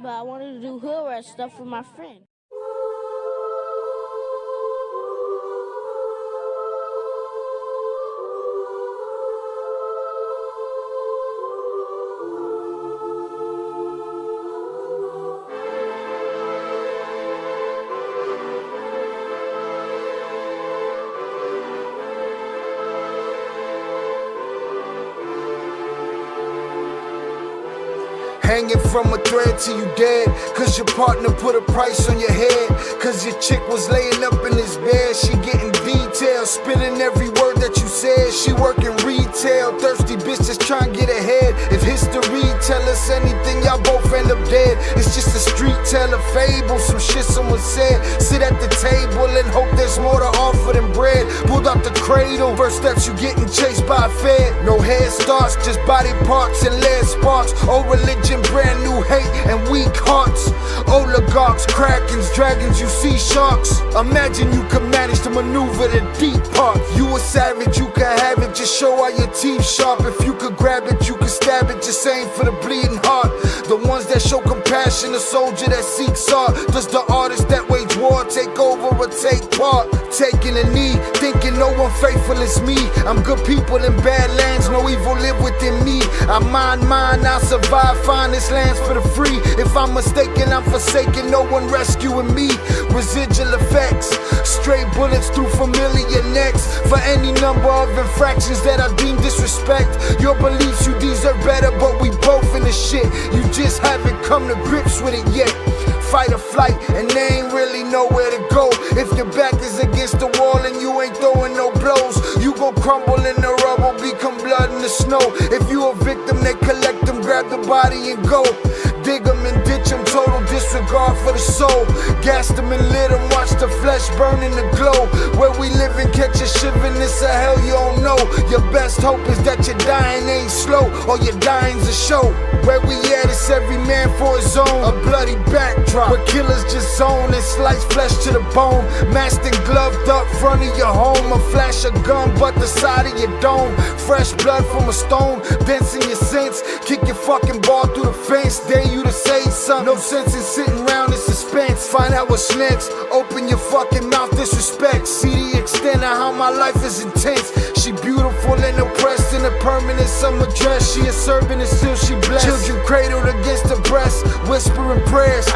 but I wanted to do hood rat stuff with my friend. Hanging from a thread till you dead, cause your partner put a price on your head. Cause your chick was laying up in his bed, she getting details, spitting every word that you said. She working retail, thirsty bitch just trying to get ahead. If history tell us anything, y'all both end up dead. It's just a street tale, a fable, some shit someone said. Sit at the table and hope there's more to offer than bread. Pulled out the cradle, first steps you getting chased by a fed. No head starts, just body parts and lead sparks. Old religion, brand new hate and weak hearts. Oligarchs, krakens, dragons, you see sharks. Imagine you could manage to maneuver the deep part. You a savage, you can have it, just show all your teeth sharp. If you could grab it, you could stab it, just aim for the bleeding heart. The ones that show compassion, a soldier that seeks art. Does the artist that wage war take over or take part? Taking a knee, thinking no one faithful is me. I'm good people in bad lands, no evil live within me. I mind mine, I'll survive, find this land's for the free. If I'm mistaken, I'm forsaken, no one rescuing me. Residual effects, stray bullets through familiar necks. For any number of infractions that I deem disrespect. Your beliefs, you deserve better, but we both in the shit. You just haven't come to grips with it yet. Fight or flight, and they ain't really nowhere to go. If your back is against the wall and you ain't throwing no blows, you gon' crumble in the rubble, become blood in the snow. If you a victim, they collect them, grab the body and go. Dig them and ditch them, total disregard for the soul. Gas them and lit them, watch the flesh burn in the glow. Where we live and catch a shivering, it's a hell you don't know. Your best hope is that your dying ain't slow, or your dying's a show. Where we at, it's every man for his own. A bloody backdrop, where killers just zone and slice flesh to the bone. Masked and gloved up front of your home. A flash of gun, but the side of your dome. Fresh blood from a stone, dents in your sense. Kick your fucking ball through the fence, dare you to say something. No sense in sitting around in suspense. Find out what's next, open your fucking mouth, disrespect. See the extent of how my life is intense. She beautiful and oppressed in a permanent summer dress. She a servant and still she blessed. Children cradled against her breast, whispering prayers,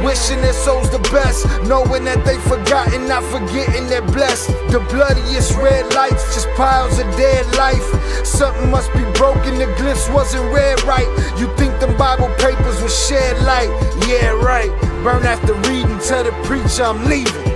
wishing their souls the best, knowing that they forgotten, not forgetting they're blessed. The bloodiest red lights, just piles of dead life. Something must be broken, the glyphs wasn't read right. You think them Bible papers will shed light? Yeah, right. Burn after reading, tell the preacher I'm leaving.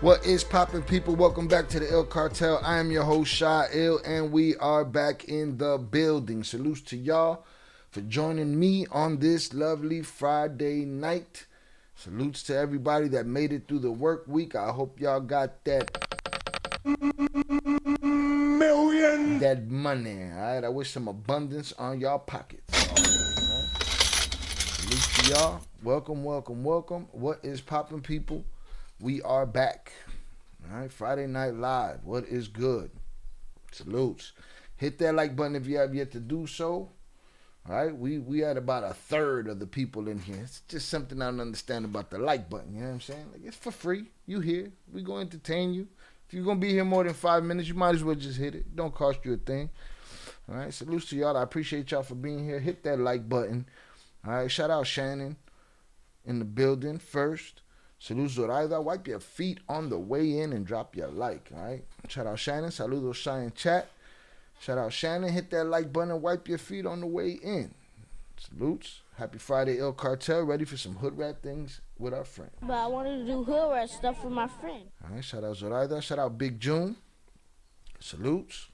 What is poppin', people? Welcome back to the Il Cartel. I am your host, Shy Ill, and we are back in the building. Salutes to y'all for joining me on this lovely Friday night. Salutes to everybody that made it through the work week. I hope y'all got that million, that money. All right, I wish some abundance on y'all pockets. All right. Salutes to y'all. Welcome, welcome, welcome. What is poppin', people? We are back. All right, Friday Night Live. What is good? Salutes. Hit that like button if you have yet to do so. All right, we had about a third of the people in here. It's just something I don't understand about the like button. You know what I'm saying? Like, it's for free. You here. We gonna entertain you. If you're gonna be here more than 5 minutes, you might as well just hit it. Don't cost you a thing. All right, salutes to y'all. I appreciate y'all for being here. Hit that like button. All right, shout out Shannon in the building first. Saludos Zoraida. Wipe your feet on the way in and drop your like. All right. Shout out Shannon. Saludos Shy in chat. Shout out Shannon. Hit that like button and wipe your feet on the way in. Salutes. Happy Friday, Il Cartel. Ready for some hood rat things with our friend. But I wanted to do hood rat stuff with my friend. All right. Shout out Zoraida. Shout out Big June. Salutes.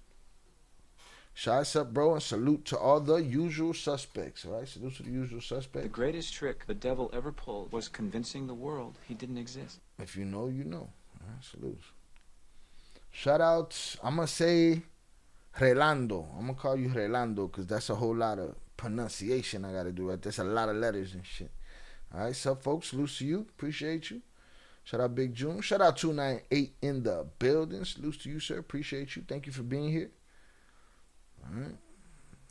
Shy, up, bro, and salute to all the usual suspects. All right, salute to the usual suspects. The greatest trick the devil ever pulled was convincing the world he didn't exist. If you know, you know. All right, salutes. Shout out, I'm going to say Relando. I'm going to call you Relando because that's a whole lot of pronunciation I got to do. Right? There's a lot of letters and shit. All right, sup, folks? Salute to you. Appreciate you. Shout out Big June. Shout out 298 in the building. Salute to you, sir. Appreciate you. Thank you for being here. All right.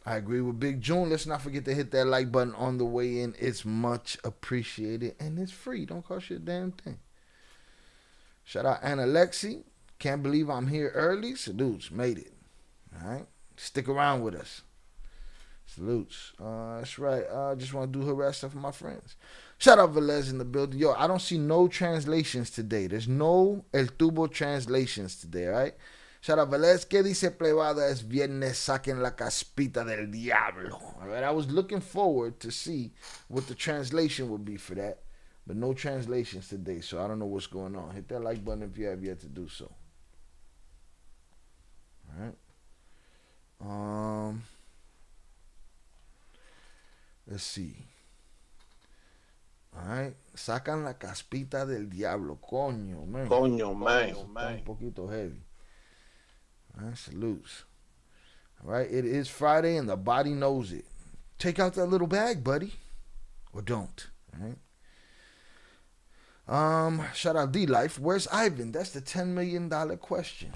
I agree with Big June. Let's not forget to hit that like button on the way in. It's much appreciated and it's free. Don't cost you a damn thing. Shout out Anna Lexi. Can't believe I'm here early. Salutes. Made it. All right. Stick around with us. Salutes. That's right. I just want to do her stuff for my friends. Shout out Velez in the building. Yo, I don't see no translations today. There's no El Tubo translations today, all right? Shout out Velez. ¿Qué dice plebada? Es viernes, saquen la caspita del diablo. All right, I was looking forward to see what the translation would be for that, but no translations today, so I don't know what's going on. Hit that like button if you have yet to do so. All right. Let's see. All right. Sacan la caspita del diablo. Coño, man. Coño, man. Está un poquito heavy. All right, salutes. All right, it is Friday and the body knows it. Take out that little bag, buddy. Or don't. All right. Shout out D-Life. Where's Ivan? That's the $10 million question.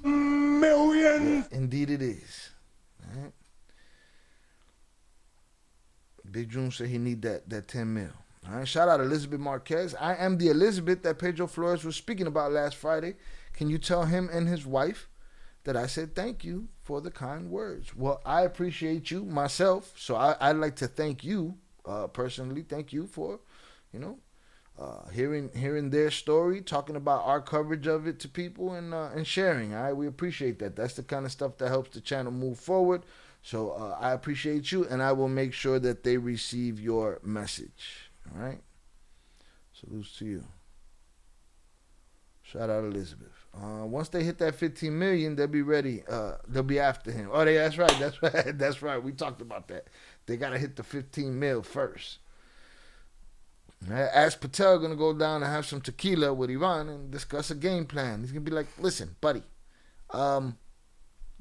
Million. Yeah, indeed it is. All right. Big June said he need that 10 mil. All right. Shout out Elizabeth Marquez. I am the Elizabeth that Pedro Flores was speaking about last Friday. Can you tell him and his wife that I said thank you for the kind words? Well, I appreciate you myself, so I'd like to thank you personally. Thank you for, hearing their story, talking about our coverage of it to people, and sharing. All right, we appreciate that. That's the kind of stuff that helps the channel move forward. So I appreciate you, and I will make sure that they receive your message. All right. Salutes to you. Shout out Elizabeth. Once they hit that 15 million, they'll be ready. They'll be after him. Oh, that's right. That's right. That's right. We talked about that. They got to hit the 15 mil first. Ask Patel going to go down and have some tequila with Ivan and discuss a game plan. He's going to be like, listen, buddy,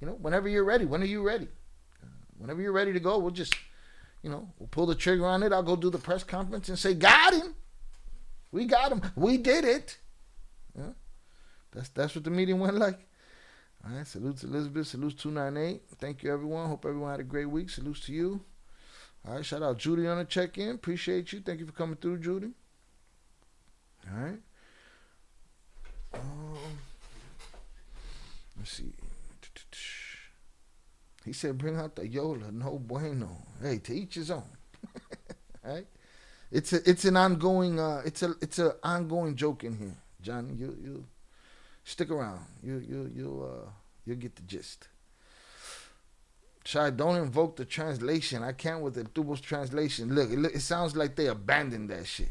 whenever you're ready, when are you ready? Whenever you're ready to go, we'll just, we'll pull the trigger on it. I'll go do the press conference and say, got him. We got him. We did it. Yeah. That's what the meeting went like. All right, salutes Elizabeth, salutes 298. Thank you, everyone. Hope everyone had a great week. Salutes to you. All right, shout out Judy on the check-in. Appreciate you. Thank you for coming through, Judy. All right. Let's see. He said, bring out the Yola. No bueno. Hey, to each his own. All right. It's an ongoing it's a ongoing joke in here, Johnny. You stick around. You'll get the gist. Shy, don't invoke the translation. I can't with the Tubo's translation. Look, it sounds like they abandoned that shit.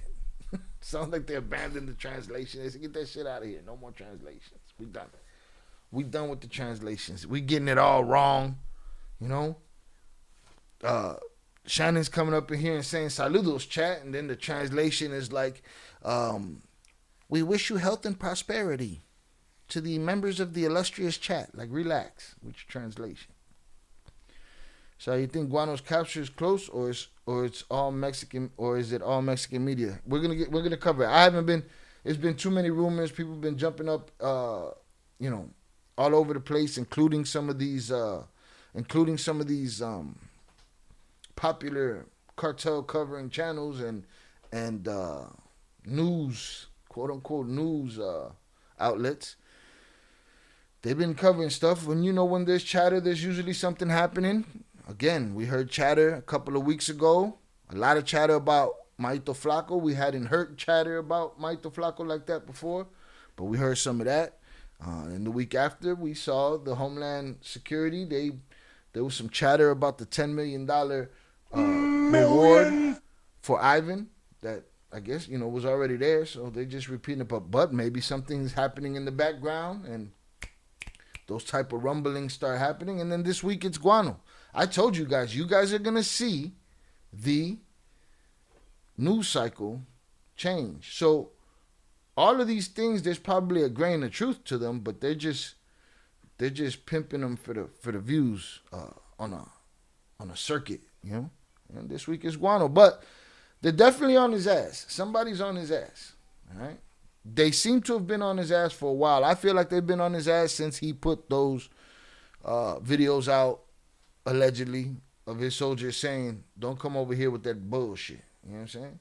Sounds like they abandoned the translation. They said, get that shit out of here. No more translations. We done. We done with the translations. We getting it all wrong. You know? Shannon's coming up in here and saying saludos, chat, and then the translation is like, we wish you health and prosperity to the members of the illustrious chat. Like, relax. Which translation? So you think Guano's capture is close, or it's all Mexican, or is it all Mexican media? We're gonna cover it. I haven't been. It's been too many rumors. People have been jumping up, you know, all over the place, including some of these popular cartel covering channels and news, quote unquote news outlets. They've been covering stuff. When there's chatter, there's usually something happening. Again, we heard chatter a couple of weeks ago. A lot of chatter about Maito Flaco. We hadn't heard chatter about Maito Flaco like that before, but we heard some of that. And the week after, we saw the Homeland Security. There was some chatter about the $10 million reward for Ivan that I guess was already there. So they just repeating it, but maybe something's happening in the background, and those type of rumblings start happening. And then this week it's Guano. I told you guys are going to see the news cycle change. So all of these things, there's probably a grain of truth to them, but they're just pimping them for the views on a circuit, And this week is Guano, but they're definitely on his ass. Somebody's on his ass, all right? They seem to have been on his ass for a while. I feel like they've been on his ass since he put those videos out, allegedly, of his soldiers saying, don't come over here with that bullshit. You know what I'm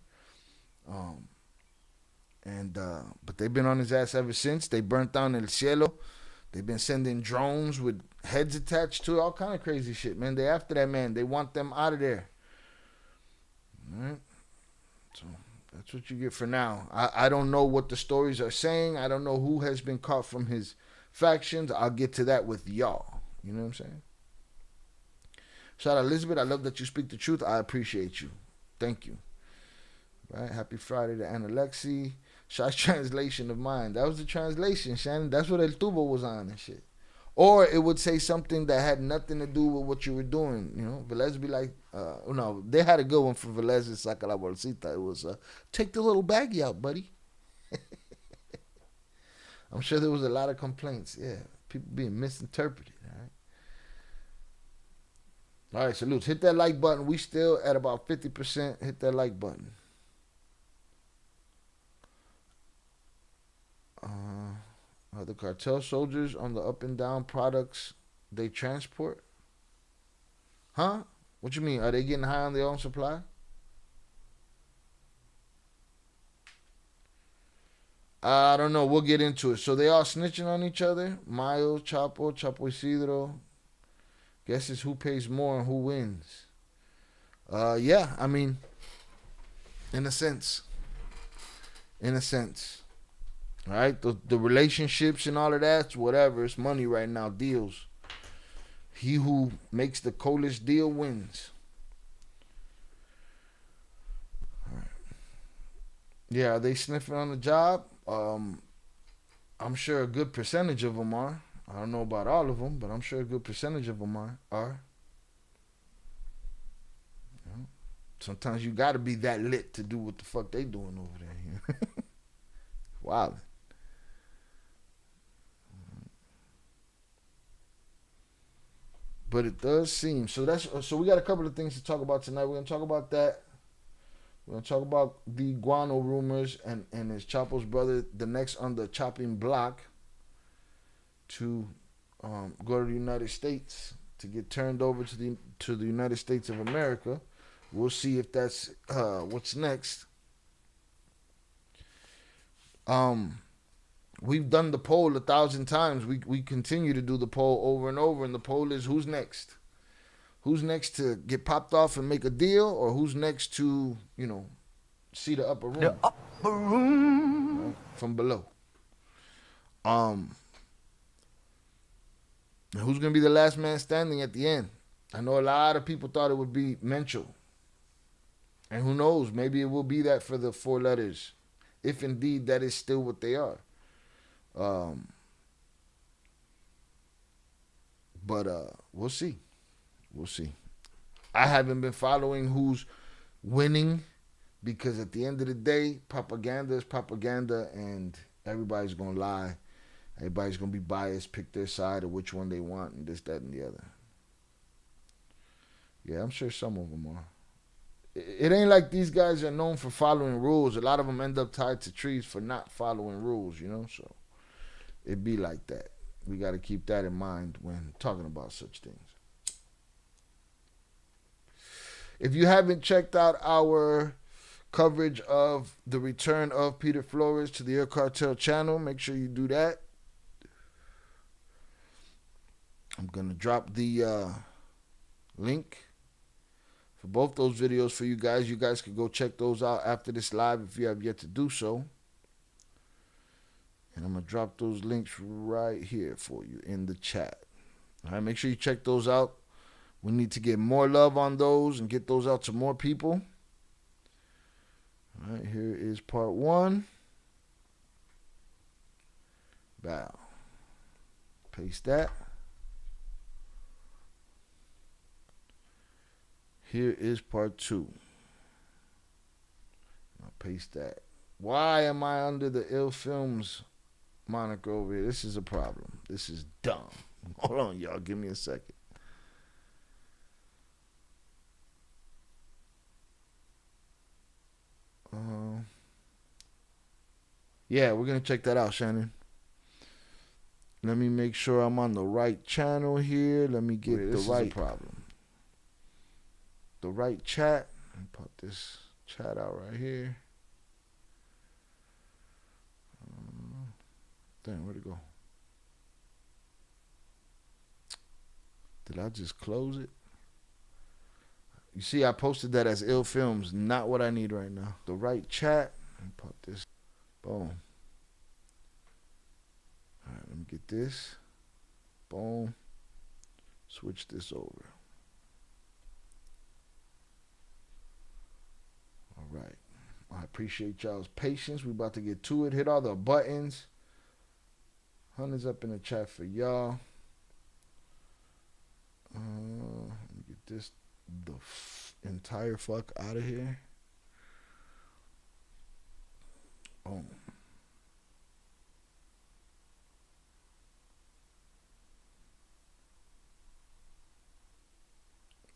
saying? But they've been on his ass ever since. They burnt down El Cielo. They've been sending drones with heads attached to it, all kind of crazy shit, man. They after that man. They want them out of there. All right? So that's what you get for now. I don't know what the stories are saying. I don't know who has been caught from his factions. I'll get to that with y'all. You know what I'm saying? Shout out Elizabeth. I love that you speak the truth. I appreciate you. Thank you. Right? Happy Friday to Anna Lexi. Shot's translation of mine. That was the translation, Shannon. That's what El Tubo was on and shit. Or it would say something that had nothing to do with what you were doing. Velez be like, no, they had a good one for Velez and Saca la Bolsita. It was, take the little baggie out, buddy. I'm sure there was a lot of complaints. Yeah, people being misinterpreted, all right? All right, salutes. Hit that like button. We still at about 50%. Hit that like button. Are the cartel soldiers on the up and down products they transport? Huh? What you mean? Are they getting high on their own supply? I don't know. We'll get into it. So they all snitching on each other? Miles, Chapo Isidro. Guess it's who pays more and who wins. Yeah, I mean, in a sense. All right, the relationships and all of that, whatever. It's money right now, deals. He who makes the coldest deal wins. All right. Yeah, are they sniffing on the job? I'm sure a good percentage of them are. I don't know about all of them, but I'm sure a good percentage of them are. Sometimes you got to be that lit to do what the fuck they doing over there. Wow. But it does seem so. We got a couple of things to talk about tonight. We're gonna talk about that. We're gonna talk about the Guano rumors and his Chapo's brother, the next on the chopping block to go to the United States to get turned over to the United States of America. We'll see if that's what's next. We've done the poll 1,000 times. We continue to do the poll over and over, and the poll is who's next? Who's next to get popped off and make a deal, or who's next to, see the upper room? The upper room. Right? From below. Who's going to be the last man standing at the end? I know a lot of people thought it would be Mencho. And who knows, maybe it will be that for the 4 letters, if indeed that is still what they are. But we'll see. We'll see. I haven't been following who's winning because at the end of the day, propaganda is propaganda and everybody's going to lie. Everybody's going to be biased, pick their side of which one they want and this, that, and the other. Yeah, I'm sure some of them are. It ain't like these guys are known for following rules. A lot of them end up tied to trees for not following rules, you know? So it be like that. We got to keep that in mind when talking about such things. If you haven't checked out our coverage of the return of Peter Flores to the Air Cartel channel, make sure you do that. I'm going to drop the link for both those videos for you guys. You guys can go check those out after this live if you have yet to do so. And I'm going to drop those links right here for you in the chat. All right, make sure you check those out. We need to get more love on those and get those out to more people. All right, here is part 1. Bow. Paste that. Here is part 2. I'll paste that. Why am I under the Ill Films moniker over here? This is a problem. This is dumb. Hold on, y'all. Give me a second. Yeah, we're going to check that out, Shannon. Let me make sure I'm on the right channel here. Let me get the right problem. The right chat. Let me put this chat out right here. Damn, where'd it go? Did I just close it? You see, I posted that as Ill Films. Not what I need right now. The right chat. Let me put this. Boom. All right, let me get this. Boom. Switch this over. All right. I appreciate y'all's patience. We about to get to it. Hit all the buttons. Hundreds up in the chat for y'all. Let me get this entire fuck out of here. Boom.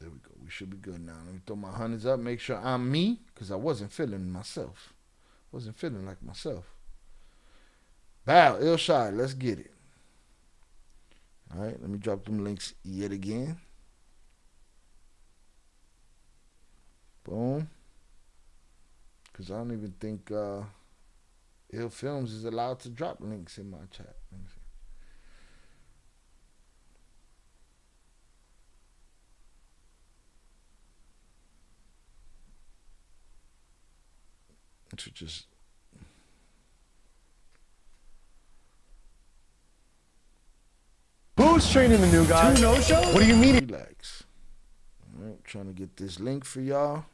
There we go. We should be good now. Let me throw my hundreds up. Make sure I'm me, because I wasn't feeling myself. Wasn't feeling like myself. Bow, ill shot. Let's get it. All right, let me drop them links yet again. Boom. Because I don't even think Ill Films is allowed to drop links in my chat. Let me see. To just who's training the new guy? Two no-show? What do you mean? Relax. All right, trying to get this link for y'all.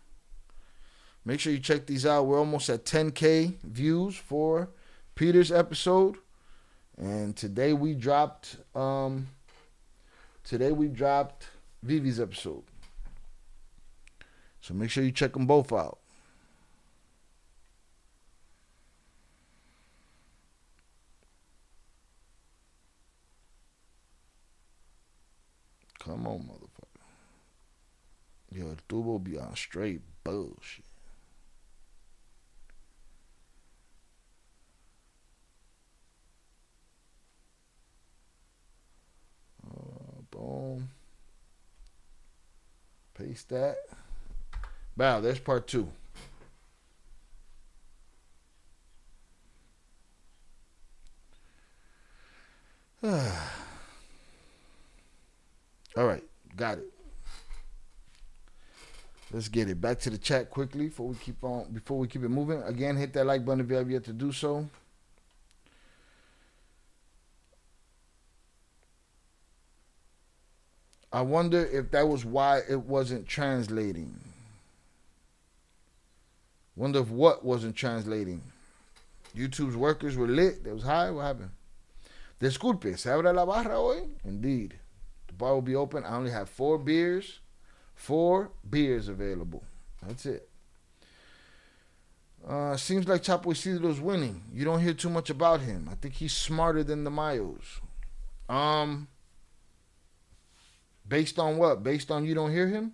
Make sure you check these out. We're almost at 10K views for Peter's episode, and today we dropped Vivi's episode. So make sure you check them both out. Come on, motherfucker. Yo, the tubo be on straight bullshit. Boom. Paste that. Wow, there's part 2. All right, got it. Let's get it back to the chat quickly before we keep it moving. Again, hit that like button if you have yet to do so. I wonder if that was why it wasn't translating. Wonder if what wasn't translating. YouTube's workers were lit. It was high. What happened? Disculpe, ¿se abre la barra hoy? Indeed. The bar will be open. I only have 4 beers. 4 beers available. That's it. Seems like Chapo Isidro's winning. You don't hear too much about him. I think he's smarter than the Mayos. Based on what? Based on you don't hear him?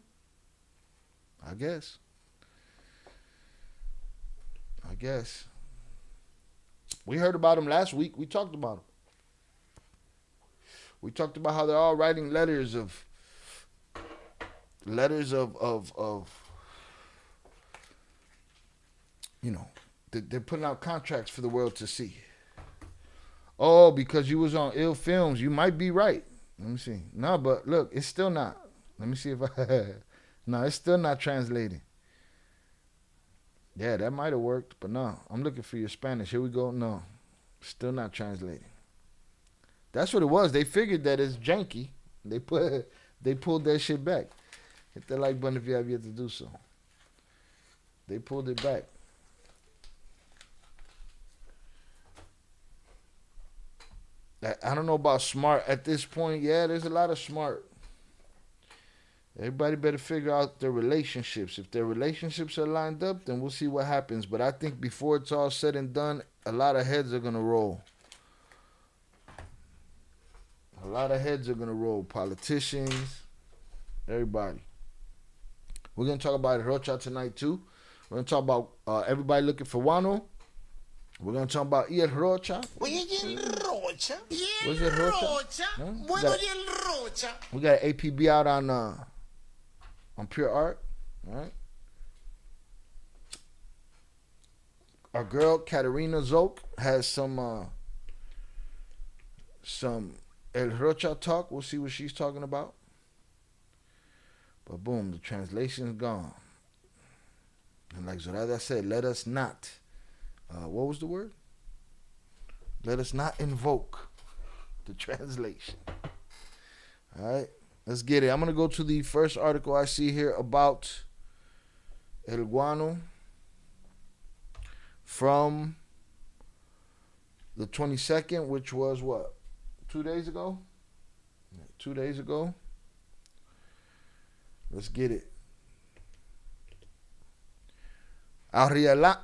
I guess. We heard about him last week. We talked about him. We talked about how they're all writing letters of you know, they're putting out contracts for the world to see. Oh, because you was on ill films, you might be right. Let me see. No, but look, it's still not. Let me see if I... No, it's still not translating. Yeah, that might have worked, but no. I'm looking for your Spanish. Here we go. No, still not translating. That's what it was. They figured that it's janky. They pulled that shit back. Hit the like button if you have yet to do so. They pulled it back. I don't know about smart at this point. Yeah, there's a lot of smart. Everybody better figure out their relationships. If their relationships are lined up, then we'll see what happens. But I think before it's all said and done, a lot of heads are going to roll. A lot of heads are going to roll. Politicians, everybody. We're going to talk about Rocha tonight, too. We're going to talk about everybody looking for Guano. We're going to talk about El Rocha. Oye, y el Rocha. What's it, Rocha? Huh? Bueno, y el Rocha. We got an APB out on Pure Art. All right. Our girl, Katerina Zoke, has some El Rocha talk. We'll see what she's talking about. But boom, the translation's gone. And like Zorada said, let us not... what was the word? Let us not invoke the translation. All right, let's get it. I'm going to go to the first article I see here about El Guano from the 22nd, which was what? 2 days ago? 2 days ago. Let's get it. Aureliano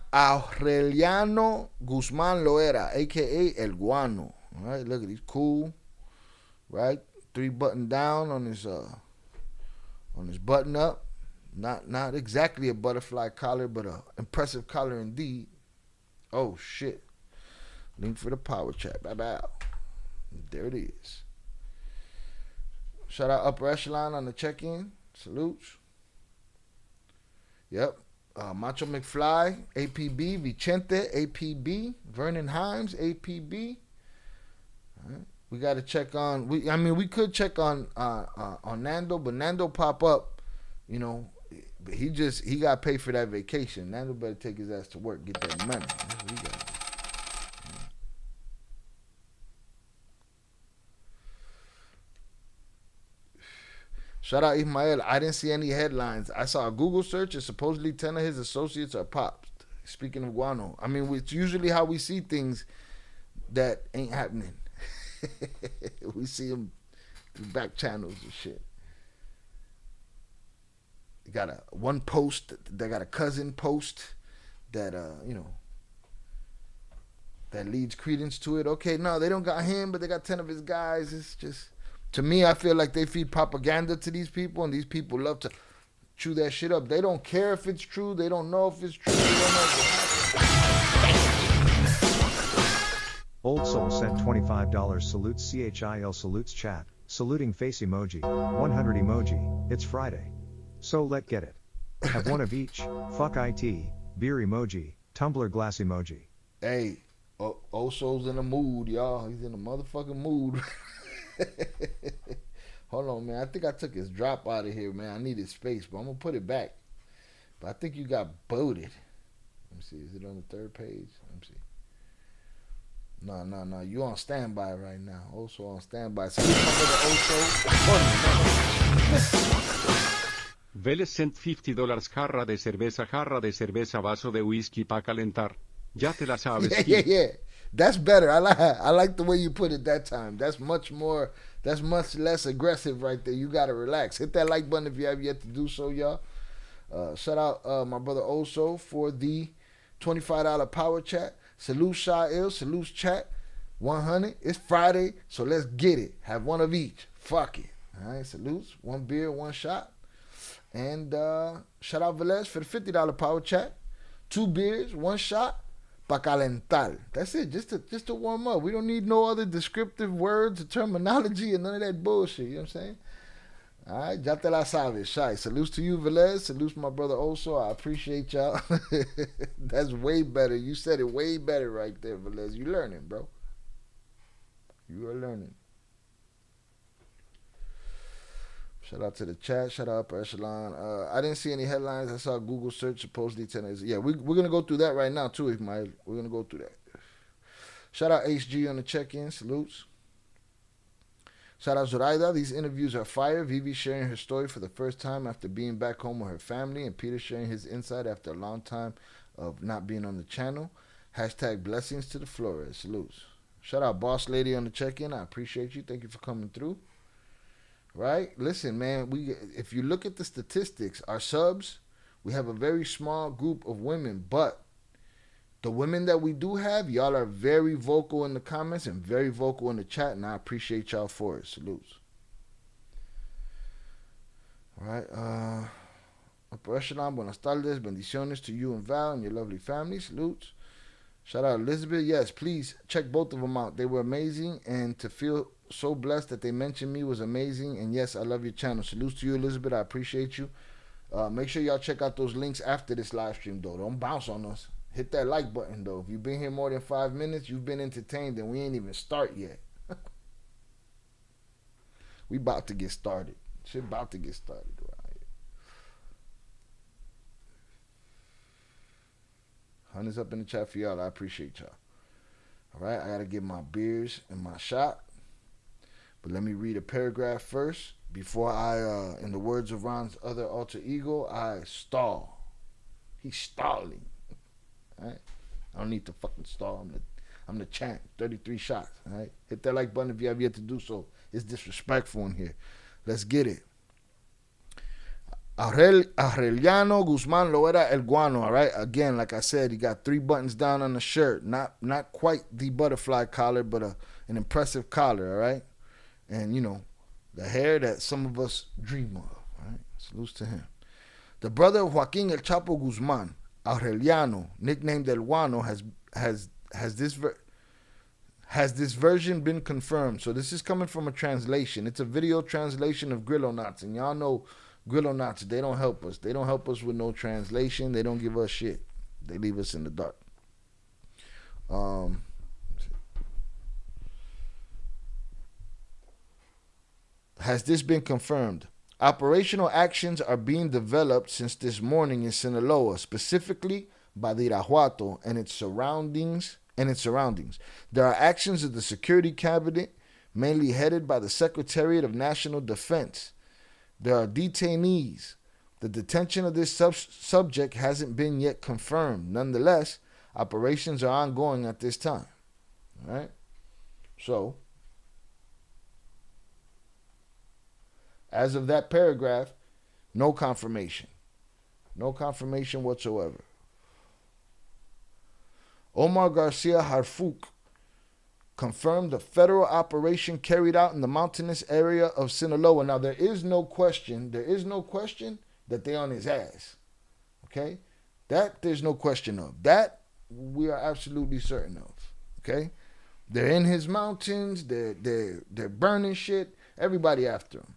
Guzman Loera, a.k.a. El Guano. All right, look at he's cool, right? 3 button down on his button up. Not exactly a butterfly collar, but a impressive collar indeed. Oh, shit. Link for the power chat. Bye-bye. There it is. Shout out Upper Echelon on the check-in. Salutes. Yep. Macho McFly, APB, Vicente, APB, Vernon Himes, APB. All right. We got to check on. We could check on Nando, but Nando pop up, you know. But he got paid for that vacation. Nando better take his ass to work, get that money. That's what he got. Shout out Ismael. I didn't see any headlines. I saw a Google search and supposedly 10 of his associates are popped. Speaking of Guano. I mean, it's usually how we see things that ain't happening. We see them through back channels and shit. They got one post. They got a cousin post that, that leads credence to it. Okay, no, they don't got him, but they got 10 of his guys. It's just... To me, I feel like they feed propaganda to these people, and these people love to chew that shit up. They don't care if it's true. They don't know if it's true. They don't know if it happens. Old Soul sent $25. Salutes CHIL. Salutes chat. Saluting face emoji. 100 emoji. It's Friday. So let get it. Have one of each. Fuck IT. Beer emoji. Tumbler glass emoji. Hey, Old Soul's in a mood, y'all. He's in a motherfucking mood. Hold on, man. I think I took his drop out of here, man. I needed space, but I'm going to put it back. But I think you got booted. Let me see. Is it on the 3rd page? Let me see. No. You on standby right now. Also on standby. So you come with the Oso. Vélez sent $50 jarra de cerveza, vaso de whisky pa calentar. Ya te la sabes. Yeah. That's better. I like the way you put it that time. That's much less aggressive right there. You gotta relax. Hit that like button if you have yet to do so, y'all. Shout out my brother Oso for the $25 power chat. Salute Sha'il, salute chat. 100. It's Friday, so let's get it. Have one of each. Fuck it. All right, salutes. One beer, one shot. And shout out Velez for the $50 power chat. 2 beers, 1 shot. Pa calentar. That's it. Just to warm up. We don't need no other descriptive words or terminology and none of that bullshit. You know what I'm saying? All right, ya te la sabes. Shy. Salutes to you, Velez. Salutes my brother also. I appreciate y'all. That's way better. You said it way better right there, Velez. You learning, bro. You are learning. Shout out to the chat. Shout out Upper Echelon. I didn't see any headlines. I saw Google search supposedly 10. Yeah, we're going to go through that right now, too, Ismael. We're going to go through that. Shout out HG on the check-in. Salutes. Shout out Zoraida. These interviews are fire. Vivi sharing her story for the first time after being back home with her family, and Peter sharing his insight after a long time of not being on the channel. Hashtag blessings to the Flores. Salutes. Shout out Boss Lady on the check-in. I appreciate you. Thank you for coming through. Right? Listen, man, if you look at the statistics, our subs, we have a very small group of women, but the women that we do have, y'all are very vocal in the comments and very vocal in the chat, and I appreciate y'all for it. Salutes. All right. Upper Echelon, buenas tardes, bendiciones to you and Val and your lovely family. Salutes. Shout out Elizabeth. Yes, please check both of them out. They were amazing, and to feel so blessed that they mentioned me was amazing. And yes, I love your channel. Salutes to you, Elizabeth. I appreciate you. Make sure y'all check out those links after this live stream, though. Don't bounce on us. Hit that like button, though. If you've been here more than 5 minutes, you've been entertained, and we ain't even start yet. We about to get started. Shit about to get started right here. Hundreds up in the chat for y'all. I appreciate y'all. All right, I got to get my beers and my shot. But let me read a paragraph first before I, in the words of Ron's other alter ego, I stall. He's stalling. All right? I don't need to fucking stall. I'm the champ. 33 shots. All right? Hit that like button if you have yet to do so. It's disrespectful in here. Let's get it. Aureliano Guzman Loera El Guano. All right? Again, like I said, he got 3 buttons down on the shirt. Not quite the butterfly collar, but an impressive collar. All right? And, you know, the hair that some of us dream of. All right? Salutes to him. The brother of Joaquin El Chapo Guzman, Aureliano, nicknamed El Guano, has this version been confirmed? So this is coming from a translation. It's a video translation of Grillo Knots. And y'all know Grillo Knots, they don't help us. They don't help us with no translation. They don't give us shit. They leave us in the dark. Has this been confirmed? Operational actions are being developed since this morning in Sinaloa, specifically by the Irapuato and its surroundings. There are actions of the Security Cabinet, mainly headed by the Secretariat of National Defense. There are detainees. The detention of this subject hasn't been yet confirmed. Nonetheless, operations are ongoing at this time. All right? So, as of that paragraph, no confirmation. No confirmation whatsoever. Omar Garcia Harfouk confirmed a federal operation carried out in the mountainous area of Sinaloa. Now, there is no question that they on his ass. Okay? That there's no question of. That we are absolutely certain of. Okay? They're in his mountains. They're burning shit. Everybody after him.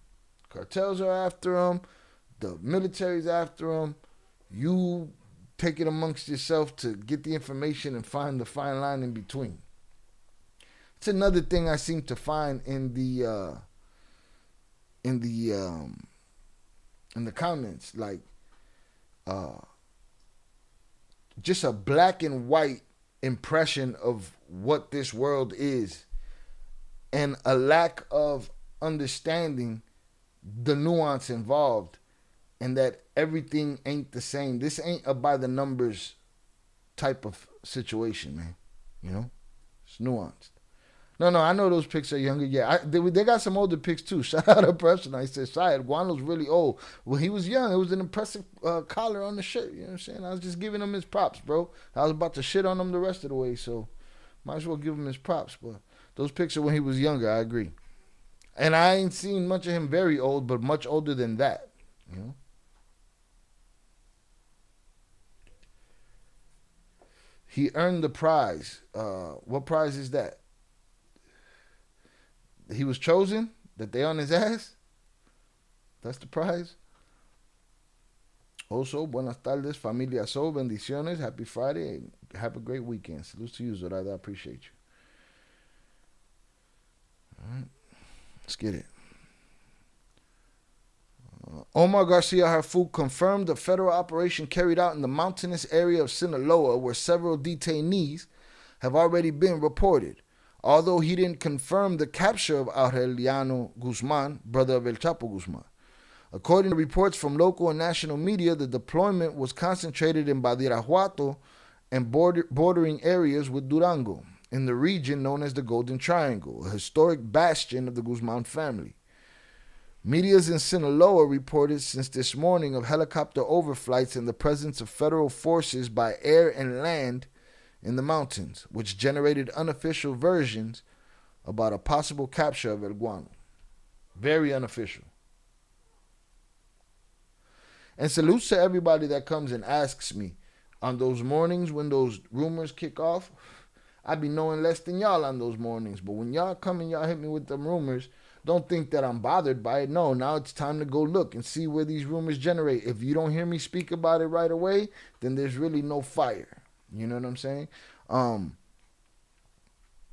Cartels are after him. The military's after him. You take it amongst yourself to get the information and find the fine line in between. It's another thing I seem to find in the comments, like just a black and white impression of what this world is, and a lack of understanding the nuance involved and that everything ain't the same. This ain't a by the numbers type of situation, man. You know, it's nuanced. No, I know those pics are younger. Yeah, they got some older pics too. Shout out to person. I said, Shia, Guano's really old. Well, he was young. It was an impressive collar on the shirt. You know what I'm saying? I was just giving him his props, bro. I was about to shit on him the rest of the way, so might as well give him his props. But those pics are when he was younger. I agree. And I ain't seen much of him very old, but much older than that. You know? He earned the prize. What prize is that? He was chosen? That they on his ass? That's the prize? Also, buenas tardes, familia So, bendiciones, happy Friday, and have a great weekend. Salute to you, Zorada, I appreciate you. All right, let's get it. Omar Garcia Harfouk confirmed the federal operation carried out in the mountainous area of Sinaloa, where several detainees have already been reported. Although he didn't confirm the capture of Aureliano Guzman, brother of El Chapo Guzman. According to reports from local and national media, the deployment was concentrated in Badiraguato and bordering areas with Durango, in the region known as the Golden Triangle, a historic bastion of the Guzman family. Medias in Sinaloa reported since this morning of helicopter overflights and the presence of federal forces by air and land in the mountains, which generated unofficial versions about a possible capture of El Guano. Very unofficial. And salutes to everybody that comes and asks me on those mornings when those rumors kick off. I be knowing less than y'all on those mornings, but when y'all come and y'all hit me with them rumors, don't think that I'm bothered by it. No, now it's time to go look and see where these rumors generate. If you don't hear me speak about it right away, then there's really no fire. You know what I'm saying?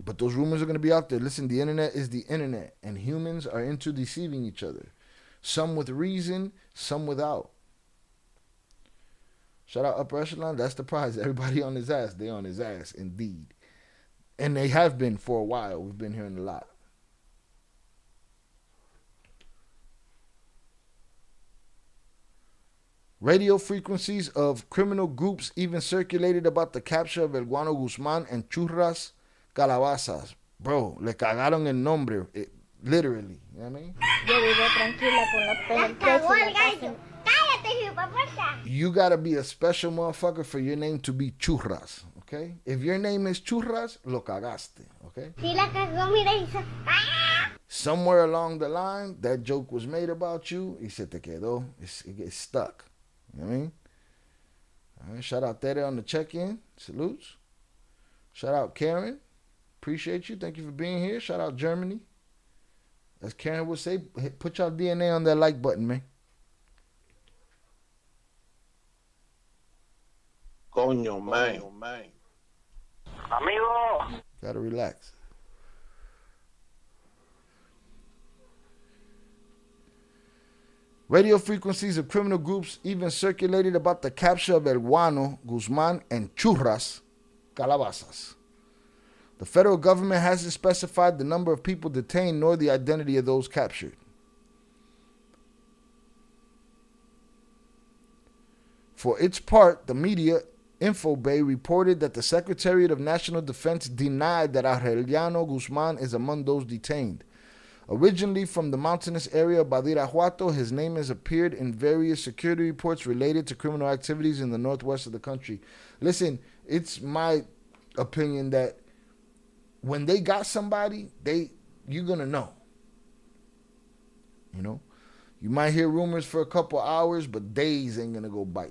But those rumors are going to be out there. Listen, the internet is the internet, and humans are into deceiving each other. Some with reason, some without. Shout out Upper Echelon. That's the prize. Everybody on his ass. They on his ass, indeed. And they have been for a while. We've been hearing a lot. Radio frequencies of criminal groups even circulated about the capture of El Guano Guzman and Churras Calabazas. Bro, le cagaron el nombre, literally. You know what I mean? Yo vivo tranquila con los pelos en pecho y la casa. You gotta be a special motherfucker for your name to be Churras, okay? If your name is Churras, lo cagaste, okay? Si la cagó, mira, hizo. Somewhere along the line, that joke was made about you, y se te quedó. It gets stuck. You know what I mean? All right, shout out Tere on the check-in. Salutes. Shout out Karen. Appreciate you. Thank you for being here. Shout out Germany. As Karen would say, put your DNA on that like button, man. Coño, man. Amigo. Gotta relax. Radio frequencies of criminal groups even circulated about the capture of El Guano, Guzman, and Churras Calabazas. The federal government hasn't specified the number of people detained nor the identity of those captured. For its part, the media, Infobay, reported that the Secretariat of National Defense denied that Aureliano Guzman is among those detained. Originally from the mountainous area of Badiraguato, his name has appeared in various security reports related to criminal activities in the northwest of the country. Listen, it's my opinion that when they got somebody, you're going to know. You know? You might hear rumors for a couple hours, but days ain't going to go by.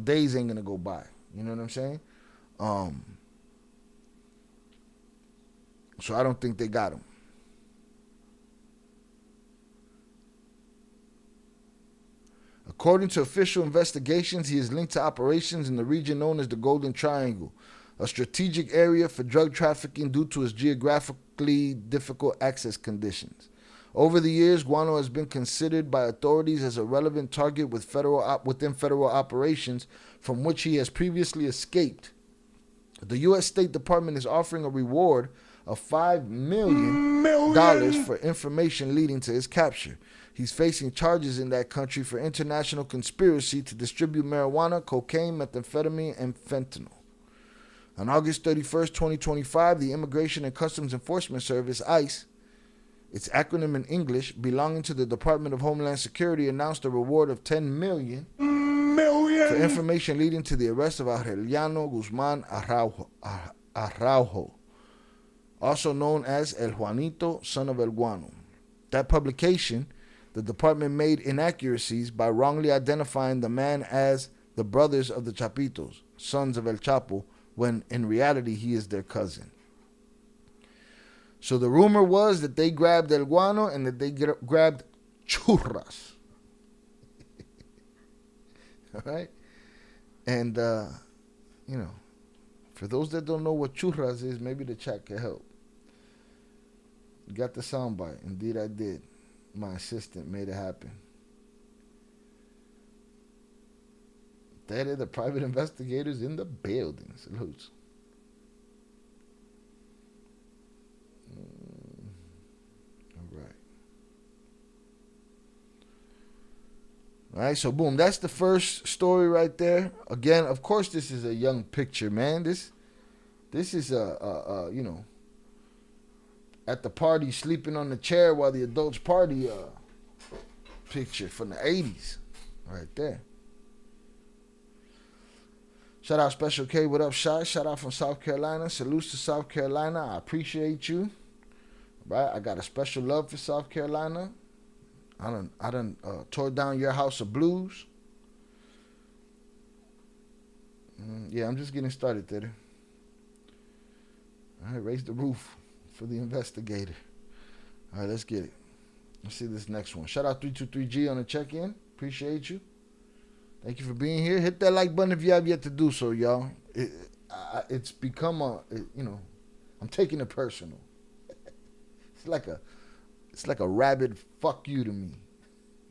Days ain't going to go by. You know what I'm saying? So I don't think they got him. According to official investigations, he is linked to operations in the region known as the Golden Triangle, a strategic area for drug trafficking due to its geographically difficult access conditions. Over the years, Guano has been considered by authorities as a relevant target within federal operations from which he has previously escaped. The U.S. State Department is offering a reward of $5 million for information leading to his capture. He's facing charges in that country for international conspiracy to distribute marijuana, cocaine, methamphetamine, and fentanyl. On August 31st, 2025, the Immigration and Customs Enforcement Service, ICE, its acronym in English, belonging to the Department of Homeland Security, announced a reward of $10 million for information leading to the arrest of Aureliano Guzman Araujo, also known as El Juanito, son of El Guano. That publication, the department made inaccuracies by wrongly identifying the man as the brothers of the Chapitos, sons of El Chapo, when in reality he is their cousin. So the rumor was that they grabbed El Guano and that they grabbed churras. All right? And, for those that don't know what churras is, maybe the chat can help. You got the soundbite. Indeed, I did. My assistant made it happen. That are the private investigators in the building. Salutes. All right, so boom, that's the first story right there. Again, of course, this is a young picture, man. This is at the party sleeping on the chair while the adults party picture from the 80s right there. Shout out Special K, what up, Shy? Shout out from South Carolina. Salutes to South Carolina. I appreciate you. Right, I got a special love for South Carolina. I done tore down your house of blues. Yeah, I'm just getting started there. All right, raise the roof for the investigator. All right, let's get it. Let's see this next one. Shout out 323G on the check-in. Appreciate you. Thank you for being here. Hit that like button if you have yet to do so, y'all. It's become I'm taking it personal. It's like a rabid fuck you to me.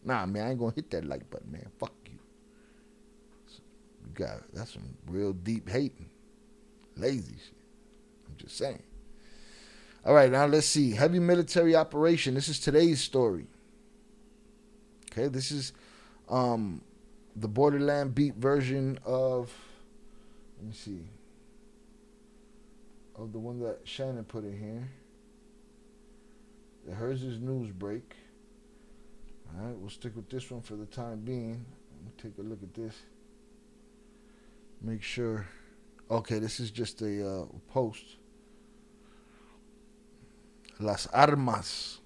Nah, man, I ain't gonna hit that like button, man. Fuck you. That's some real deep hating. Lazy shit. I'm just saying. All right, now let's see. Heavy military operation. This is today's story. Okay, this is the Borderland Beat version of, let me see, of the one that Shannon put in here. Hers is news break. All right, we'll stick with this one for the time being. Let me take a look at this. Make sure. Okay, this is just a post. Las Armas.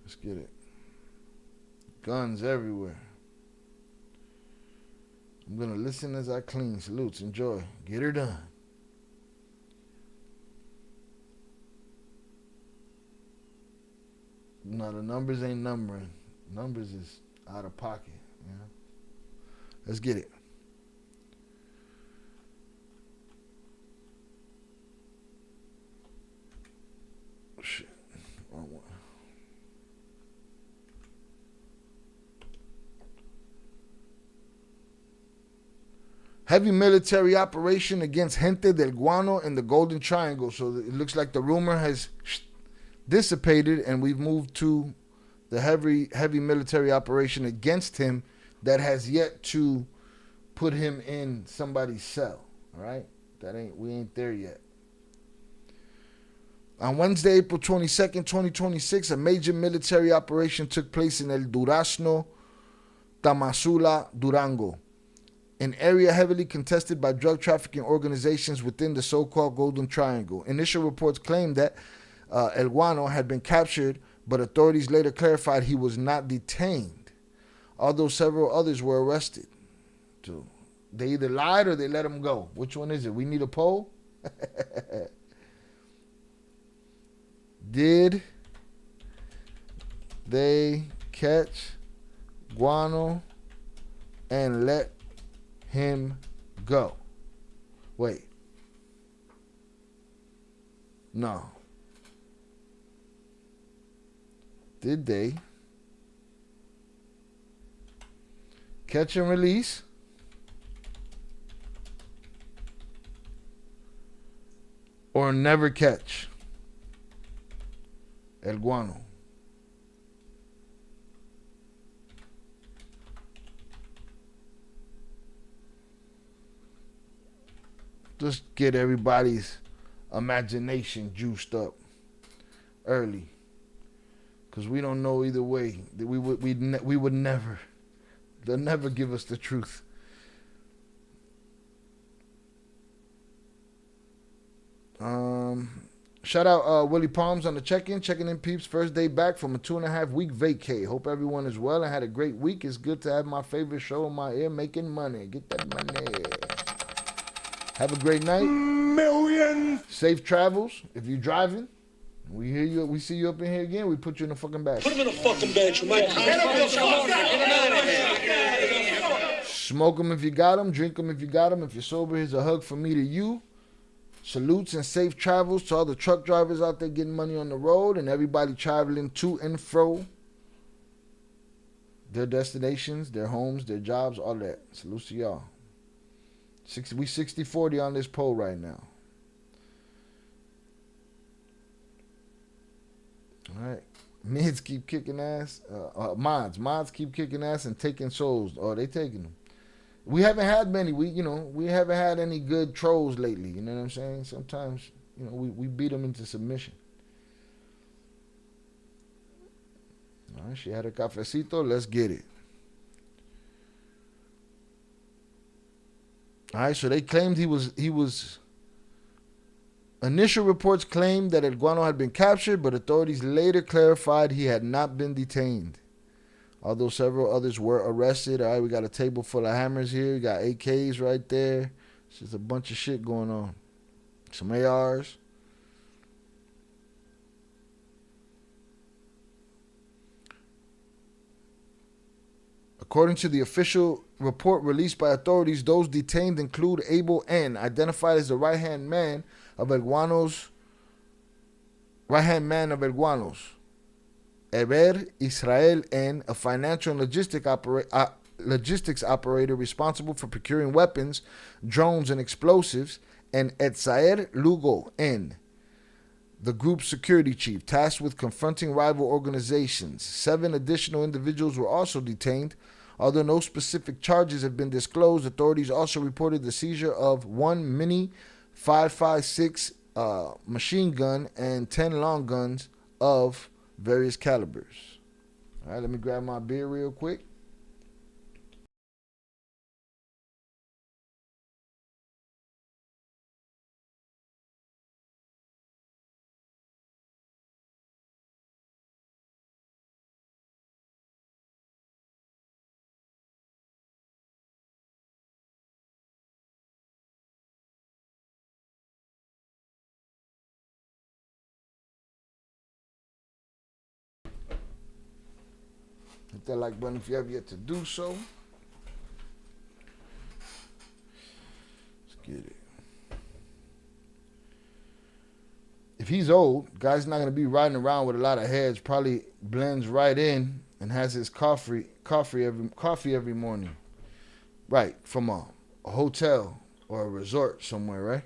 Let's get it. Guns everywhere. I'm going to listen as I clean. Salutes. Enjoy. Get her done. No, the numbers ain't numbering. Numbers is out of pocket. You know? Let's get it. Shit. Wrong one. Heavy military operation against Gente del Guano in the Golden Triangle. So it looks like the rumor has dissipated, and we've moved to the heavy military operation against him that has yet to put him in somebody's cell. All right, we ain't there yet. On Wednesday, April 22nd, 2026, a major military operation took place in El Durazno, Tamazula, Durango, an area heavily contested by drug trafficking organizations within the so-called Golden Triangle. Initial reports claimed that El Guano had been captured, but authorities later clarified he was not detained, although several others were arrested. So they either lied or they let him go. Which one is it? We need a poll? Did they catch Guano and let him go? Wait. No. Did they catch and release or never catch? El Guano. Just get everybody's imagination juiced up early, because we don't know either way. We would never. They'll never give us the truth. Shout out Willie Palms on the check-in peeps. First day back from a 2.5 week vacay. Hope everyone is well and had a great week. It's good to have my favorite show in my ear, making money. Get that money. Have a great night. Millions. Safe travels. If you're driving, we hear you. We see you up in here again. We put you in the fucking bag. Put him in the fucking bed, you might. Smoke them if you got them. Drink them if you got them. If you're sober, here's a hug from me to you. Salutes and safe travels to all the truck drivers out there getting money on the road and everybody traveling to and fro their destinations, their homes, their jobs, all that. Salutes to y'all. We 60-40 on this poll right now. All right. Mids keep kicking ass. Mods keep kicking ass and taking souls. Oh, they taking them. We haven't had many. We haven't had any good trolls lately. You know what I'm saying? Sometimes, we beat them into submission. All right, she had a cafecito. Let's get it. All right, so they claimed he was. Initial reports claimed that El Guano had been captured, but authorities later clarified he had not been detained. Although several others were arrested. All right, we got a table full of hammers here. We got AKs right there. It's just a bunch of shit going on. Some ARs. According to the official report released by authorities, those detained include Abel N., identified as the right-hand man of El Guano's. Eber Israel N., a financial and logistics operator responsible for procuring weapons, drones, and explosives, and Etzaer Lugo N., the group's security chief, tasked with confronting rival organizations. 7 additional individuals were also detained. Although no specific charges have been disclosed, authorities also reported the seizure of 1 mini 5.56 machine gun and 10 long guns of various calibers. All right, let me grab my beer real quick. Hit that like button if you have yet to do so. Let's get it. If he's old, guy's not gonna be riding around with a lot of heads. Probably blends right in and has his coffee every morning. Right, from a hotel or a resort somewhere, right?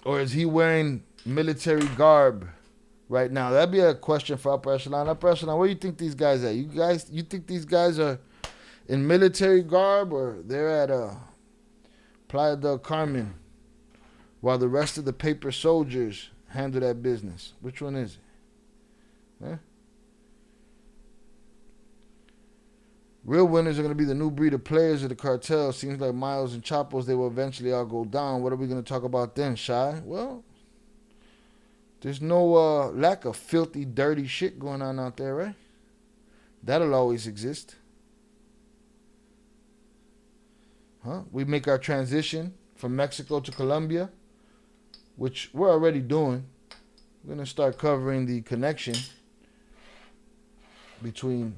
Or is he wearing military garb right now? That'd be a question for Upper Echelon. Upper Echelon, where do you think these guys at? You think these guys are in military garb, or they're at Playa del Carmen while the rest of the paper soldiers handle that business? Which one is it? Huh? Real winners are going to be the new breed of players of the cartel. Seems like Miles and Chapos, they will eventually all go down. What are we going to talk about then, Shy? Well, there's no lack of filthy, dirty shit going on out there, right? That'll always exist. Huh? We make our transition from Mexico to Colombia, which we're already doing. We're going to start covering the connection between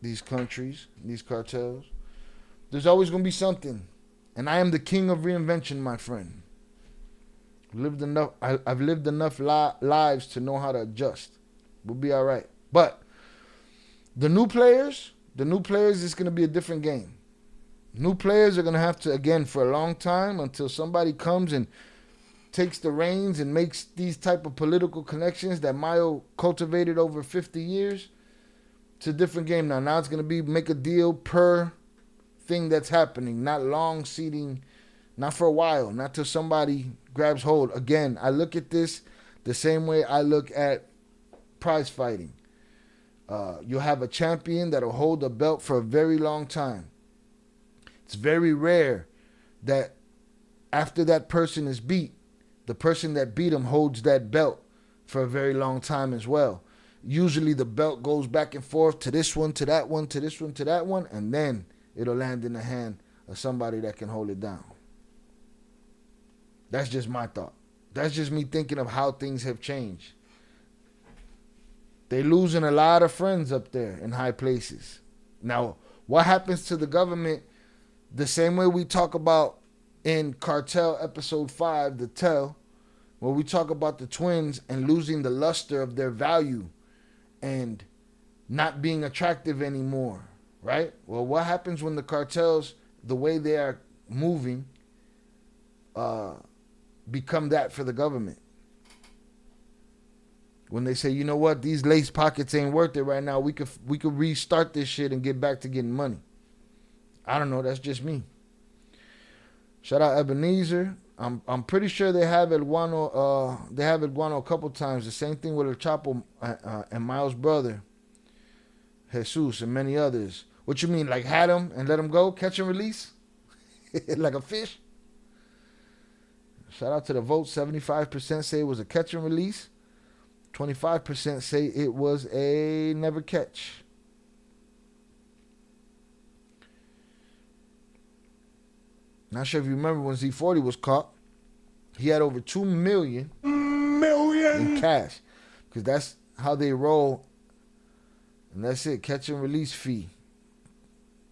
these countries, these cartels. There's always going to be something. And I am the king of reinvention, my friend. I've lived enough lives to know how to adjust. We'll be all right. But the new players, is going to be a different game. New players are going to have to, again, for a long time, until somebody comes and takes the reins and makes these type of political connections that Mayo cultivated over 50 years, it's a different game now. Now it's going to be make a deal per thing that's happening, not long seating, not for a while, not till somebody grabs hold. Again, I look at this the same way I look at prize fighting. You'll have a champion that'll hold a belt for a very long time. It's very rare that after that person is beat, the person that beat him holds that belt for a very long time as well. Usually the belt goes back and forth to this one, to that one, to this one, to that one, and then it'll land in the hand of somebody that can hold it down. That's just my thought. That's just me thinking of how things have changed. They're losing a lot of friends up there in high places. Now, what happens to the government, the same way we talk about in Cartel episode 5, The Tell, where we talk about the twins and losing the luster of their value and not being attractive anymore, right? Well, what happens when the cartels, the way they are moving, become that for the government? When they say, you know what, these lace pockets ain't worth it right now. We could restart this shit and get back to getting money. I don't know. That's just me. Shout out Ebenezer. I'm pretty sure they have El Guano. They have El Guano a couple times. The same thing with El Chapo and Miles' brother, Jesus, and many others. What you mean, like had him and let him go, catch and release, like a fish? Shout out to the vote. 75% say it was a catch and release. 25% say it was a never catch. Not sure if you remember when Z40 was caught. He had over $2 million in cash. Because that's how they roll. And that's it. Catch and release fee.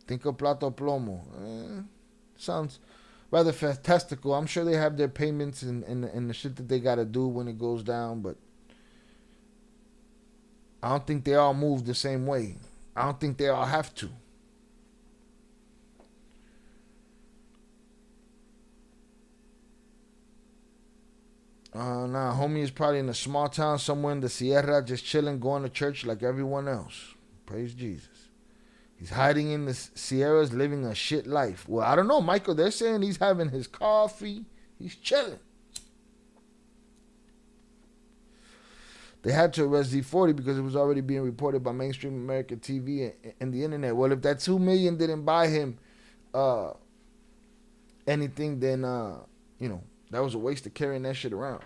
Think of Plato Plomo. Sounds rather fantastical. I'm sure they have their payments and the shit that they got to do when it goes down. But I don't think they all move the same way. I don't think they all have to. Nah, homie is probably in a small town somewhere in the Sierra, just chilling, going to church like everyone else. Praise Jesus. He's hiding in the Sierras, living a shit life. Well, I don't know, Michael. They're saying he's having his coffee. He's chilling. They had to arrest Z40 because it was already being reported by mainstream American TV and the internet. Well, if that $2 million didn't buy him anything, then, that was a waste of carrying that shit around.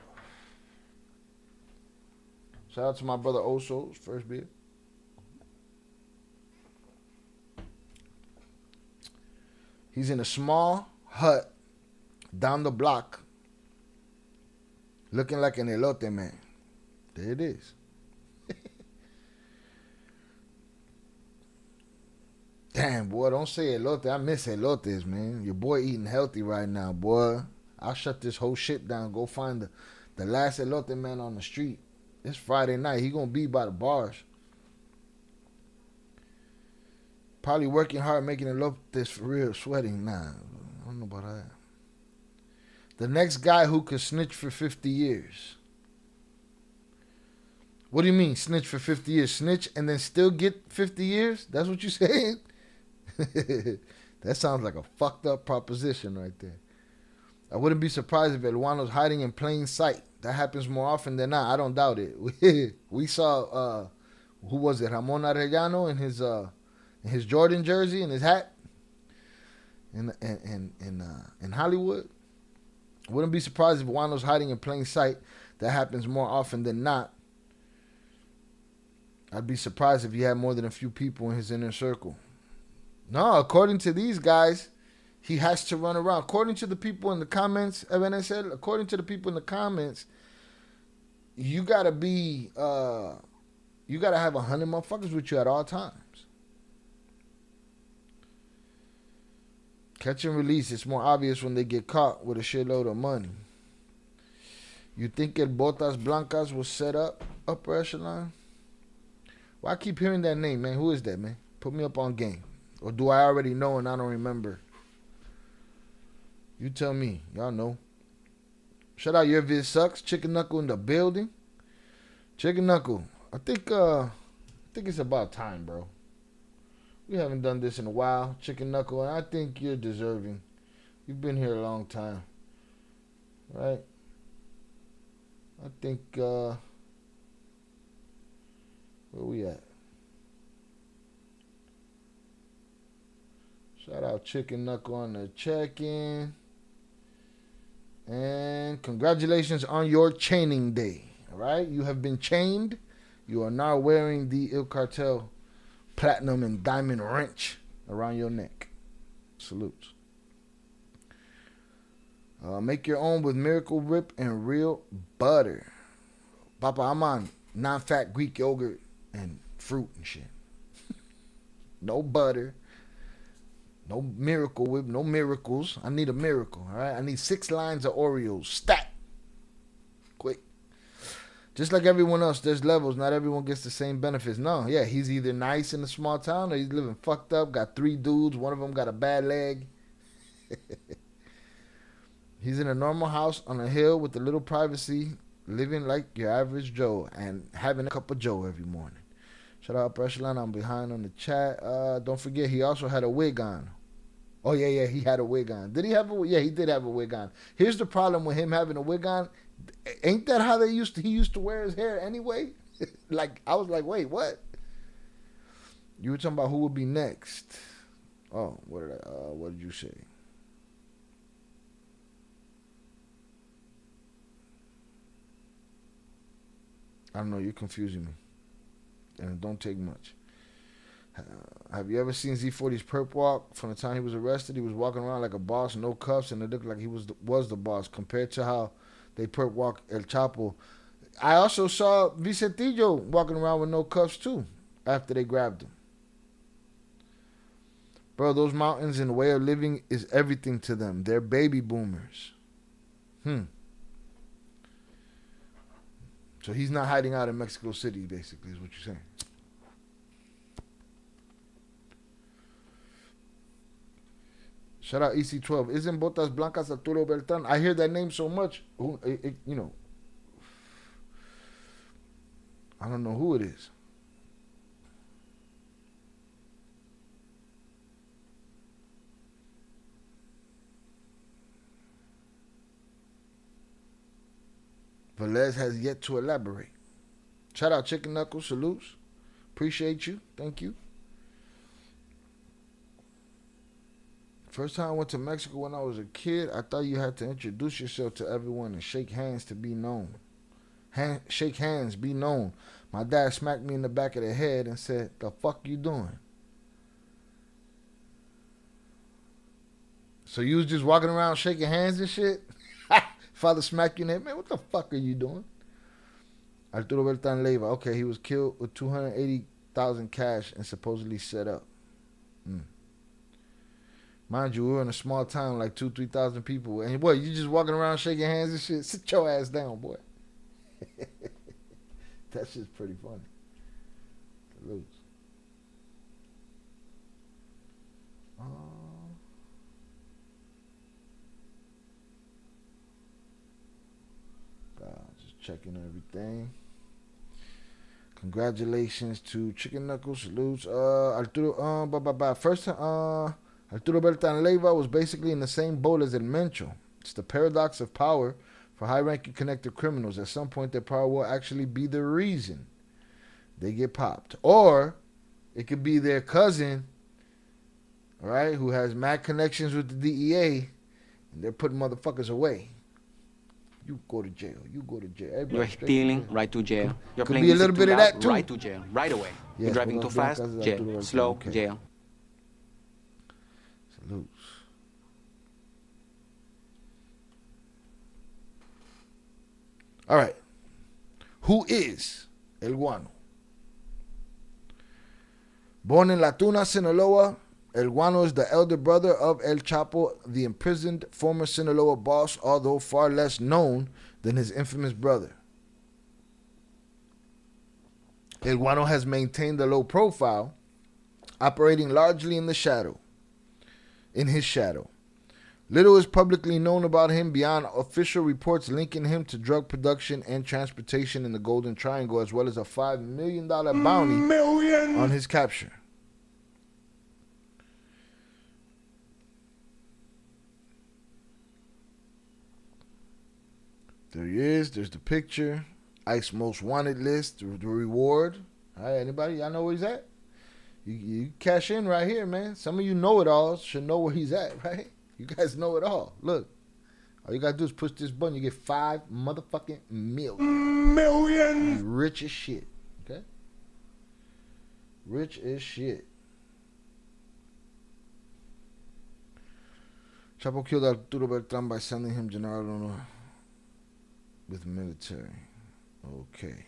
Shout out to my brother Oso's first beer. He's in a small hut down the block looking like an elote man. There it is. Damn, boy, don't say elote. I miss elotes, man. Your boy eating healthy right now, boy. I'll shut this whole shit down. Go find the last elote man on the street. It's Friday night. He gonna be by the bars. Probably working hard making elotes for real, sweating. Nah, I don't know about that. The next guy who could snitch for 50 years. What do you mean, snitch for 50 years? Snitch and then still get 50 years? That's what you saying? That sounds like a fucked up proposition right there. I wouldn't be surprised if El Guano's hiding in plain sight. That happens more often than not. I don't doubt it. We saw, who was it? Ramon Arellano in his Jordan jersey and his hat in Hollywood. Wouldn't be surprised if Guano's hiding in plain sight. That happens more often than not. I'd be surprised if he had more than a few people in his inner circle. No, according to these guys, he has to run around. According to the people in the comments, Evan said, according to the people in the comments, you gotta be, you gotta have 100 motherfuckers with you at all times. Catch and release, it's more obvious when they get caught with a shitload of money. You think El Botas Blancas was set up, upper echelon? Well, I keep hearing that name, man. Who is that, man? Put me up on game. Or do I already know and I don't remember? You tell me. Y'all know. Shout out Your Vid Sucks. Chicken Knuckle in the building. Chicken Knuckle, I think it's about time, bro. We haven't done this in a while. Chicken Knuckle, and I think you're deserving. You've been here a long time. Right? I think, where we at? Shout out Chicken Knuckle on the check-in. And congratulations on your chaining day. All right? You have been chained. You are now wearing the Il Cartel platinum and diamond wrench around your neck. Salutes. Make your own with Miracle Whip and real butter. Papa, I'm on non-fat Greek yogurt and fruit and shit. No butter. No Miracle Whip. No miracles. I need a miracle. All right. I need 6 lines of Oreos. Stat. Quick. Just like everyone else, there's levels. Not everyone gets the same benefits. No, yeah, he's either nice in a small town or he's living fucked up. Got 3 dudes. One of them got a bad leg. He's in a normal house on a hill with a little privacy, living like your average Joe and having a cup of Joe every morning. Shout out Upper Echelon. I'm behind on the chat. Don't forget, he also had a wig on. Oh, yeah, he had a wig on. Did he have a wig? Yeah, he did have a wig on. Here's the problem with him having a wig on. Ain't that how he used to wear his hair anyway? Like, I was like, wait, what? You were talking about who would be next. Oh, what did you say? I don't know, you're confusing me. And it don't take much. Have you ever seen Z40's perp walk? From the time he was arrested, he was walking around like a boss, no cuffs, and it looked like he was the boss compared to how they perp walk El Chapo. I also saw Vicentillo walking around with no cuffs too after they grabbed him. Bro, those mountains and the way of living is everything to them. They're baby boomers. So he's not hiding out in Mexico City, basically, is what you're saying. Shout out EC12. Isn't Botas Blancas Arturo Beltran? I hear that name so much. I don't know who it is. Velez has yet to elaborate. Shout out Chicken Knuckles. Salutes. Appreciate you. Thank you. First time I went to Mexico when I was a kid, I thought you had to introduce yourself to everyone and shake hands to be known. Shake hands, be known. My dad smacked me in the back of the head and said, "The fuck you doing?" So you was just walking around shaking hands and shit? Father smacked you in the head. Man, what the fuck are you doing? Arturo Beltran Leiva. Okay, he was killed with 280,000 cash and supposedly set up. Mind you, we were in a small town, like 2,000-3,000 people. And what, you just walking around shaking hands and shit? Sit your ass down, boy. That shit's pretty funny. Salutes. Just checking everything. Congratulations to Chicken Knuckles. Salutes. Arturo, first time, Arturo Beltran Leiva was basically in the same boat as El Mencho. It's the paradox of power for high-ranking connected criminals. At some point, their power will actually be the reason they get popped. Or it could be their cousin, all right, who has mad connections with the DEA, and they're putting motherfuckers away. You go to jail. You go to jail. Everybody You're stealing, right to jail. You're could playing be a music little bit too of loud, that too. right to jail, right away. Yes, You're driving too fast, jail. Slow, okay. jail. Salutes. All right. Who is El Guano? Born in La Tuna, Sinaloa, El Guano is the elder brother of El Chapo, the imprisoned former Sinaloa boss, although far less known than his infamous brother. El Guano has maintained a low profile, operating largely in his shadow. Little is publicly known about him beyond official reports linking him to drug production and transportation in the Golden Triangle, as well as a $5 million bounty on his capture. There he is. There's the picture. ICE Most Wanted list. The reward. All right, anybody? Y'all know where he's at? You cash in right here, man. Some of you know it all. Should know where he's at, right? You guys know it all. Look. All you got to do is push this button. You get $5 motherfucking million. You're rich as shit. Okay? Rich as shit. Chapo killed Arturo Beltran by sending him General with military. Okay.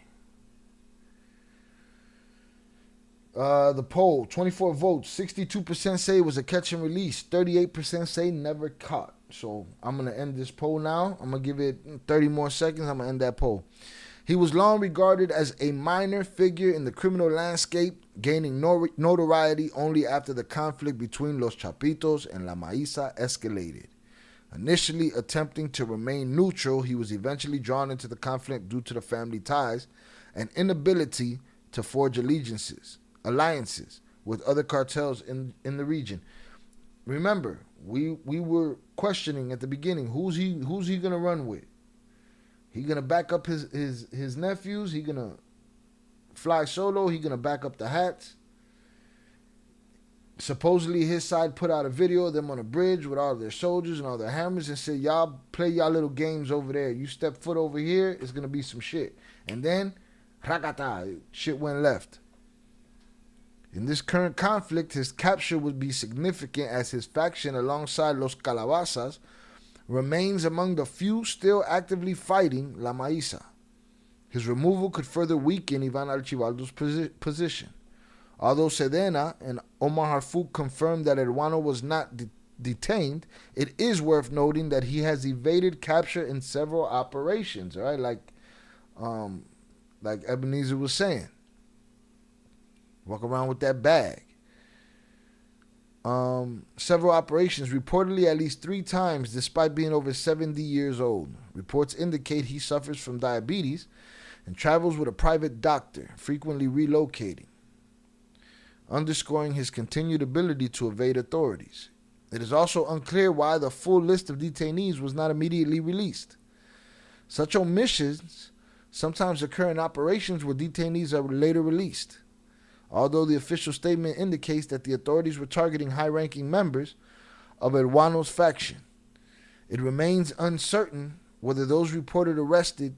The poll, 24 votes, 62% say it was a catch and release, 38% say never caught. So I'm going to end this poll now. I'm going to give it 30 more seconds. I'm going to end that poll. He was long regarded as a minor figure in the criminal landscape, gaining notoriety only after the conflict between Los Chapitos and La Maíza escalated. Initially attempting to remain neutral, he was eventually drawn into the conflict due to the family ties and inability to forge alliances with other cartels in the region. Remember, we were questioning at the beginning, who's he gonna run with? He gonna back up his nephews? He gonna fly solo? He gonna back up the hats? Supposedly his side put out a video of them on a bridge with all their soldiers and all their hammers and said, y'all play y'all little games over there. You step foot over here, it's going to be some shit. And then, rakata, shit went left. In this current conflict, his capture would be significant as his faction alongside Los Calabazas remains among the few still actively fighting La Maíza. His removal could further weaken Ivan Archibaldo's position. Although Sedena and Omar Harfouk confirmed that El Guano was not detained, it is worth noting that he has evaded capture in several operations, all right? Like Ebenezer was saying. Walk around with that bag. Several operations, reportedly at least 3 times, despite being over 70 years old. Reports indicate he suffers from diabetes and travels with a private doctor, frequently relocating, underscoring his continued ability to evade authorities. It is also unclear why the full list of detainees was not immediately released. Such omissions sometimes occur in operations where detainees are later released. Although the official statement indicates that the authorities were targeting high-ranking members of El Guano's faction, it remains uncertain whether those reported arrested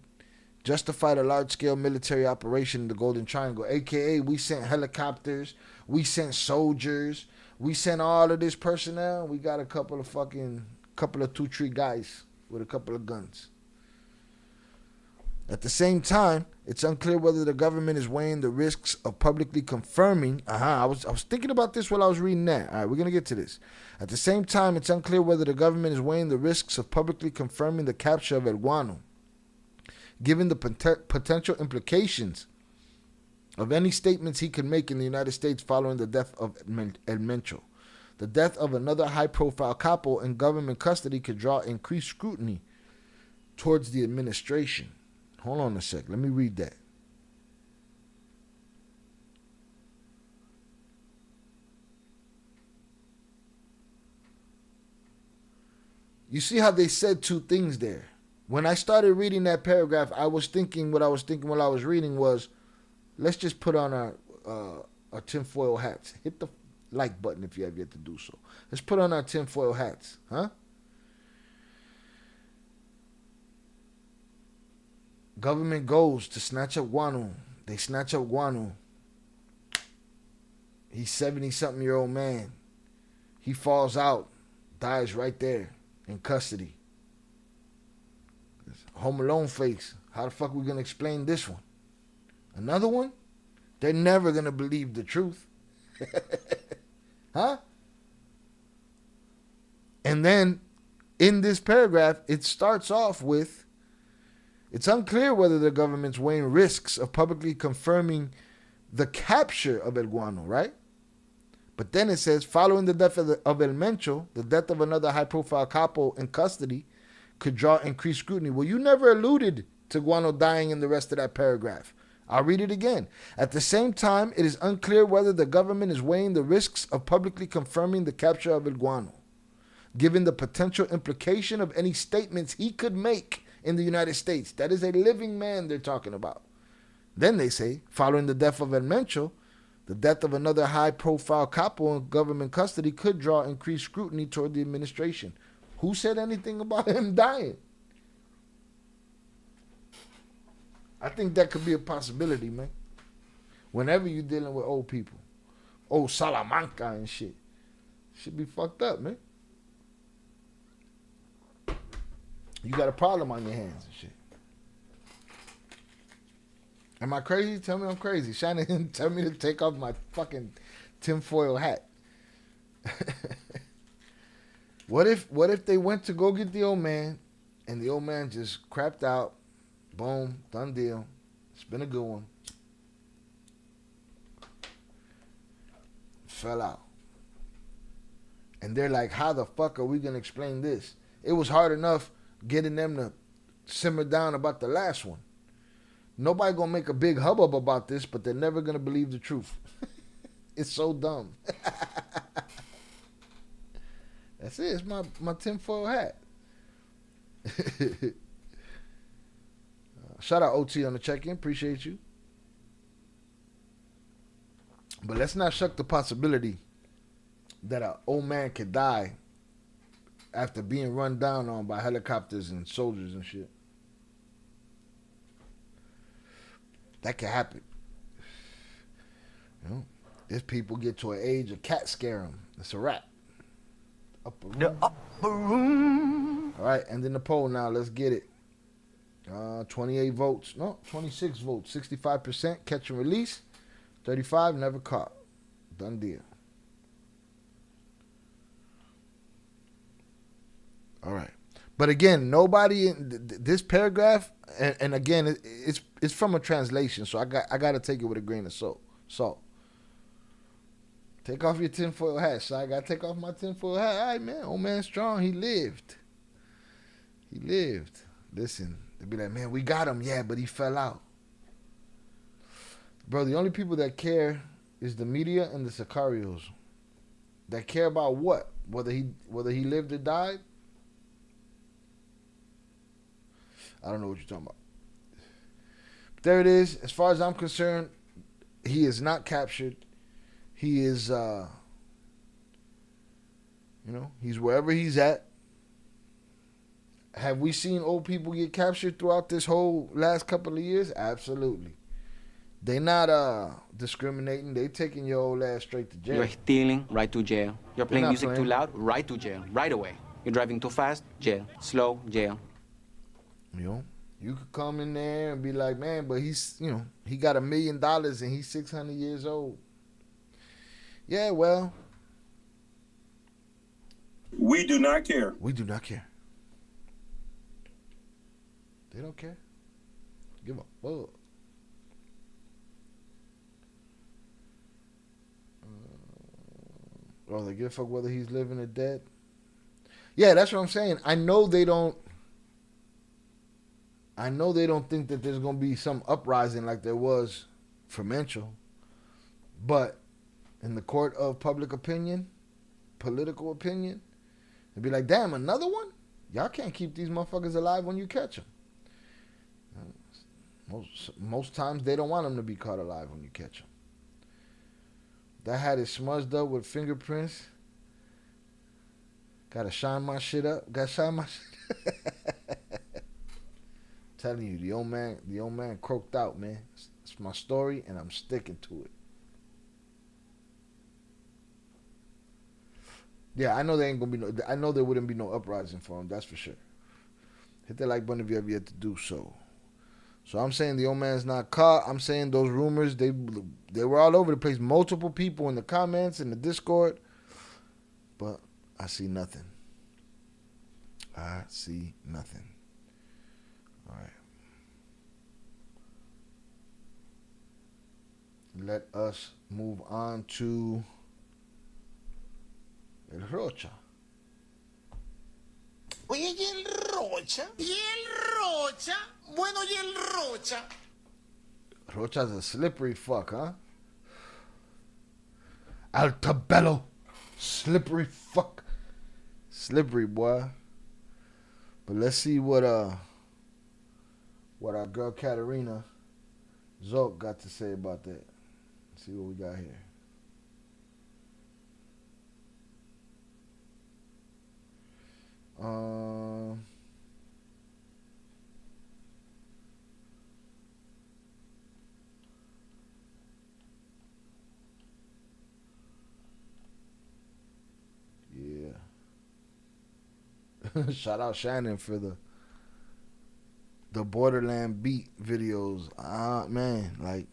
justified a large-scale military operation in the Golden Triangle, a.k.a. we sent helicopters, we sent soldiers, we sent all of this personnel, we got a couple of 2-3 guys with a couple of guns. At the same time, it's unclear whether the government is weighing the risks of publicly confirming. I was thinking about this while I was reading that. All right, we're going to get to this. At the same time, it's unclear whether the government is weighing the risks of publicly confirming the capture of El Guano, given the potential implications of any statements he could make in the United States following the death of El Mencho. The death of another high-profile capo in government custody could draw increased scrutiny towards the administration. Hold on a sec. Let me read that. You see how they said 2 things there. When I started reading that paragraph, I was thinking what I was thinking while I was reading was, let's just put on our tinfoil hats. Hit the like button if you have yet to do so. Let's put on our tinfoil hats, huh? Government goes to snatch up Guano. They snatch up Guano. He's 70-something-year-old man. He falls out, dies right there in custody. Home Alone face. How the fuck we gonna explain this one? Another one? They're never gonna believe the truth. Huh? And then in this paragraph, it starts off with, it's unclear whether the government's weighing risks of publicly confirming the capture of El Guano, right? But then it says, following the death of El Mencho, the death of another high-profile capo in custody could draw increased scrutiny. Well, you never alluded to Guano dying in the rest of that paragraph. I'll read it again. At the same time, it is unclear whether the government is weighing the risks of publicly confirming the capture of El Guano, given the potential implication of any statements he could make in the United States. That is a living man they're talking about. Then they say, following the death of El Mencho, the death of another high-profile capo in government custody could draw increased scrutiny toward the administration. Who said anything about him dying? I think that could be a possibility, man. Whenever you're dealing with old people. Old Salamanca and shit. Should be fucked up, man. You got a problem on your hands and shit. Am I crazy? Tell me I'm crazy. Shannon, tell me to take off my fucking tinfoil hat. What if they went to go get the old man and the old man just crapped out? Boom, done deal. It's been a good one. Fell out. And they're like, how the fuck are we going to explain this? It was hard enough getting them to simmer down about the last one. Nobody gonna make a big hubbub about this, but they're never gonna believe the truth. It's so dumb. That's it. It's my tinfoil hat. Shout out OT on the check-in. Appreciate you. But let's not shuck the possibility that an old man could die after being run down on by helicopters and soldiers and shit. That can happen. You know, if people get to an age, a cat scare them. It's a wrap. Upper room. The upper room. All right, and then the poll now. Let's get it. 28 votes. No, 26 votes. 65% catch and release. 35 never caught. Done deal. All right. But again, nobody in this paragraph, and again, it's from a translation, so I got to take it with a grain of salt. Take off your tinfoil hat, so I got to take off my tinfoil hat. All right, man, old man strong, he lived. Listen, they'll be like, man, we got him, yeah, but he fell out. Bro, the only people that care is the media and the sicarios. That care about what? Whether he lived or died? I don't know what you're talking about. But there it is. As far as I'm concerned, he is not captured. He is, he's wherever he's at. Have we seen old people get captured throughout this whole last couple of years? Absolutely. They not discriminating. They taking your old ass straight to jail. You're stealing, right to jail. You're playing music too loud, right to jail, right away. You're driving too fast, jail. Slow, jail. You know, you could come in there and be like, man, but he's, he got $1 million and he's 600 years old. Yeah, well. We do not care. We do not care. They don't care. Give a fuck. They give a fuck whether he's living or dead. Yeah, that's what I'm saying. I know they don't think that there's going to be some uprising like there was for Mencho. But in the court of public opinion, political opinion, they'd be like, damn, another one? Y'all can't keep these motherfuckers alive when you catch them. Most times they don't want them to be caught alive when you catch them. That hat is smudged up with fingerprints. Gotta shine my shit up. Gotta shine my shit. Telling you, the old man croaked out, man. It's my story, and I'm sticking to it. Yeah, I know there ain't gonna be I know there wouldn't be no uprising for him. That's for sure. Hit that like button if you have yet to do so. So I'm saying the old man's not caught. I'm saying those rumors, they were all over the place. Multiple people in the comments, in the Discord. But I see nothing. I see nothing. All right. Let us move on to El Rocha. Oye, ¿y el Rocha? ¿Y el Rocha? Bueno, ¿y el Rocha? Rocha's a slippery fuck, huh? Altabello. Slippery fuck. Slippery, boy. But let's see what our girl Katarina Zolk got to say about that. Let's see what we got here. Yeah. Shout out Shannon for the Borderland Beat videos. Man, like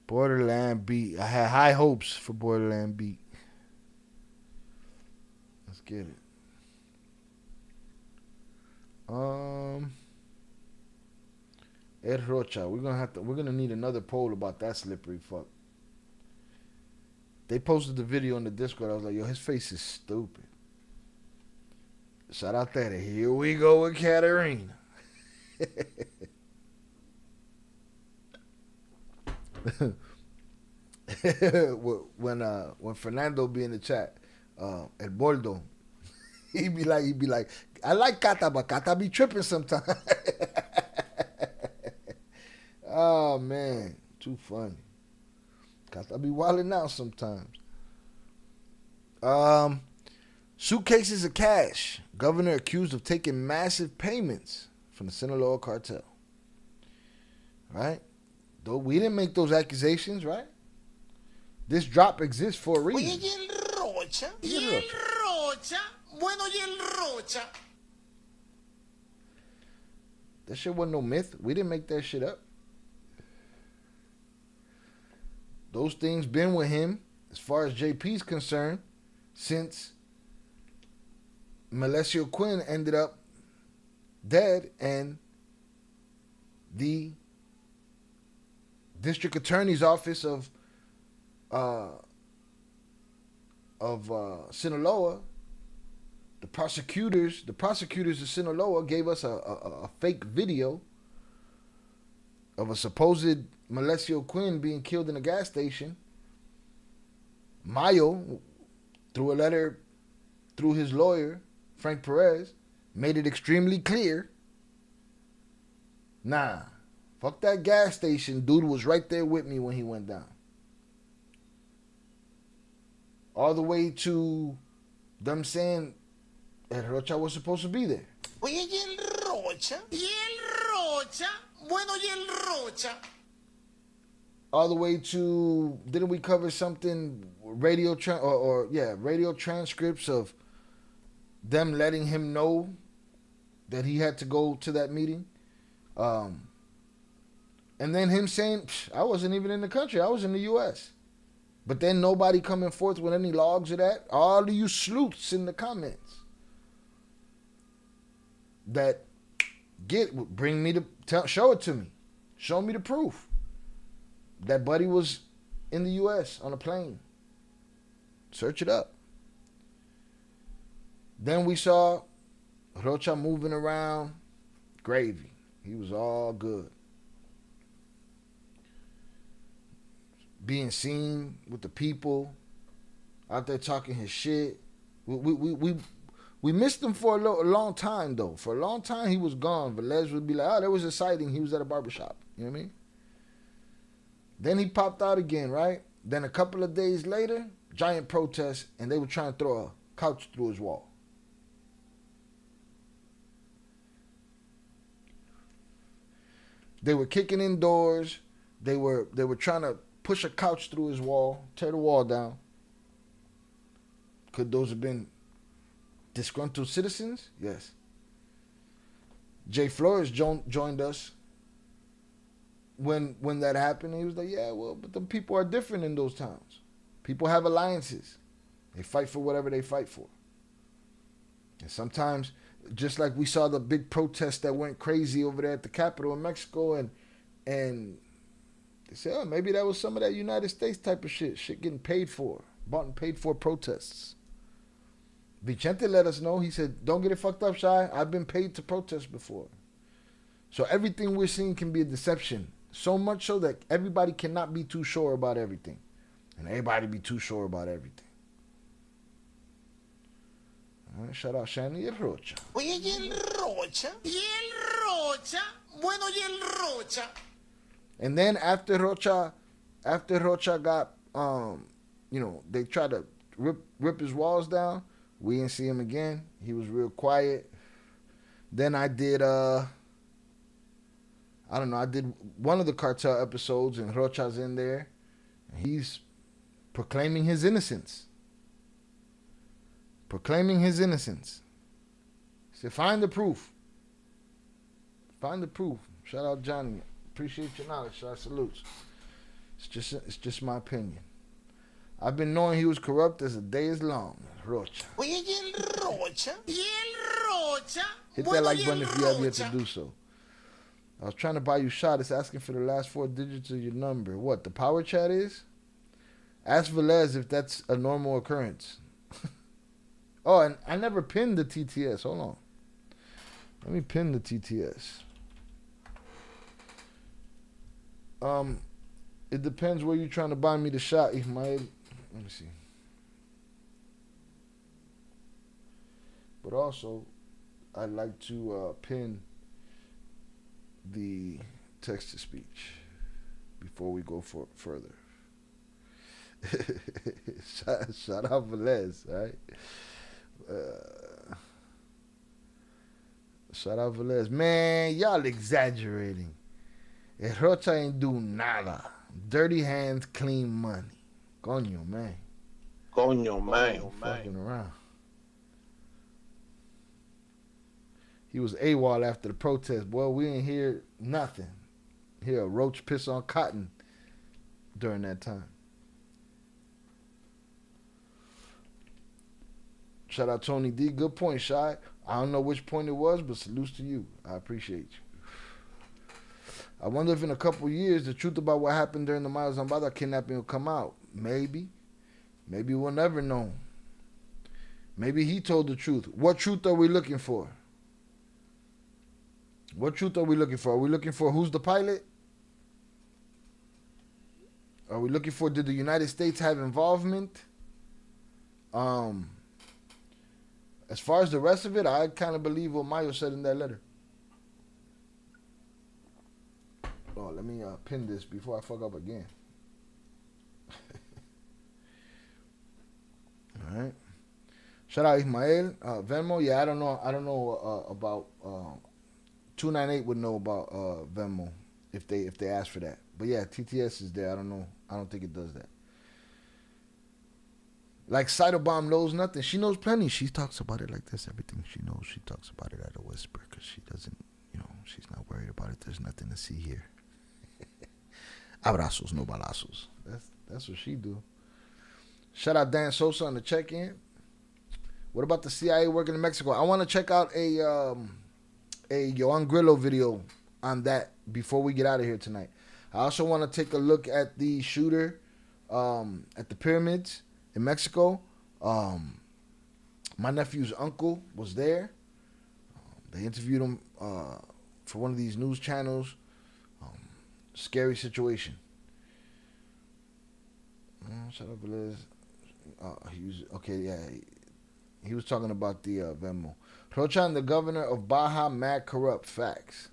Borderland Beat. I had high hopes for Borderland Beat. Let's get it. Ed Rocha. We're gonna need another poll about that slippery fuck. They posted the video in the Discord. I was like, yo, his face is stupid. Shout out that. Here we go with Katarina. When Fernando be in the chat, El Bordo, he be like, I like Kata, but Kata be tripping sometimes. Oh man, too funny. Kata be wilding out sometimes. Suitcases of cash. Governor accused of taking massive payments from the Sinaloa cartel. Right? Though we didn't make those accusations, right? This drop exists for a reason. Oye, ¿y el Rocha? ¿Y el Rocha? Bueno, ¿y el Rocha? That shit wasn't no myth. We didn't make that shit up. Those things been with him, as far as JP's concerned, since Melesio Quinn ended up dead and the district attorney's office of Sinaloa, the prosecutors of Sinaloa gave us a fake video of a supposed Melesio Quinn being killed in a gas station. Mayo, through a letter through his lawyer, Frank Perez, made it extremely clear. Nah, fuck that gas station. Dude was right there with me when he went down. All the way to them saying El Rocha was supposed to be there. Oye, ¿y el Rocha? ¿Y el Rocha? Bueno, ¿y el Rocha? All the way to, didn't we cover something, radio transcripts of them letting him know that he had to go to that meeting. And then him saying, I wasn't even in the country. I was in the U.S. But then nobody coming forth with any logs of that. All of you sleuths in the comments that bring me show it to me. Show me the proof that Buddy was in the U.S. on a plane. Search it up. Then we saw Rocha moving around. Gravy. He was all good. Being seen with the people. Out there talking his shit. We missed him for a long time, though. For a long time, he was gone. Velez would be like, oh, there was a sighting. He was at a barbershop. You know what I mean? Then he popped out again, right? Then a couple of days later, giant protest, and they were trying to throw a couch through his wall. They were kicking in doors. They were trying to push a couch through his wall, tear the wall down. Could those have been disgruntled citizens? Yes. Jay Flores joined us when that happened. He was like, yeah, well, but the people are different in those towns. People have alliances. They fight for whatever they fight for. And sometimes, just like we saw the big protests that went crazy over there at the Capitol in Mexico, and they said, oh, maybe that was some of that United States type of shit getting paid for. Bought and paid for protests. Vicente let us know. He said, don't get it fucked up, Shy. I've been paid to protest before. So everything we're seeing can be a deception. So much so that everybody cannot be too sure about everything. And everybody be too sure about everything. All right, shout out Shani y Rocha. Oye, y el Rocha. Y el Rocha. Bueno, y el Rocha. And then after Rocha got, they tried to rip his walls down. We didn't see him again. He was real quiet. Then I did, I did one of the cartel episodes and Rocha's in there. He's proclaiming his innocence. Proclaiming his innocence. He said, find the proof. Find the proof. Shout out Johnny. Appreciate your knowledge. Shout out salutes. It's just my opinion. I've been knowing he was corrupt as the day is long. Rocha. Oye, y el Rocha. Y el Rocha. Hit that like button if you have yet to do so. I was trying to buy you shot. It's asking for the last 4 digits of your number. What, the power chat is? Ask Velez if that's a normal occurrence. Oh, and I never pinned the TTS. Hold on. Let me pin the TTS. It depends where you're trying to buy me the shot, Ismael. Let me see. But also, I'd like to pin the text-to-speech before we go further. shout out Velez, right? Shout out Velez. Man, y'all exaggerating. El Rocha ain't do nada. Dirty hands, clean money. Coño, man. Coño, man. Fucking around. He was AWOL after the protest. Boy, we didn't hear nothing. Hear a roach piss on cotton during that time. Shout out Tony D. Good point, Shy. I don't know which point it was, but salutes to you. I appreciate you. I wonder if in a couple years the truth about what happened during the Mayo Zambada kidnapping will come out. Maybe. Maybe we'll never know. Maybe he told the truth. What truth are we looking for? What truth are we looking for? Are we looking for who's the pilot? Are we looking for did the United States have involvement? As far as the rest of it, I kind of believe what Mayo said in that letter. Oh, let me pin this before I fuck up again. All right. Shout out Ismael. Venmo, yeah, I don't know about 298 would know about Venmo if they ask for that. But yeah, TTS is there. I don't know. I don't think it does that. Like Cytobomb knows nothing. She knows plenty. She talks about it like this. Everything she knows, she talks about it at a whisper because she doesn't, she's not worried about it. There's nothing to see here. Abrazos, no balazos. That's what she do. Shout out Dan Sosa on the check-in. What about the CIA working in Mexico? I want to check out a Yoan Grillo video on that before we get out of here tonight. I also want to take a look at the shooter at the pyramids in Mexico. My nephew's uncle was there. They interviewed him for one of these news channels. Scary situation. Shut up, Liz. He was talking about the Venmo. Rocha and the governor of Baja mad corrupt. Facts.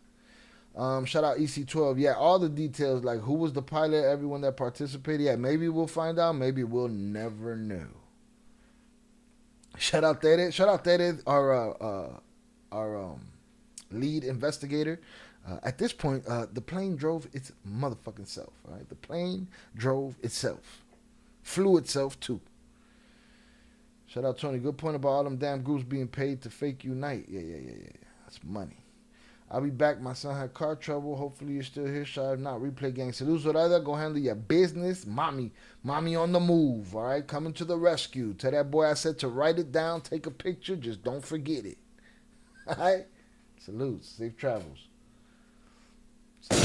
Shout out EC12. Yeah, all the details, like who was the pilot, everyone that participated. Yeah, maybe we'll find out. Maybe we'll never know. Shout out Tere. Shout out Tere, our lead investigator. At this point, the plane drove its motherfucking self. All right, the plane drove itself, flew itself too. Shout out Tony. Good point about all them damn groups being paid to fake unite. Yeah. That's money. I'll be back. My son had car trouble. Hopefully you're still here. Shout out not replay gang. Salud, Zorada. Go handle your business. Mommy on the move. All right, coming to the rescue. Tell that boy I said to write it down, take a picture. Just don't forget it. All right. Salute. Safe travels. There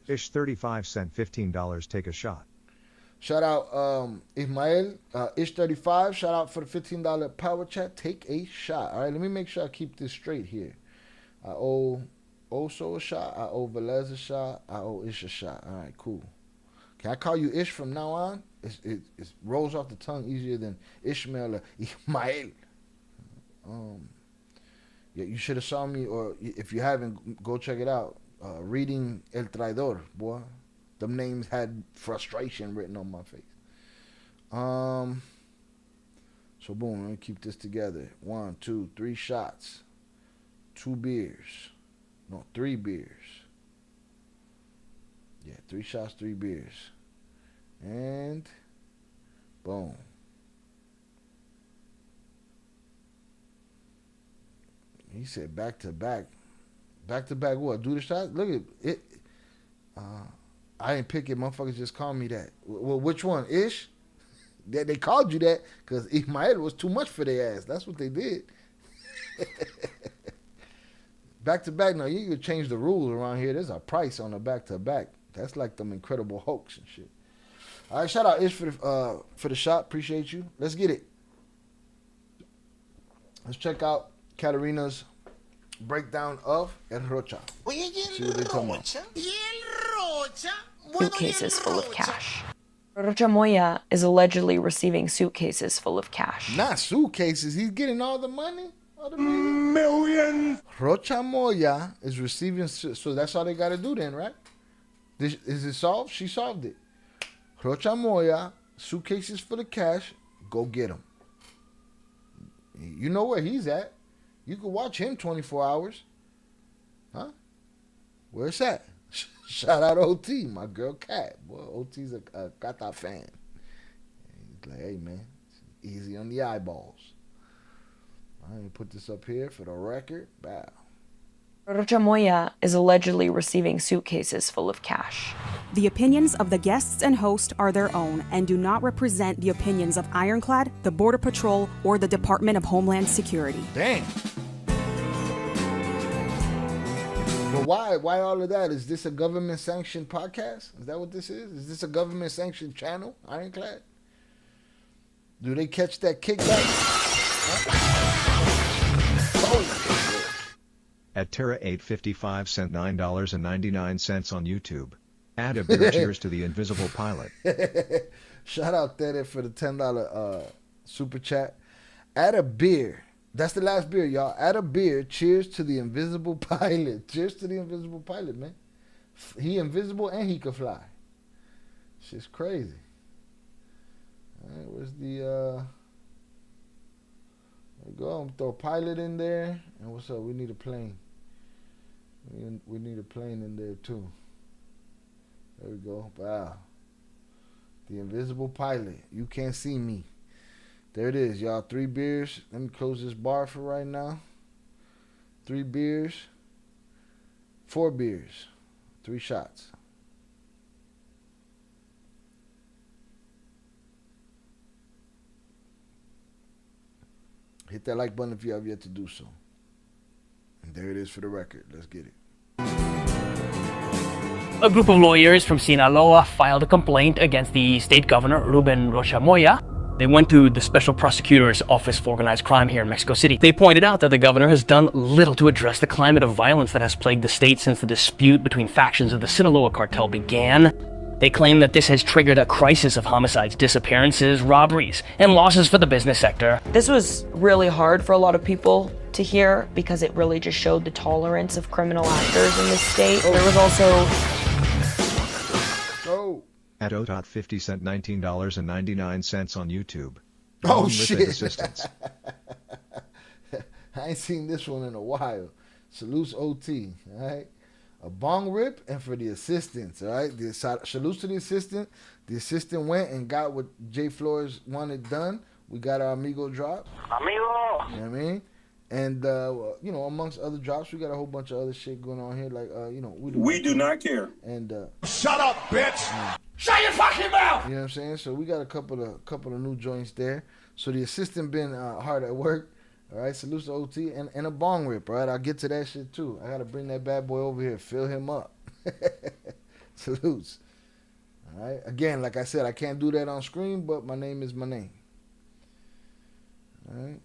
it is. Ish 35 cent $15 take a shot. Shout out Ismael, Ish 35. Shout out for the $15 power chat. Take a shot. All right, let me make sure I keep this straight here. I owe Oso a shot. I owe Velez a shot. I owe Ish a shot. All right, cool. Can I call you Ish from now on? It rolls off the tongue easier than Ishmael or Ismael. Yeah, you should have saw me, or if you haven't, go check it out. Reading El Traidor, boy. Them names had frustration written on my face. So boom, let me keep this together. 1, 2, 3 shots. 2 beers. No, 3 beers. Yeah, 3 shots, 3 beers. And boom. He said back to back. Back to back what? Do the shot? Look at it. I didn't pick it. Motherfuckers just called me that. Well, which one? Ish? They called you that because Ismael was too much for their ass. That's what they did. Back to back. Now, you could change the rules around here. There's a price on a back to back. That's like them Incredible Hulks and shit. All right, shout out Ish for the shot. Appreciate you. Let's get it. Let's check out Katarina's breakdown of El Rocha. See what they talking about. Suitcases full of cash. Rocha Moya is allegedly receiving suitcases full of cash. Not suitcases. He's getting all the money. All the millions. Rocha Moya is receiving. So that's all they got to do then, right? Is it solved? She solved it. Rocha Moya, suitcases full of cash. Go get him. You know where he's at. You can watch him 24 hours. Huh? Where's that? Shout out OT, my girl Kat. Boy, OT's a Kata fan. He's like, hey, man, easy on the eyeballs. I'm going to put this up here for the record. Bow. Rocha Moya is allegedly receiving suitcases full of cash. The opinions of the guests and host are their own and do not represent the opinions of Ironclad, the Border Patrol, or the Department of Homeland Security. Damn. But why all of that? Is this a government-sanctioned podcast? Is that what this is? Is this a government-sanctioned channel, Ironclad? Do they catch that kickback? At Terra 855 cent $9.99 on YouTube. Add a beer cheers to the invisible pilot. Shout out Tere for the $10 super chat. Add a beer. That's the last beer, y'all. Add a beer. Cheers to the invisible pilot. Cheers to the invisible pilot, man. He invisible and he can fly. Shit's crazy. All right, where's the there we go. I'm gonna throw a pilot in there. And what's up? We need a plane. We need a plane in there too. There we go. Wow. The invisible pilot. You can't see me. There it is, y'all. 3 beers. Let me close this bar for right now. 3 beers. 4 beers. 3 shots. Hit that like button if you have yet to do so. And there it is for the record. Let's get it. A group of lawyers from Sinaloa filed a complaint against the state governor, Ruben Rocha Moya. They went to the Special Prosecutor's Office for Organized Crime here in Mexico City. They pointed out that the governor has done little to address the climate of violence that has plagued the state since the dispute between factions of the Sinaloa cartel began. They claim that this has triggered a crisis of homicides, disappearances, robberies, and losses for the business sector. This was really hard for a lot of people to hear because it really just showed the tolerance of criminal actors in the state. There was also... At OTOT 50 cent $19.99 on YouTube. Oh, with shit. Assistance. I ain't seen this one in a while. Salutes OT, all right? A bong rip and for the assistants, all right? Salutes to the assistant. The assistant went and got what Jay Flores wanted done. We got our amigo drop. Amigo! You know what I mean? And, you know, amongst other drops, we got a whole bunch of other shit going on here. Like, you know, we do not care. And, shut up, bitch! Shut your fucking mouth! You know what I'm saying? So we got a couple of new joints there. So the assistant been hard at work. All right, salutes to OT and a bong rip. All right, I'll get to that shit too. I gotta bring that bad boy over here, fill him up. Salutes. All right. Again, like I said, I can't do that on screen, but my name is my name. All right.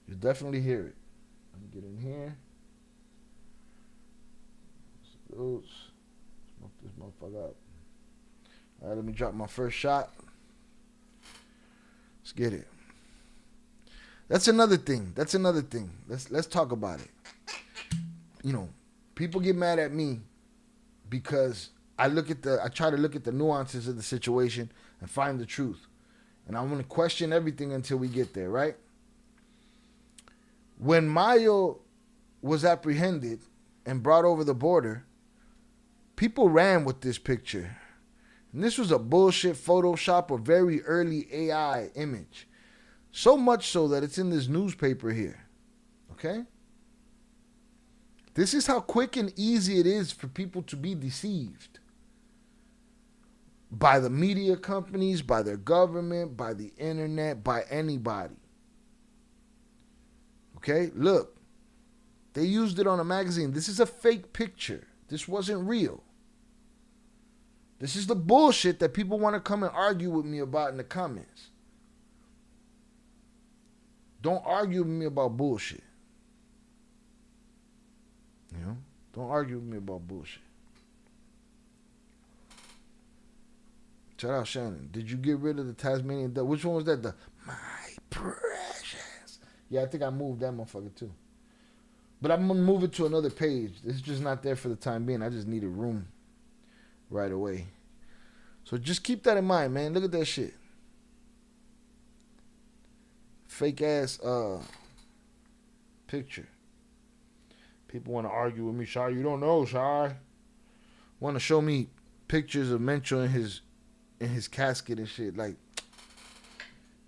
You definitely hear it. Let me get in here. Salutes. Smoke this motherfucker up. All right, let me drop my first shot. Let's get it. That's another thing. Let's talk about it. You know, people get mad at me because I try to look at the nuances of the situation and find the truth. And I'm going to question everything until we get there, right? When Mayo was apprehended and brought over the border, people ran with this picture. And this was a bullshit Photoshop or very early AI image. So much so that it's in this newspaper here. Okay? This is how quick and easy it is for people to be deceived. By the media companies, by their government, by the internet, by anybody. Okay? Look. They used it on a magazine. This is a fake picture. This wasn't real. This is the bullshit that people want to come and argue with me about in the comments. Don't argue with me about bullshit. You know? Don't argue with me about bullshit. Shout out Shannon. Did you get rid of the Tasmanian devil? Which one was that? The My Precious. Yeah, I think I moved that motherfucker too. But I'm going to move it to another page. It's just not there for the time being. I just needed room right away. So just keep that in mind, man. Look at that shit. Fake ass picture. People want to argue with me. Shai, you don't know, Shai. Want to show me pictures of Mencho in his casket and shit. Like,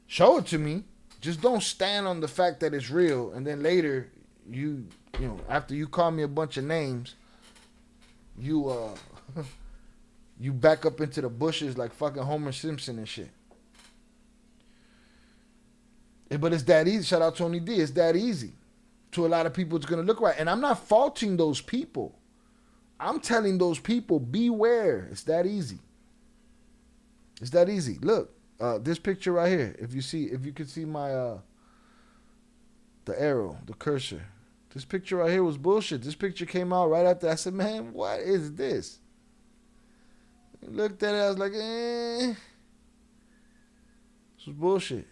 show it to me. Just don't stand on the fact that it's real. And then later, you know, after you call me a bunch of names, you you back up into the bushes like fucking Homer Simpson and shit. But it's that easy. Shout out Tony D. It's that easy. To a lot of people, it's going to look right. And I'm not faulting those people. I'm telling those people, beware. It's that easy. It's that easy. Look, this picture right here. If you could see my, the arrow, the cursor. This picture right here was bullshit. This picture came out right after. I said, man, what is this? I looked at it. I was like, This was bullshit.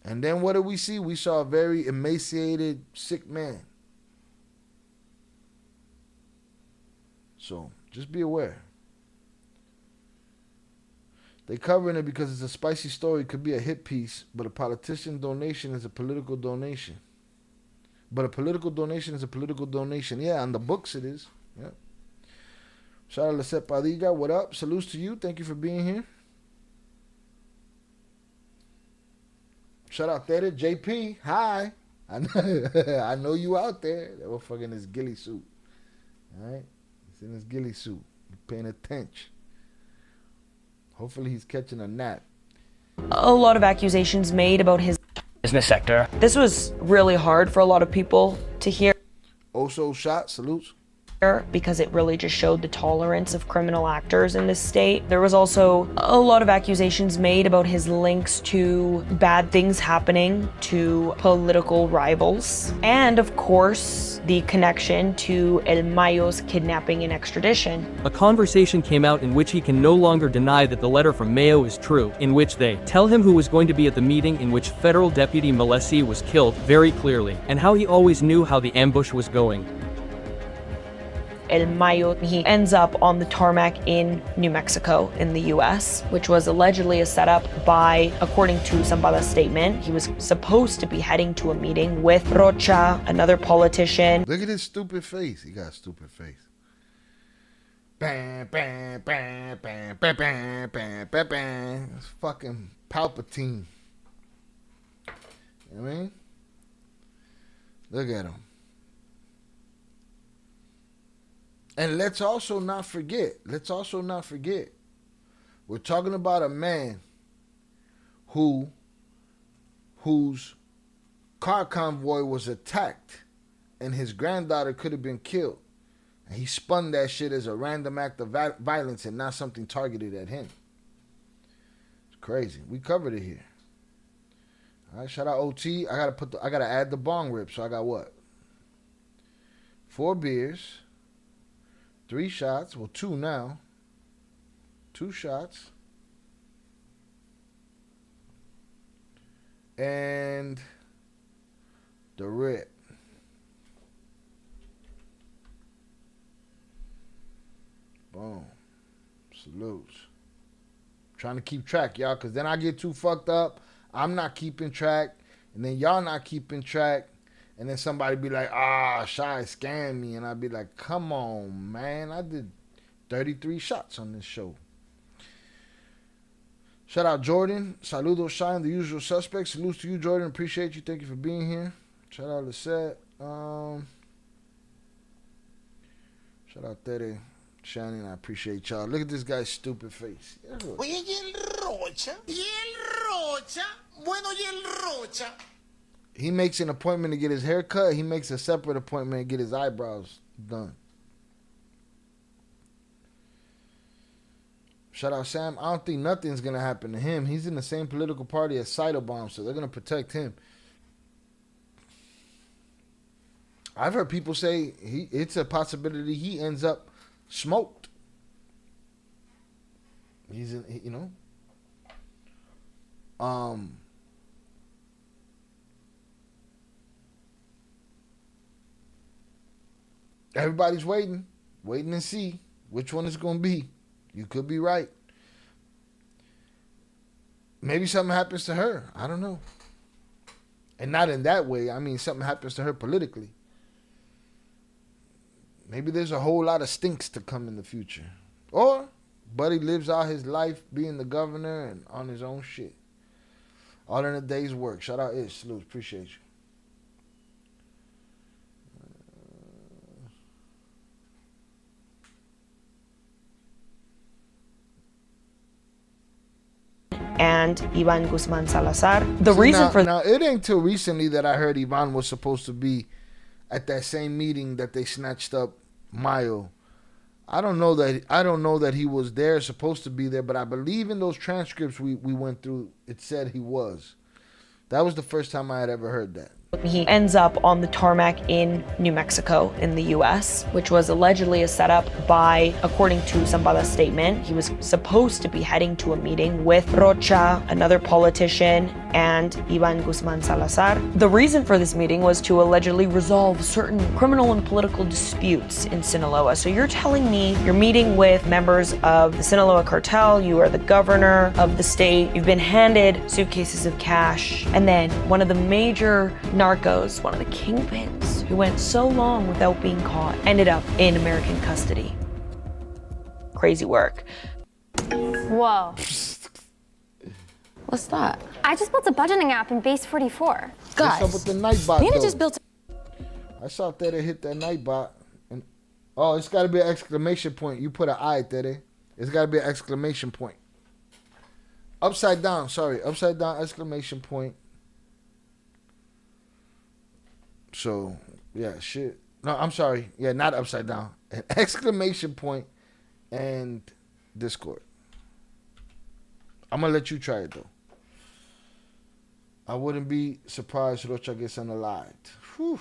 And then what did we see? We saw a very emaciated, sick man. So, just be aware. They covering it because it's a spicy story. It could be a hit piece, but a politician donation is a political donation. But a political donation is a political donation. Yeah, on the books it is. Yeah. Shout out to Lisette Padiga. What up? Salutes to you. Thank you for being here. Shout out there to JP. Hi. I know you out there. That motherfucker in his ghillie suit. Alright? He's in his ghillie suit. He's paying attention. Hopefully he's catching a nap. A lot of accusations made about his business sector. This was really hard for a lot of people to hear. Also shot. Salutes. Because it really just showed the tolerance of criminal actors in this state. There was also a lot of accusations made about his links to bad things happening to political rivals. And of course, the connection to El Mayo's kidnapping and extradition. A conversation came out in which he can no longer deny that the letter from Mayo is true, in which they tell him who was going to be at the meeting in which Federal Deputy Malesi was killed very clearly, and how he always knew how the ambush was going. El Mayo, he ends up on the tarmac in New Mexico in the US, which was allegedly a setup by, according to Zambada's statement, he was supposed to be heading to a meeting with Rocha, another politician. Look at his stupid face. He got a stupid face. Bam, bam, bam, bam, bam, bam, bam, bam, bam. It's fucking Palpatine. You know what I mean? Look at him. And let's also not forget, we're talking about a man whose car convoy was attacked and his granddaughter could have been killed. And he spun that shit as a random act of violence and not something targeted at him. It's crazy. We covered it here. All right, shout out OT. I gotta add the bong rip. So I got what? 4 beers, 3 shots. Well, 2 now. 2 shots. And the rip. Boom. Salutes. Trying to keep track, y'all, because then I get too fucked up. I'm not keeping track. And then y'all not keeping track. And then somebody be like, Shy scammed me. And I'd be like, come on, man. I did 33 shots on this show. Shout out Jordan. Saludos, Shy, and the usual suspects. Salutes to you, Jordan. Appreciate you. Thank you for being here. Shout out Lisette. Shout out Tere. Shannon, I appreciate y'all. Look at this guy's stupid face. Oye, y el Rocha. Y el Rocha. Bueno, y el Rocha. He makes an appointment to get his hair cut. He makes a separate appointment to get his eyebrows done. Shout out Sam. I don't think nothing's going to happen to him. He's in the same political party as Bomb, so they're going to protect him. I've heard people say it's a possibility he ends up smoked. He's in, you know. Everybody's waiting to see which one it's going to be. You could be right. Maybe something happens to her. I don't know. And not in that way. I mean, something happens to her politically. Maybe there's a whole lot of stinks to come in the future. Or Buddy lives out his life being the governor and on his own shit. All in a day's work. Shout out Ish. Salute. Appreciate you. And Ivan Guzman Salazar. The reason for now, it ain't till recently that I heard Ivan was supposed to be at that same meeting that they snatched up Mayo. I don't know that he was there, supposed to be there, but I believe in those transcripts we went through, it said he was. That was the first time I had ever heard that. He ends up on the tarmac in New Mexico in the US, which was allegedly a setup by, according to Zambada's statement, he was supposed to be heading to a meeting with Rocha, another politician, and Ivan Guzman Salazar. The reason for this meeting was to allegedly resolve certain criminal and political disputes in Sinaloa. So you're telling me you're meeting with members of the Sinaloa cartel, you are the governor of the state, you've been handed suitcases of cash, and then one of the major narcos, one of the kingpins, who went so long without being caught, ended up in American custody. Crazy work. Whoa. What's that? I just built a budgeting app in Base 44. What's up with the Nightbot? Nina just built. I saw Tere hit that Nightbot, and it's got to be an exclamation point. You put an I, Tere. It's got to be an exclamation point. Upside down, exclamation point. So, yeah, shit. No, I'm sorry. Yeah, not upside down. An exclamation point and Discord. I'm going to let you try it, though. I wouldn't be surprised Rocha gets unalived. Whew.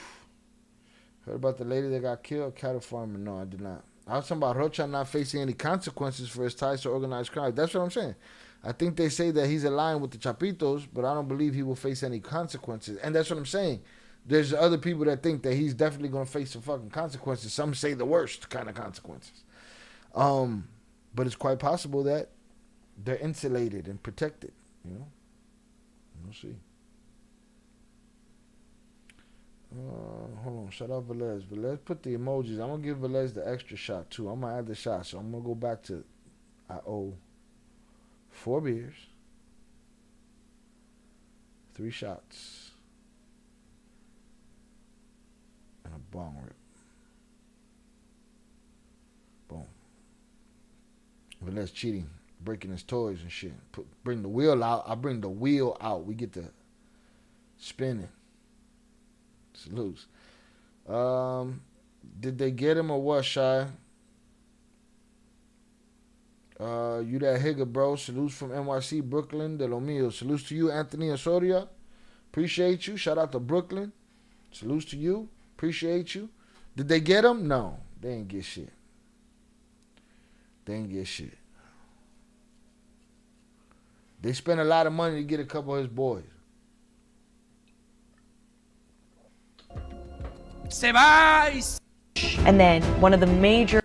Heard about the lady that got killed? Cattle farmer. No, I did not. I was talking about Rocha not facing any consequences for his ties to organized crime. That's what I'm saying. I think they say that he's aligned with the Chapitos, but I don't believe he will face any consequences. And that's what I'm saying. There's other people that think that he's definitely going to face some fucking consequences. Some say the worst kind of consequences. But it's quite possible that they're insulated and protected, you know? We'll see. Hold on. Shout out Velez. Velez, put the emojis. I'm going to give Velez the extra shot, too. I'm going to add the shot. So I'm going to go back to, I owe 4 beers, 3 shots, and a bong rip. Boom. Velez cheating. Breaking his toys and shit. Bring the wheel out. I bring the wheel out. We get to spinning. Salutes. Did they get him or what, Shy? You that Higga, bro. Salutes from NYC, Brooklyn, de lo mío. Salutes to you, Anthony Osoria. Appreciate you. Shout out to Brooklyn. Salutes to you. Appreciate you. Did they get him? No. They ain't get shit. They ain't get shit. They spent a lot of money to get a couple of his boys. And then one of the major,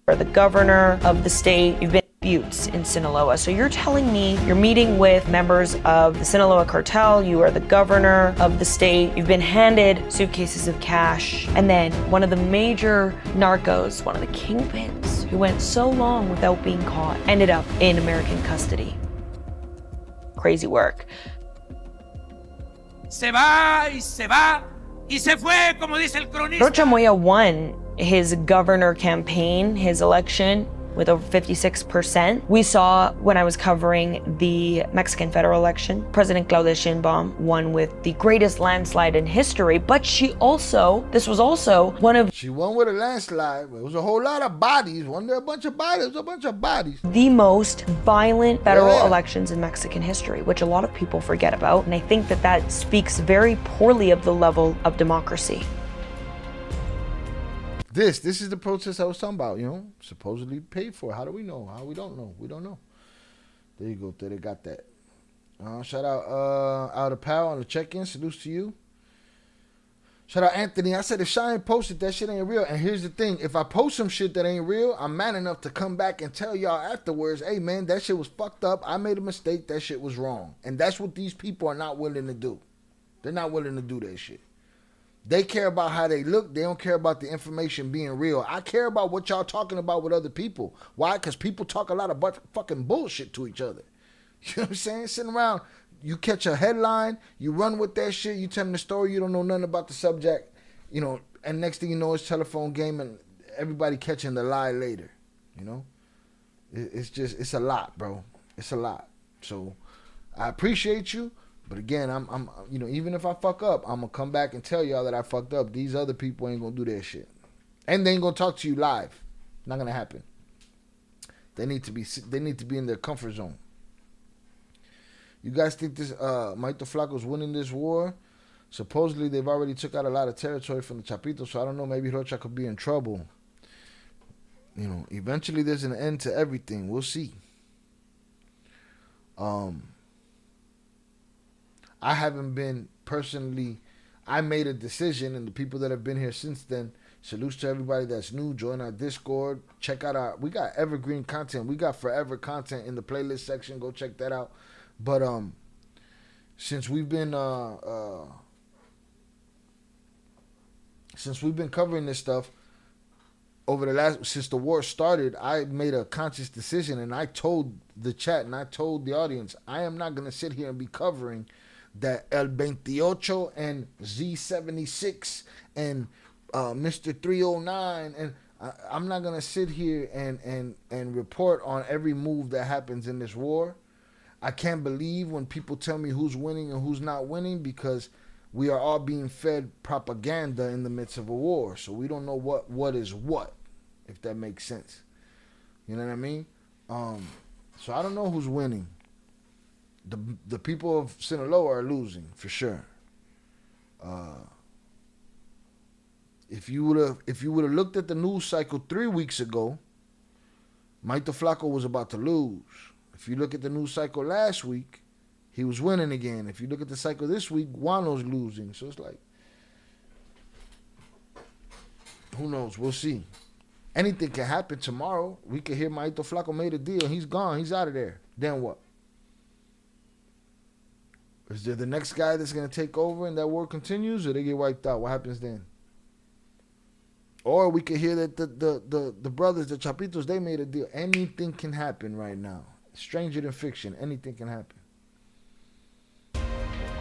or the governor of the state, you've been disputes in Sinaloa. So you're telling me you're meeting with members of the Sinaloa cartel, you are the governor of the state, you've been handed suitcases of cash, and then one of the major narcos, one of the kingpins, who went so long without being caught, ended up in American custody. Crazy work. Se va y se va y se fue, como dice el cronista. Rocha Moya won his governor campaign, his election, with over 56%. We saw when I was covering the Mexican federal election, President Claudia Sheinbaum won with the greatest landslide in history, but she also, this was also one of... She won with a landslide, but it was a whole lot of bodies. Wasn't there a bunch of bodies? It was a bunch of bodies. The most violent federal elections in Mexican history, which a lot of people forget about, and I think that that speaks very poorly of the level of democracy. This is the protest I was talking about, you know, supposedly paid for. How do we know? How we don't know? We don't know. There you go. There they got that. Shout out of Pal on the check-in. Salutes to you. Shout out Anthony. I said if Shine posted, that shit ain't real. And here's the thing. If I post some shit that ain't real, I'm man enough to come back and tell y'all afterwards, hey, man, that shit was fucked up. I made a mistake. That shit was wrong. And that's what these people are not willing to do. They're not willing to do that shit. They care about how they look. They don't care about the information being real. I care about what y'all talking about with other people. Why? Because people talk a lot of fucking bullshit to each other. You know what I'm saying? Sitting around, you catch a headline, you run with that shit, you tell them the story, you don't know nothing about the subject, you know, and next thing you know, it's telephone game and everybody catching the lie later, you know? It's a lot, bro. It's a lot. So I appreciate you. But again, I'm you know, even if I fuck up, I'm gonna come back and tell y'all that I fucked up. These other people ain't gonna do that shit, and they ain't gonna talk to you live. Not gonna happen. They need to be in their comfort zone. You guys think this Maito Flaco's winning this war? Supposedly they've already took out a lot of territory from the Chapitos, so I don't know. Maybe Rocha could be in trouble. You know, eventually there's an end to everything. We'll see. I haven't been personally, I made a decision, and the people that have been here since then, salutes to everybody that's new. Join our Discord. Check out we got evergreen content. We got forever content in the playlist section. Go check that out. But since we've been covering this stuff since the war started, I made a conscious decision, and I told the chat and I told the audience, I am not gonna sit here and be covering that El 28 and Z76 and Mr. 309, and I'm not gonna sit here and report on every move that happens in this war. I can't believe when people tell me who's winning and who's not winning, because we are all being fed propaganda in the midst of a war, so we don't know what is what, if that makes sense. You know what I mean? So I don't know who's winning. The people of Sinaloa are losing for sure. If you would have looked at the news cycle 3 weeks ago, Maito Flaco was about to lose. If you look at the news cycle last week, he was winning again. If you look at the cycle this week, Guano's losing. So it's like, who knows? We'll see. Anything can happen tomorrow. We could hear Maito Flaco made a deal. He's gone. He's out of there. Then what? Is there the next guy that's going to take over and that war continues, or they get wiped out? What happens then? Or we could hear that the brothers, the Chapitos, they made a deal. Anything can happen right now. Stranger than fiction. Anything can happen.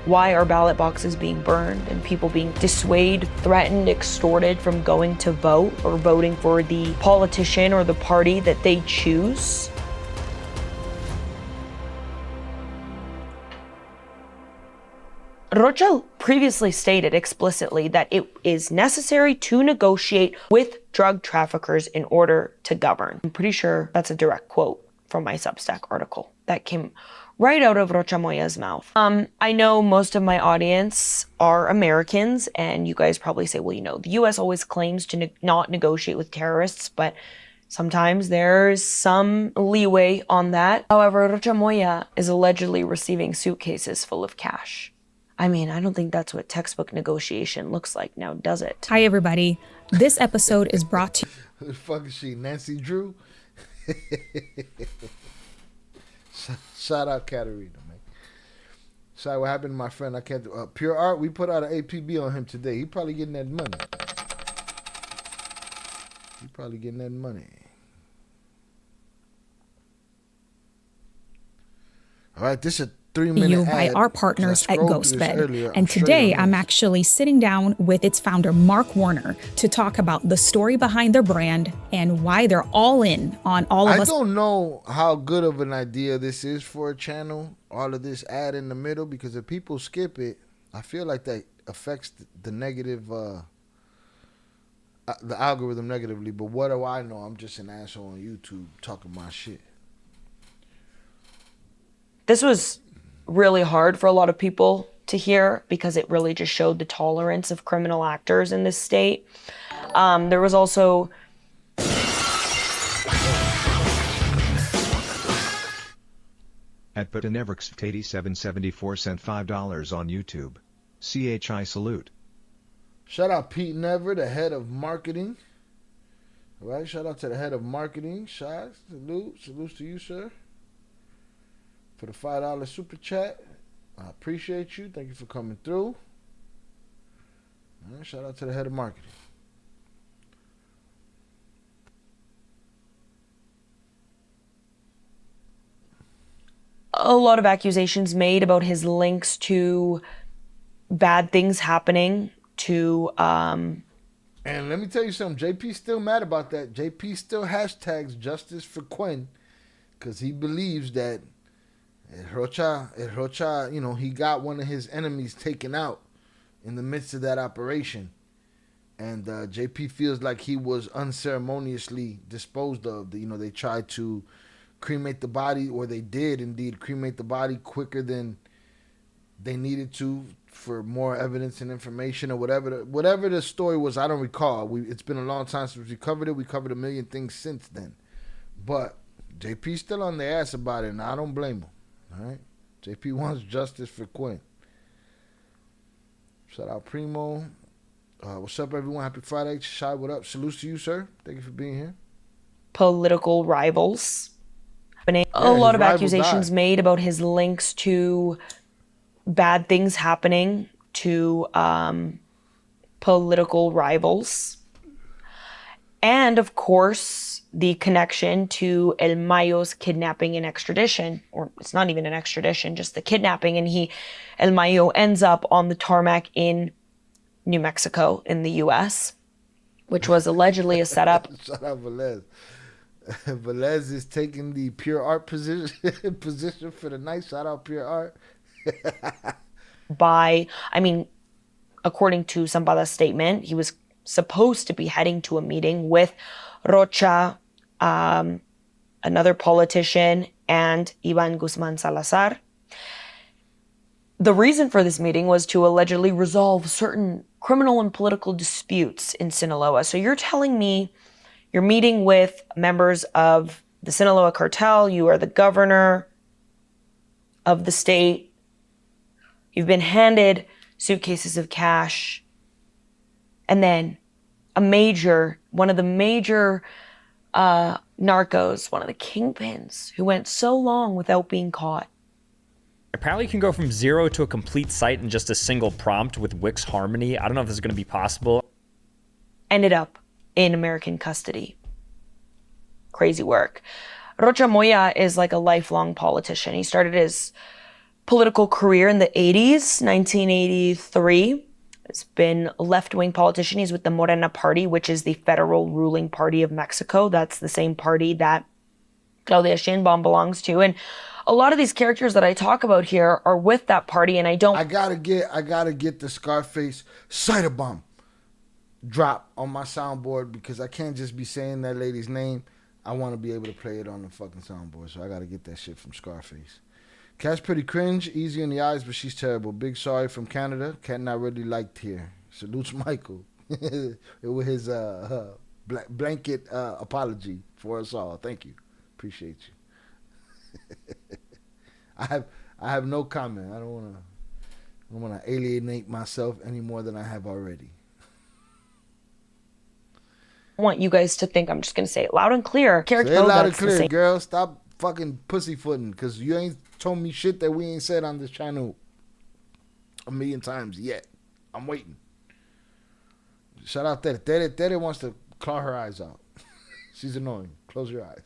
Why are ballot boxes being burned and people being dissuaded, threatened, extorted from going to vote or voting for the politician or the party that they choose? Rocha previously stated explicitly that it is necessary to negotiate with drug traffickers in order to govern. I'm pretty sure that's a direct quote from my Substack article that came right out of Rocha Moya's mouth. I know most of my audience are Americans, and you guys probably say, well, you know, the US always claims to not negotiate with terrorists, but sometimes there's some leeway on that. However, Rocha Moya is allegedly receiving suitcases full of cash. I mean, I don't think that's what textbook negotiation looks like now, does it? Hi, everybody. This episode is brought to Who the fuck is she, Nancy Drew? Shout out Katarina, man. Sorry, what happened to my friend? I can't do Pure Art. We put out an APB on him today. He probably getting that money. All right, this is a 3-minute ad by our partners at Ghostbed. Earlier. And today I'm actually sitting down with its founder, Mark Warner, to talk about the story behind their brand and why they're all in on all of us. I don't know how good of an idea this is for a channel, all of this ad in the middle, because if people skip it, I feel like that affects the negative, the algorithm negatively. But what do I know? I'm just an asshole on YouTube talking my shit. This was really hard for a lot of people to hear because it really just showed the tolerance of criminal actors in this state. There was also At Butanevrix 8774 sent $5 on YouTube. CHI salute. Shout out Pete Never, the head of marketing. All right, shout out to the head of marketing. Shots, salutes to you, sir. For the $5 super chat. I appreciate you. Thank you for coming through. All right, shout out to the head of marketing. a lot of accusations made about his links to bad things happening to And let me tell you something, JP's still mad about that. JP still hashtags justice for Quinn because he believes that Rocha, you know, he got one of his enemies taken out in the midst of that operation. And JP feels like he was unceremoniously disposed of. You know, they tried to cremate the body, or they did indeed cremate the body quicker than they needed to for more evidence and information, or whatever the story was. I don't recall. It's been a long time since we covered it. We covered a million things since then. But JP's still on their ass about it, and I don't blame him. All right? JP wants justice for Quinn. Shout out Primo. What's up, everyone? Happy Friday. Shy, what up? Salutes to you, sir. Thank you for being here. Political rivals. A lot of accusations made about his links to bad things happening to political rivals. And, of course, the connection to El Mayo's kidnapping and extradition. Or it's not even an extradition, just the kidnapping. And El Mayo ends up on the tarmac in New Mexico in the U.S., which was allegedly a setup. Shout out Velez. Velez is taking the pure art position for the night. Shout out pure art. According to Zambada's statement, he was supposed to be heading to a meeting with Rocha, another politician, and Ivan Guzman Salazar. The reason for this meeting was to allegedly resolve certain criminal and political disputes in Sinaloa. So you're telling me you're meeting with members of the Sinaloa cartel, you are the governor of the state, you've been handed suitcases of cash, and then one of the major narcos, one of the kingpins, who went so long without being caught. Apparently you can go from 0 to a complete site in just a single prompt with Wix Harmony. I don't know if this is going to be possible. Ended up in American custody. Crazy work. Rocha Moya is like a lifelong politician. He started his political career in the 80s, 1983. He's been a left-wing politician. He's with the Morena Party, which is the federal ruling party of Mexico. That's the same party that Claudia Sheinbaum belongs to. And a lot of these characters that I talk about here are with that party, and I gotta get the Scarface cider bomb drop on my soundboard, because I can't just be saying that lady's name. I want to be able to play it on the fucking soundboard, so I gotta get that shit from Scarface. Cat's pretty cringe, easy in the eyes, but she's terrible. Big sorry from Canada. Cat not really liked here. Salutes Michael. It was his blanket apology for us all. Thank you. Appreciate you. I have no comment. I don't wanna alienate myself any more than I have already. want you guys to think, I'm just going to say it loud and clear. Say it loud and clear, girl. Stop fucking pussyfooting, because you ain't told me shit that we ain't said on this channel a million times yet. I'm waiting. Shout out Tere. Tere wants to claw her eyes out. She's annoying. Close your eyes.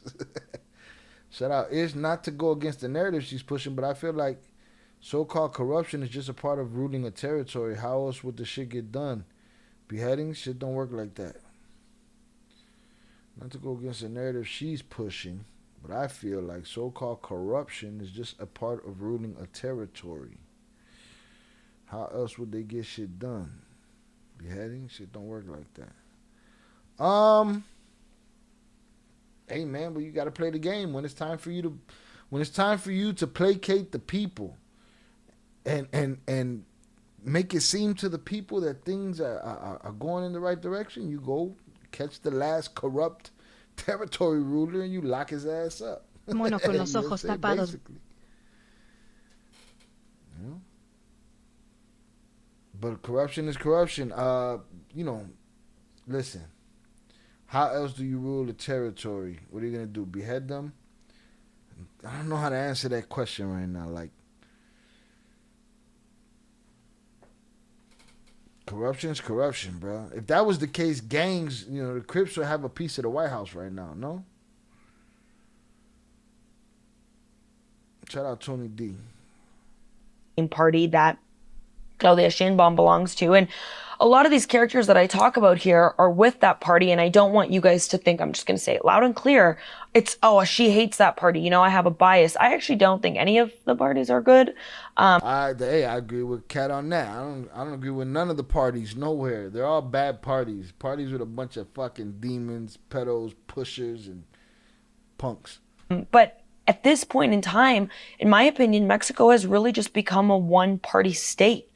Shout out Ish, not to go against the narrative she's pushing, but I feel like so-called corruption is just a part of ruling a territory. How else would the shit get done? Beheadings? Shit don't work like that. Not to go against the narrative she's pushing, but I feel like so-called corruption is just a part of ruling a territory. How else would they get shit done? Beheadings? Shit don't work like that. Hey man, but you gotta play the game when it's time for you to placate the people and make it seem to the people that things are going in the right direction. You go catch the last corrupt territory ruler and you lock his ass up. Mono con los ojos tapados. Yeah. But corruption is corruption. Listen. How else do you rule a territory? What are you going to do? Behead them? I don't know how to answer that question right now. Like, corruption is corruption, bro. If that was the case, gangs, the Crips would have a piece of the White House right now, no? Shout out Tony D. Party that Claudia Sheinbaum belongs to. And a lot of these characters that I talk about here are with that party, and I don't want you guys to think, I'm just going to say it loud and clear, it's, oh, she hates that party. I have a bias. I actually don't think any of the parties are good. I agree with Kat on that. I don't agree with none of the parties, nowhere. They're all bad parties. Parties with a bunch of fucking demons, pedos, pushers, and punks. But at this point in time, in my opinion, Mexico has really just become a one-party state.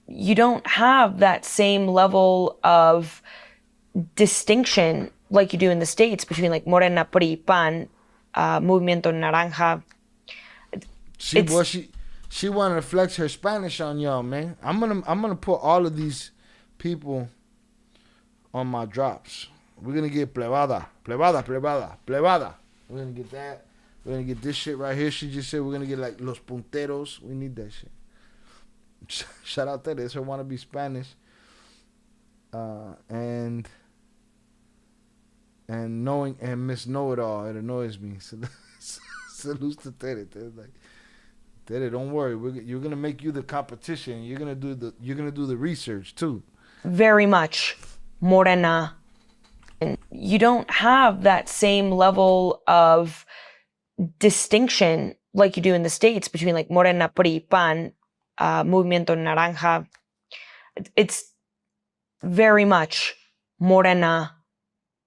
You don't have that same level of distinction like you do in the States between like Morena, PRI, PAN, Movimiento Naranja. She wanted to flex her Spanish on y'all, man. I'm gonna put all of these people on my drops. We're gonna get plebada. We're gonna get that. We're gonna get this shit right here. She just said we're gonna get like los punteros. We need that shit. Shout out that it's her wannabe Spanish, and knowing and Miss Know It All. It annoys me. Salutes to Tere. Like, Tere, don't worry. You're gonna make you the competition. You're gonna do the research too. Very much Morena. And you don't have that same level of distinction like you do in the States between like Morena, PRI, PAN, Movimiento Naranja. It's very much Morena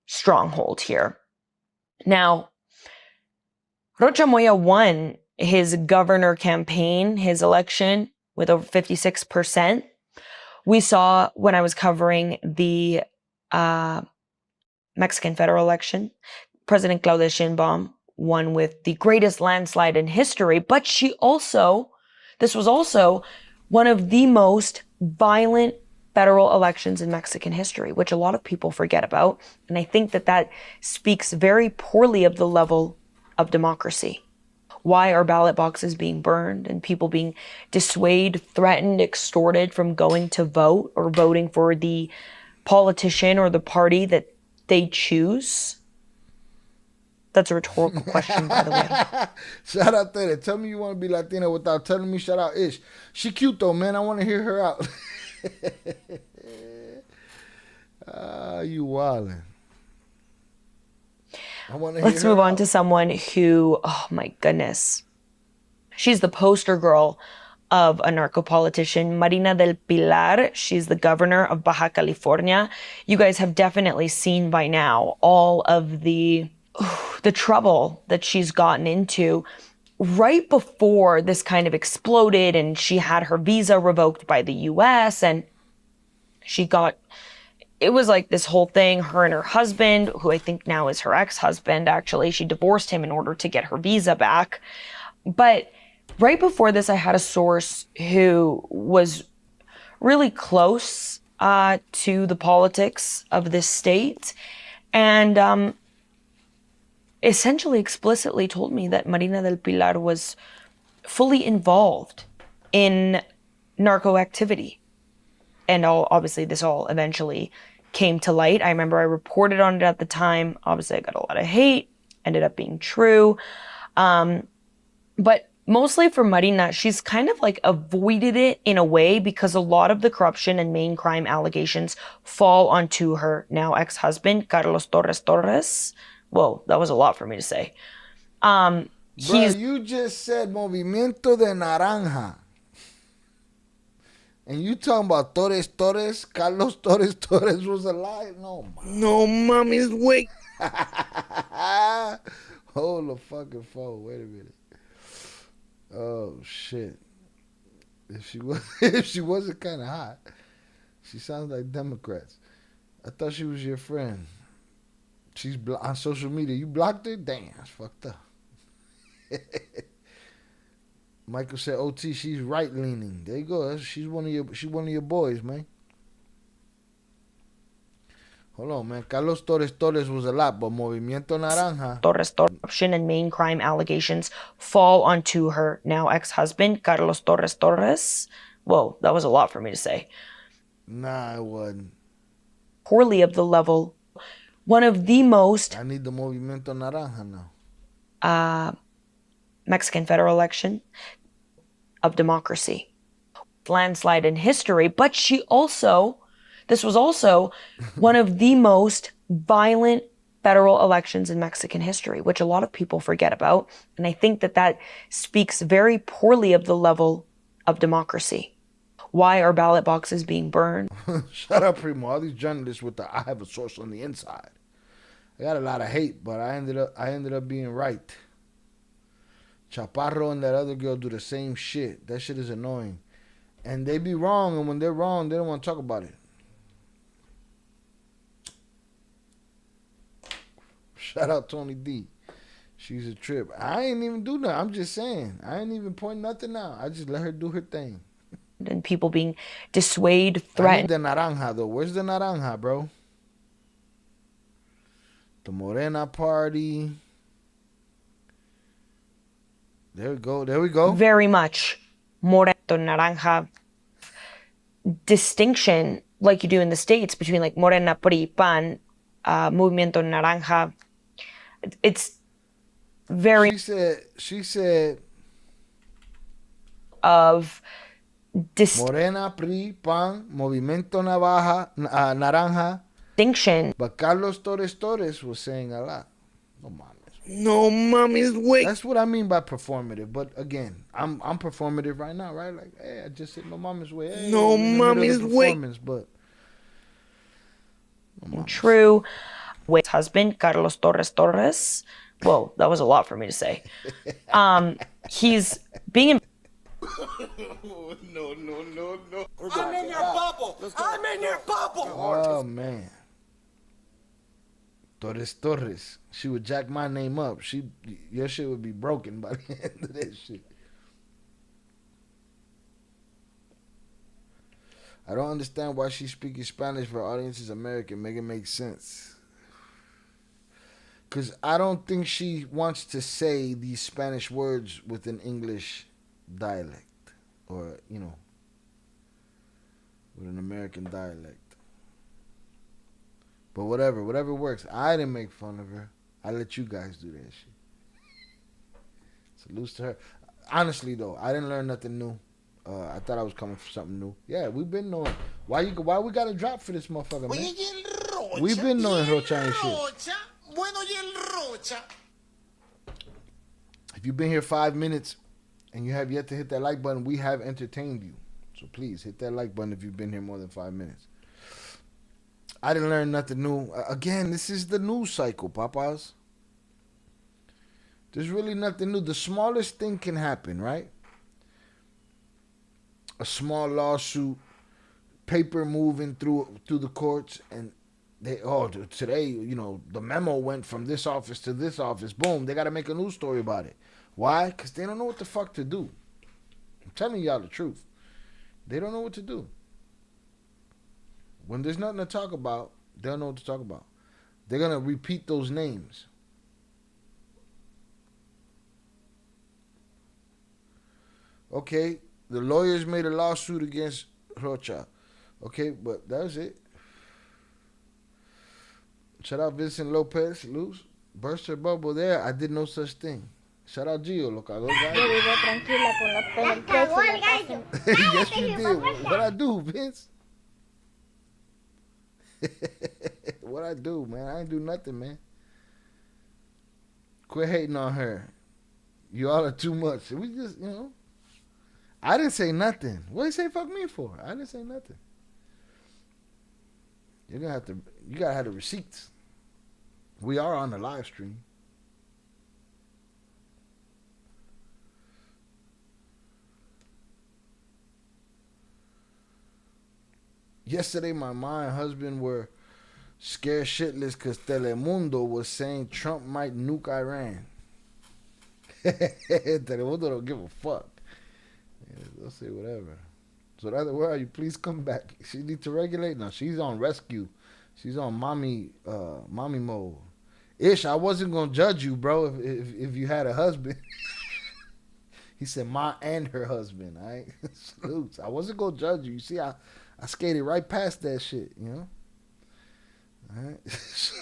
stronghold here. Now, Rocha Moya won his governor campaign, his election, with over 56%. We saw when I was covering the Mexican federal election, President Claudia Sheinbaum won with the greatest landslide in history, but this was also one of the most violent federal elections in Mexican history, which a lot of people forget about. And I think that speaks very poorly of the level of democracy. Why are ballot boxes being burned and people being dissuaded, threatened, extorted from going to vote or voting for the politician or the party that they choose? That's a rhetorical question, by the way. Shout out there. Tell me you want to be Latina without telling me. Shout out Ish. She cute though, man. I want to hear her out. Let's move on to someone who, oh my goodness. She's the poster girl of a narco politician, Marina del Pilar. She's the governor of Baja California. You guys have definitely seen by now all of the trouble that she's gotten into right before this kind of exploded, and she had her visa revoked by the US, and it was like this whole thing. Her and her husband, who I think now is her ex-husband, actually, she divorced him in order to get her visa back. But right before this, I had a source who was really close to the politics of this state, and essentially explicitly told me that Marina del Pilar was fully involved in narco activity. And obviously this all eventually came to light. I remember I reported on it at the time. Obviously I got a lot of hate, ended up being true. But mostly for Marina, she's kind of like avoided it in a way because a lot of the corruption and main crime allegations fall onto her now ex-husband, Carlos Torres. Whoa, that was a lot for me to say. Bro, you just said Movimiento de Naranja. And you talking about Torres, Carlos Torres was alive? No mami's wait. Hold the fucking phone. Wait a minute. Oh shit. If she wasn't kind of hot, she sounds like Democrats. I thought she was your friend. She's on social media. You blocked her? Damn, that's fucked up. Michael said, "OT, she's right leaning." There you go. She's one of your boys, man. Hold on, man. Carlos Torres was a lot, but Movimiento Naranja. Torres corruption and main crime allegations fall onto her now ex-husband, Carlos Torres. Whoa, that was a lot for me to say. Nah, it wasn't. Poorly of the level. One of the most... I need the Movimiento Naranja now. Mexican federal election of democracy. Landslide in history, but this was also one of the most violent federal elections in Mexican history, which a lot of people forget about. And I think that speaks very poorly of the level of democracy. Why are ballot boxes being burned? Shut up, Primo. All these journalists with I have a source on the inside. I got a lot of hate, but I ended up being right. Chaparro and that other girl do the same shit. That shit is annoying. And they be wrong, and when they're wrong, they don't want to talk about it. Shout out Tony D. She's a trip. I ain't even do nothing. I'm just saying. I ain't even point nothing out. I just let her do her thing. And people being dissuaded, threatened. I need the naranja, though. Where's the naranja, bro? The Morena party. There we go. Very much Morena Naranja distinction, like you do in the States, between like Morena, PRI, PAN, Movimiento Naranja. It's very... She said... Of... Morena, PRI, PAN, Movimiento Naranja. Distinction. But Carlos Torres was saying a lot. No mami's wait. That's what I mean by performative. But again, I'm performative right now, right? Like, hey, I just said no mama's way. Hey, no mami's wait. But true. With husband Carlos Torres. Whoa, that was a lot for me to say. He's being. No. I'm in your bubble. I'm in your bubble. Oh man. Torres. She would jack my name up. Your shit would be broken by the end of that shit. I don't understand why she's speaking Spanish for audiences American. Make it make sense. Because I don't think she wants to say these Spanish words with an English dialect. Or, with an American dialect. But whatever works. I didn't make fun of her. I let you guys do that shit. Salutes to her. Honestly though, I didn't learn nothing new. I thought I was coming for something new. Yeah, we've been knowing. Why we got a drop for this motherfucker, man? We've been knowing Rocha and shit. Rocha. If you've been here 5 minutes and you have yet to hit that like button, we have entertained you. So please hit that like button if you've been here more than 5 minutes. I didn't learn nothing new. Again, this is the news cycle, papas. There's really nothing new. The smallest thing can happen, right? A small lawsuit, paper moving through the courts, and today, you know, the memo went from this office to this office. Boom, they got to make a news story about it. Why? Because they don't know what the fuck to do. I'm telling y'all the truth. They don't know what to do. When there's nothing to talk about, they don't know what to talk about. They're going to repeat those names. Okay, the lawyers made a lawsuit against Rocha. Okay, but that's it. Shout out Vincent Lopez, Luz. Burst her bubble there. I did no such thing. Shout out Gio, lo cagó el gallo. Yo vivo tranquila con los pelos en el pecho. Yes, you did. What I do, Vince? What I do, man? I ain't do nothing, man. Quit hating on her. You all are too much. We just, you know. I didn't say nothing. What did you say fuck me for? I didn't say nothing. You gotta have the receipts. We are on the live stream. Yesterday, my mom and husband were scared shitless because Telemundo was saying Trump might nuke Iran. Telemundo don't give a fuck. Yeah, they'll say whatever. So where are you? Please come back. She needs to regulate. No, she's on rescue. She's on mommy mode. Ish, I wasn't gonna judge you, bro. If you had a husband. He said ma and her husband. All right, salutes. I wasn't gonna judge you. You see, I skated right past that shit. You know. All right.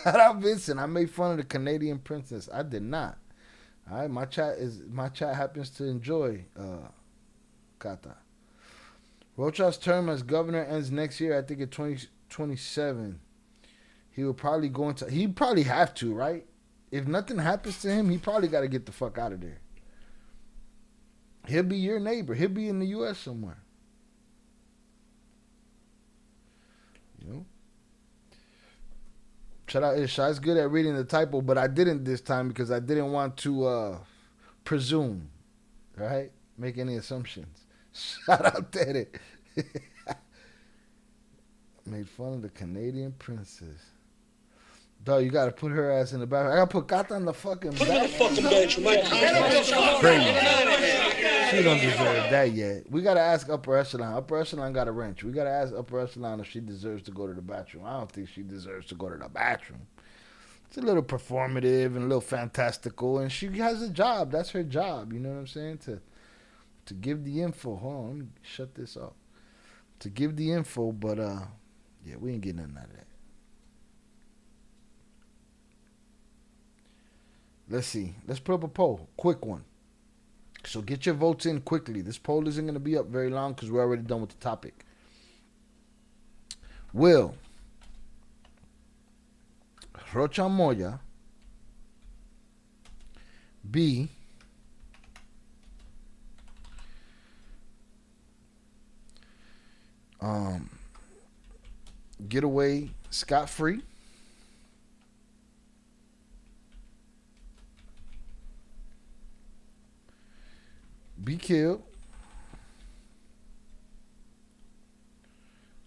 Shout out Vincent. I made fun of the Canadian princess. I did not. All right. My chat happens to enjoy Kata. Rocha's term as governor ends next year. I think in 2027. He'd probably have to, right? If nothing happens to him, he probably got to get the fuck out of there. He'll be your neighbor. He'll be in the U.S. somewhere. You know? Shout out Ish. I was good at reading the typo, but I didn't this time because I didn't want to presume, right? Make any assumptions. Shout out Teddy. Made fun of the Canadian princess. Dog, you gotta put her ass in the back. I gotta put Kata in the fucking back. Put her in the fucking bench, She don't deserve that yet. We gotta ask upper echelon. Upper echelon got a wrench. We gotta ask upper echelon if she deserves to go to the bathroom. I don't think she deserves to go to the bathroom. It's a little performative and a little fantastical, and she has a job. That's her job. You know what I'm saying? To give the info. Hold on, let me shut this off. To give the info, but yeah, we ain't getting nothing out of that. Let's see. Let's put up a poll. Quick one. So get your votes in quickly. This poll isn't going to be up very long because we're already done with the topic. Will Rocha Moya be get away scot-free? Be killed,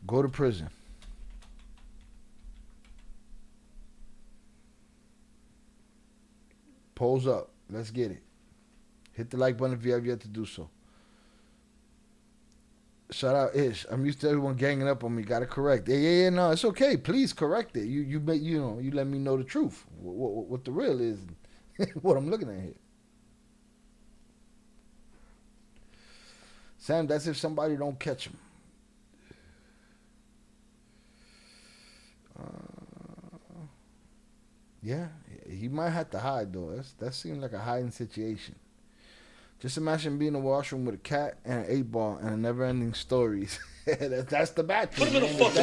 go to prison? Polls up. Let's get it. Hit the like button if you have yet to do so. Shout out Ish. I'm used to everyone ganging up on me. Got to correct. Yeah. No, it's okay. Please correct it. You let me know the truth. What the real is. What I'm looking at here. Sam, that's if somebody don't catch him. Yeah, he might have to hide, though. That seems like a hiding situation. Just imagine being in the washroom with a cat and an 8-ball and a never-ending stories. That's the battery. If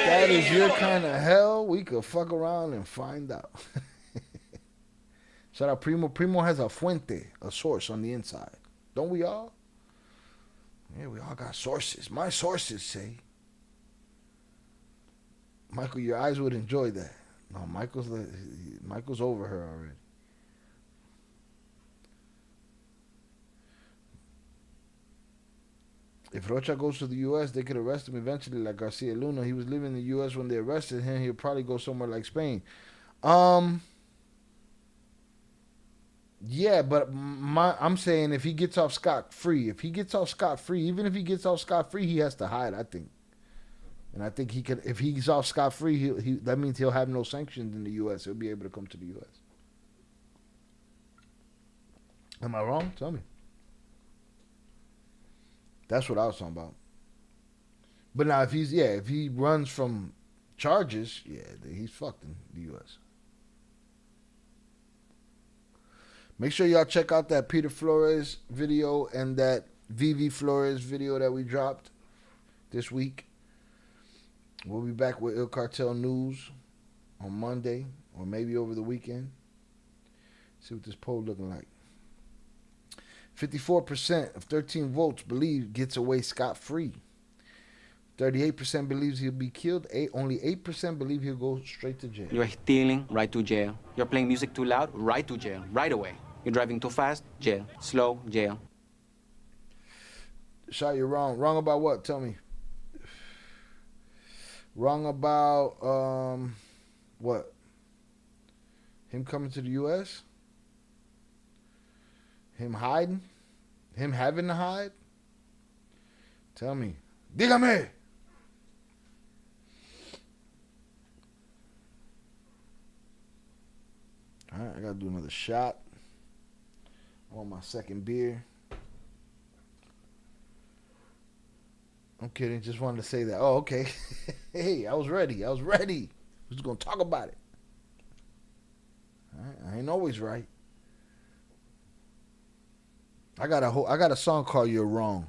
that is your kind of hell, we could fuck around and find out. Shout out Primo. Primo has a fuente, a source on the inside. Don't we all? Yeah, we all got sources. My sources say. Michael, your eyes would enjoy that. No, Michael's over her already. If Rocha goes to the U.S., they could arrest him eventually, like Garcia Luna. He was living in the U.S. when they arrested him. He'll probably go somewhere like Spain. Yeah, but I'm saying if he gets off scot-free, even if he gets off scot-free, he has to hide, I think. And I think he could, if he's off scot-free, that means he'll have no sanctions in the U.S. He'll be able to come to the U.S. Am I wrong? Tell me. That's what I was talking about. But now, if he runs from charges, he's fucked in the U.S. Make sure y'all check out that Peter Flores video and that Vivi Flores video that we dropped this week. We'll be back with Il Cartel News on Monday or maybe over the weekend. See what this poll looking like. 54% of 13 votes believe gets away scot-free. 38% believes he'll be killed. Only 8% believe he'll go straight to jail. You're stealing, right to jail. You're playing music too loud, right to jail, right away. You're driving too fast, jail. Slow, jail. Shot, you're wrong. Wrong about what? Tell me. Wrong about what? Him coming to the U.S.? Him hiding? Him having to hide? Tell me. Dígame. All right, I got to do another shot. I want my second beer. I'm kidding. Just wanted to say that. Oh, okay. Hey, I was ready. We're just going to talk about it. All right, I ain't always right. I got a song called "You're Wrong."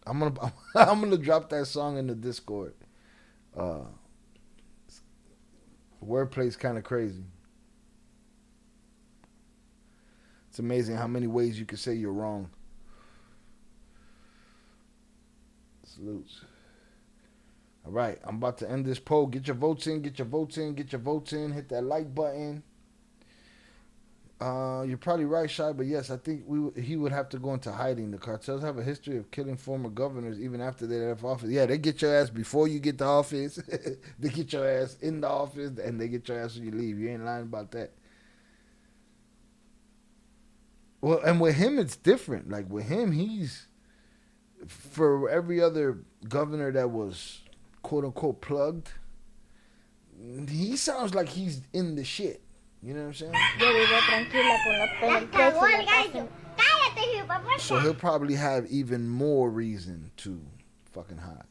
I'm gonna drop that song in the Discord. Wordplay's kind of crazy. It's amazing how many ways you can say you're wrong. Salutes. All right, I'm about to end this poll. Get your votes in. Hit that like button. You're probably right, Shy, but yes, I think he would have to go into hiding. The cartels have a history of killing former governors even after they left office. Yeah, they get your ass before you get to office. They get your ass in the office, and they get your ass when you leave. You ain't lying about that. Well, and with him, it's different. Like, with him, he's... For every other governor that was, quote-unquote, plugged, he sounds like he's in the shit. You know what I'm saying? So he'll probably have even more reason to fucking hide.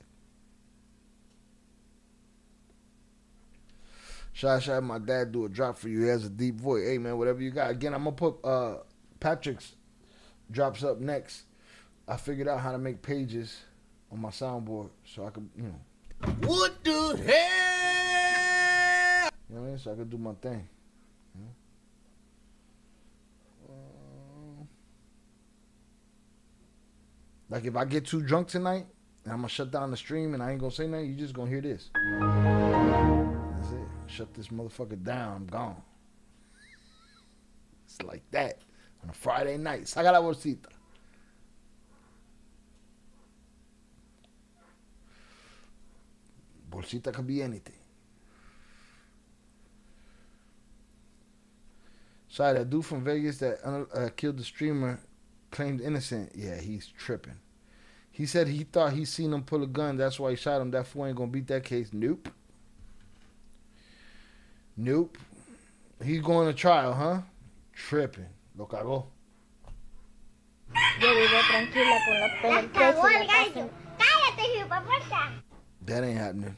Shy, my dad do a drop for you. He has a deep voice. Hey, man, whatever you got. Again, I'm going to put Patrick's drops up next. I figured out how to make pages on my soundboard so I could, What the hell? You know what I mean? So I could do my thing. Like, if I get too drunk tonight and I'm going to shut down the stream and I ain't going to say nothing, you just going to hear this. That's it. Shut this motherfucker down. I'm gone. It's like that on a Friday night. Saca la bolsita. Bolsita could be anything. Sorry, that dude from Vegas that killed the streamer claimed innocent. Yeah, he's tripping. He said he thought he seen him pull a gun. That's why he shot him. That fool ain't gonna beat that case. Nope. He's going to trial, huh? Tripping. Lo cagó. That ain't happening.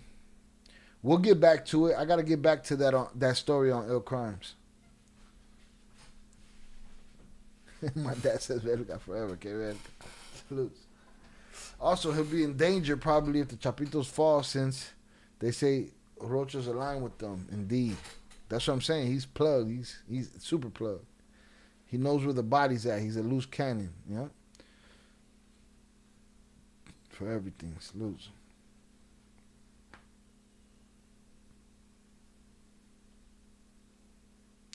We'll get back to it. I gotta get back to that story on Ill Crimes. My dad says verga forever. Que verga. Salutes. Also, he'll be in danger probably if the Chapitos fall, since they say Rocha's aligned with them. Indeed. That's what I'm saying. He's plugged. He's super plugged. He knows where the body's at. He's a loose cannon. Yeah. For everything. It's loose.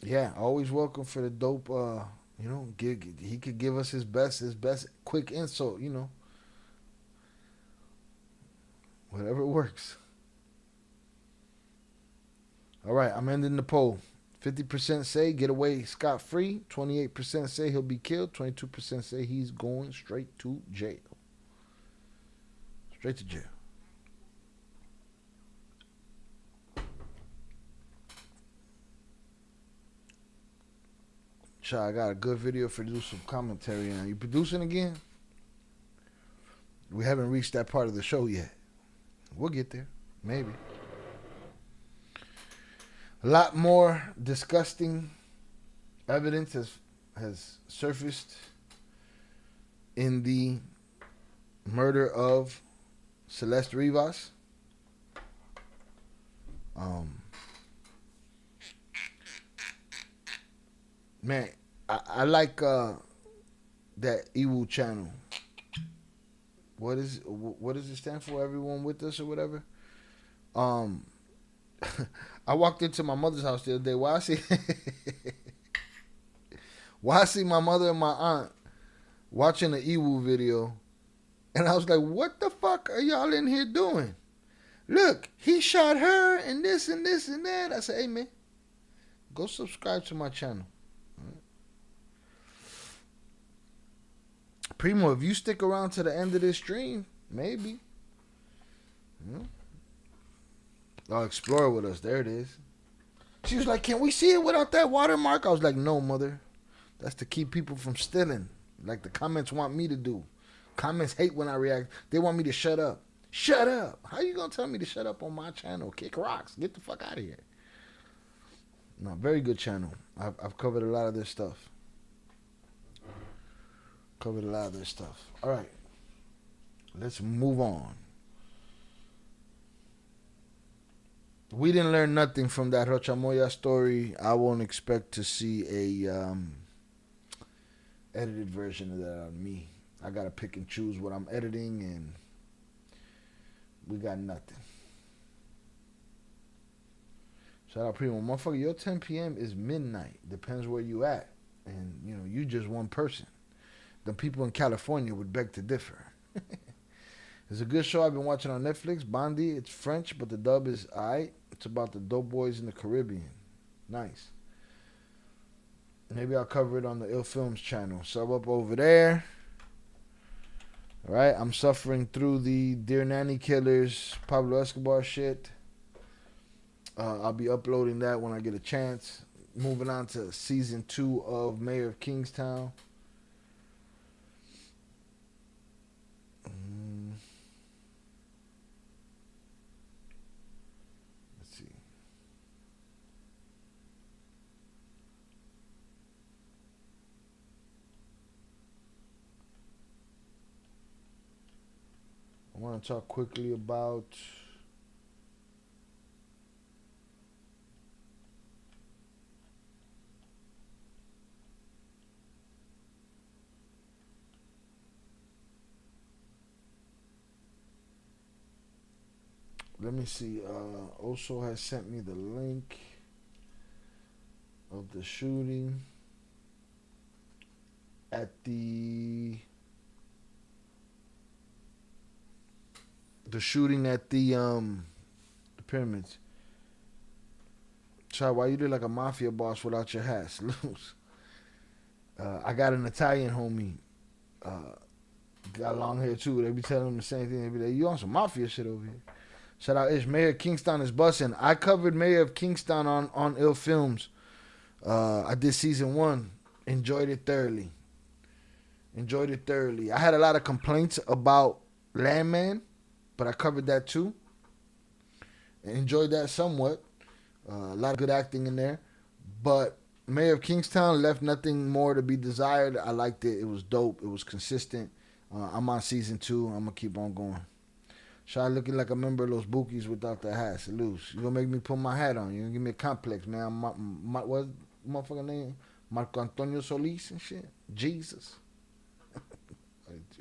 Yeah, always welcome for the dope. You know, he could give us his best quick insult. You know, whatever works. All right, I'm ending the poll. 50% say get away scot-free. 28% say he'll be killed. 22% say he's going straight to jail. Straight to jail. I got a good video for you to do some commentary on. You producing again? We haven't reached that part of the show yet. We'll get there. Maybe. A lot more disgusting evidence has surfaced in the murder of Celeste Rivas. Man, I like that Iwu channel. What does it stand for? Everyone with us or whatever. I walked into my mother's house the other day. Why I see my mother and my aunt watching the Iwu video, and I was like, "What the fuck are y'all in here doing? Look, he shot her and this and this and that." I said, "Hey man, go subscribe to my channel." Primo, if you stick around to the end of this stream, maybe. I'll explore with us. There it is. She was like, "Can we see it without that watermark?" I was like, "No, mother. That's to keep people from stealing. Like the comments want me to do. Comments hate when I react. They want me to shut up. Shut up. How you going to tell me to shut up on my channel? Kick rocks. Get the fuck out of here." No, very good channel. I've covered a lot of their stuff. All right. Let's move on. We didn't learn nothing from that Rocha Moya story. I won't expect to see a edited version of that on me. I gotta pick and choose what I'm editing, and we got nothing. Shout out Primo. Motherfucker, your 10 p.m. is midnight. Depends where you at. And, you know, you just one person. The people in California would beg to differ. It's a good show I've been watching on Netflix. Bondi, it's French, but the dub is aight. It's about the dope boys in the Caribbean. Nice. Maybe I'll cover it on the Ill Films channel. Sub up over there. All right, I'm suffering through the Dear Nanny Killers Pablo Escobar shit. I'll be uploading that when I get a chance. Moving on to season 2 of Mayor of Kingstown. Let's see. I want to talk quickly about let me see. Oso has sent me the link of the shooting at the shooting at the pyramids. Child, why you look like a mafia boss without your hat? Loose. I got an Italian homie. Got long hair too. They be telling him the same thing. They be like, "You on some mafia shit over here." Shout out Ish. Mayor of Kingstown is bussin'. I covered Mayor of Kingstown on Ill Films. I did season 1. Enjoyed it thoroughly. I had a lot of complaints about Landman, but I covered that too. And enjoyed that somewhat. A lot of good acting in there. But Mayor of Kingstown left nothing more to be desired. I liked it. It was dope. It was consistent. I'm on season 2. I'm gonna keep on going. Shy looking like a member of Los Bookies without the hat. Salute. You gonna make me put my hat on. You gonna give me a complex, man. What's motherfucker name? Marco Antonio Solis and shit. Jesus.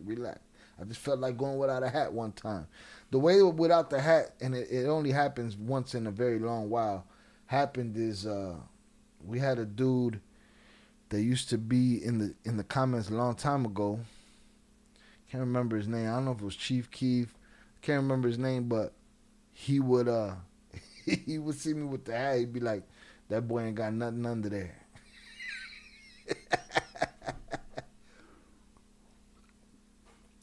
Relax. I just felt like going without a hat one time. The way without the hat, and it only happens once in a very long while, happened is we had a dude that used to be in the comments a long time ago. Can't remember his name. I don't know if it was Chief Keef. Can't remember his name, but he would he would see me with the hat. He'd be like, "That boy ain't got nothing under there."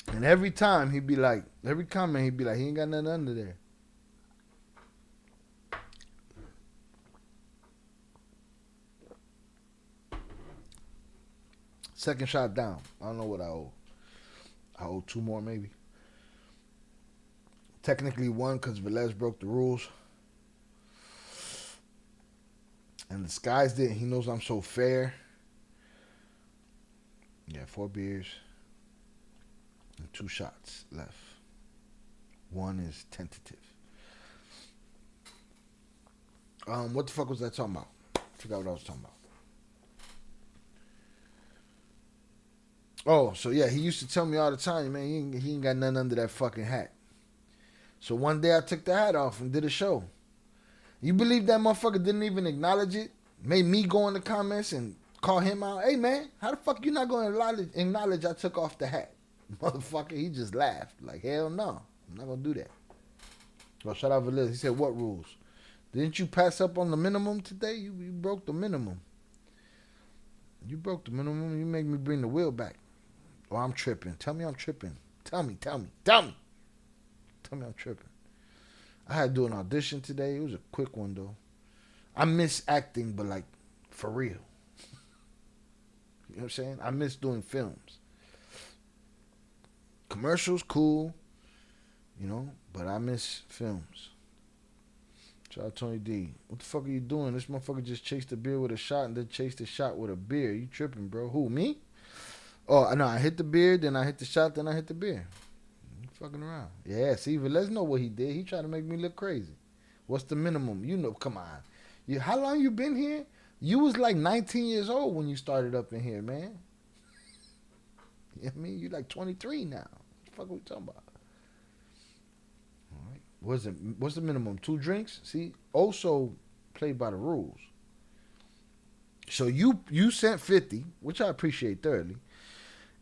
And every time he'd be like, every comment he'd be like, "He ain't got nothing under there." Second shot down. I don't know what I owe. I owe 2 more maybe. Technically 1 because Velez broke the rules. And the Skies didn't. He knows I'm so fair. Yeah, 4 beers. And 2 shots left. 1 is tentative. What the fuck was I talking about? I forgot what I was talking about. Oh, so yeah, he used to tell me all the time, man, he ain't got nothing under that fucking hat. So one day I took the hat off and did a show. You believe that motherfucker didn't even acknowledge it? Made me go in the comments and call him out. Hey, man, how the fuck you not going to acknowledge I took off the hat? Motherfucker, he just laughed. Like, hell no. I'm not going to do that. Well, shout out Velez. He said, what rules? Didn't you pass up on the minimum today? You broke the minimum. You broke the minimum. You make me bring the wheel back. Oh, I'm tripping. Tell me I'm tripping. Tell me. Tell me I'm tripping. I had to do an audition today. It was a quick one, though. I miss acting, but like, for real. You know what I'm saying? I miss doing films. Commercials, cool. You know, but I miss films. Shout out Tony D. What the fuck are you doing? This motherfucker just chased the beer with a shot and then chased the shot with a beer. You tripping, bro. Who, me? Oh, no, I hit the beer, then I hit the shot, then I hit the beer. You fucking around. Yeah, see, but let's know what he did. He tried to make me look crazy. What's the minimum? You know, come on. How long you been here? You was like 19 years old when you started up in here, man. You know what I mean? You like 23 now. What the fuck are we talking about? All right. What's the minimum? 2 drinks? See, also played by the rules. So you sent 50, which I appreciate thoroughly.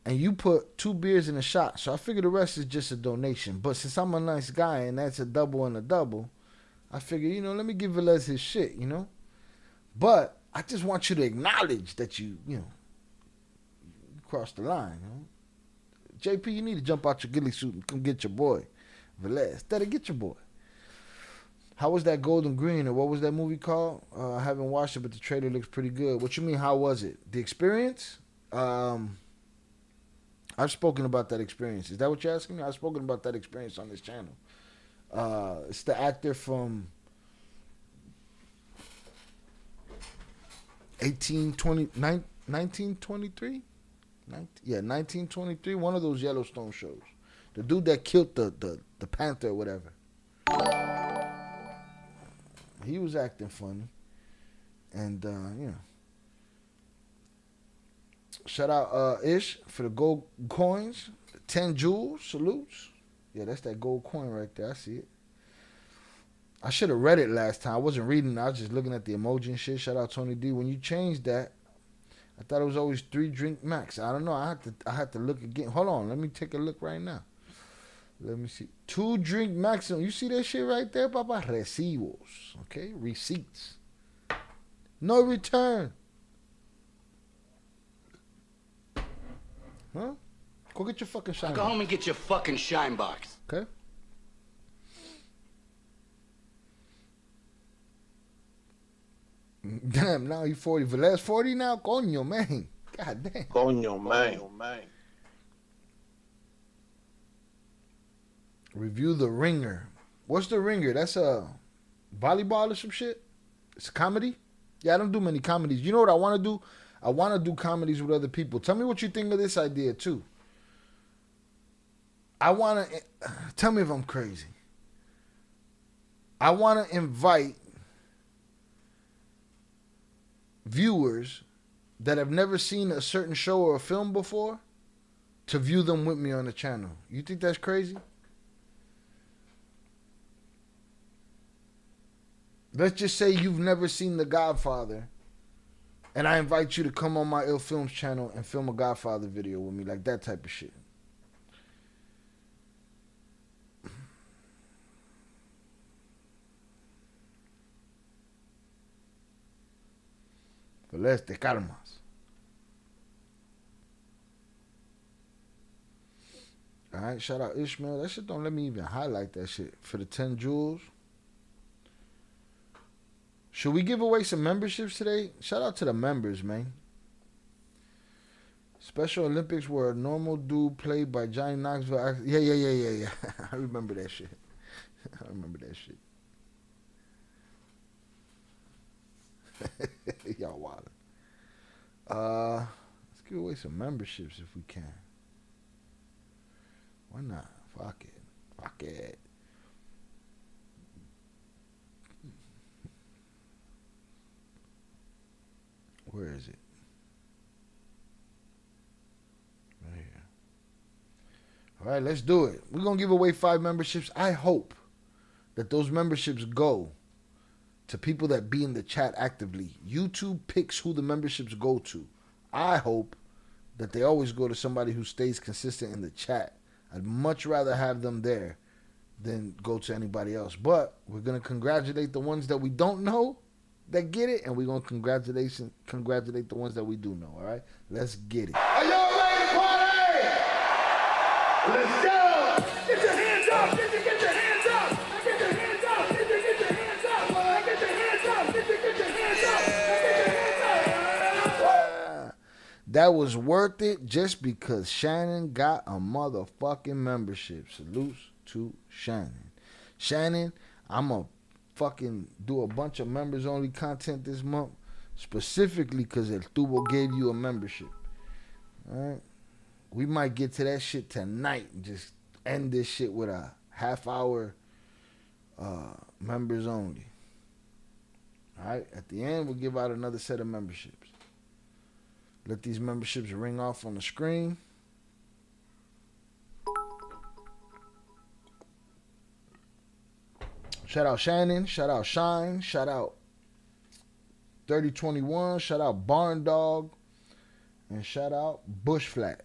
And you put 2 beers in a shot. So I figure the rest is just a donation. But since I'm a nice guy and that's a double and a double, I figure, you know, let me give Velez his shit, you know. But I just want you to acknowledge that you crossed the line, you know. JP, you need to jump out your ghillie suit and come get your boy. Velez, better get your boy. How was that Golden Green, or what was that movie called? I haven't watched it, but the trailer looks pretty good. What you mean, how was it? The experience? I've spoken about that experience. Is that what you're asking me? I've spoken about that experience on this channel. It's the actor from 1923? 1923, one of those Yellowstone shows. The dude that killed the panther or whatever. He was acting funny. And, shout out Ish for the gold coins. 10 jewels. Salutes. Yeah, that's that gold coin right there. I see it. I should have read it last time. I wasn't reading. I was just looking at the emoji and shit. Shout out Tony D. When you changed that, I thought it was always 3 drink max. I don't know. I had to look again. Hold on. Let me take a look right now. Let me see. 2 drink maximum. You see that shit right there, Papa? Recibos. Okay? Receipts. No return. Huh? Go get your fucking shine box. Go home and get your fucking shine box. Okay? Damn, now you 40. Velez 40 now? Coño, man. God damn. Coño, man. Review The Ringer. What's The Ringer? That's a volleyball or some shit? It's a comedy? Yeah, I don't do many comedies. You know what I want to do? I want to do comedies with other people. Tell me what you think of this idea, too. I want to, tell me if I'm crazy. I want to invite viewers that have never seen a certain show or a film before to view them with me on the channel. You think that's crazy? Let's just say you've never seen The Godfather, and I invite you to come on my Ill Films channel and film a Godfather video with me, like that type of shit. But te calmas. Alright, shout out Ishmael. That shit don't let me even highlight that shit. For the 10 jewels. Should we give away some memberships today? Shout out to the members, man. Special Olympics where a normal dude played by Johnny Knoxville. Yeah. I remember that shit. I remember that shit. Y'all wild. Let's give away some memberships if we can. Why not? Fuck it. Fuck it. Where is it? Right here. All right, let's do it. We're going to give away 5 memberships. I hope that those memberships go to people that be in the chat actively. YouTube picks who the memberships go to. I hope that they always go to somebody who stays consistent in the chat. I'd much rather have them there than go to anybody else. But we're going to congratulate the ones that we don't know that get it, and we're going to congratulate the ones that we do know, all right? Let's get it. Are y'all ready to party? Let's go! Get your hands up! Get your hands up! Get your hands up! Get your hands up! Get your hands up! Get your hands up! Get your hands up! That was worth it just because Shannon got a motherfucking membership. Salutes to Shannon. Shannon, I'm going to fucking do a bunch of members only content this month specifically because El Tubo gave you a membership. Alright, we might get to that shit tonight and just end this shit with a half-hour members only. Alright, at the end we'll give out another set of memberships. Let these memberships ring off on the screen. Shout out Shannon, shout out Shine, shout out 3021, shout out Barn Dog, and shout out Bush Flat.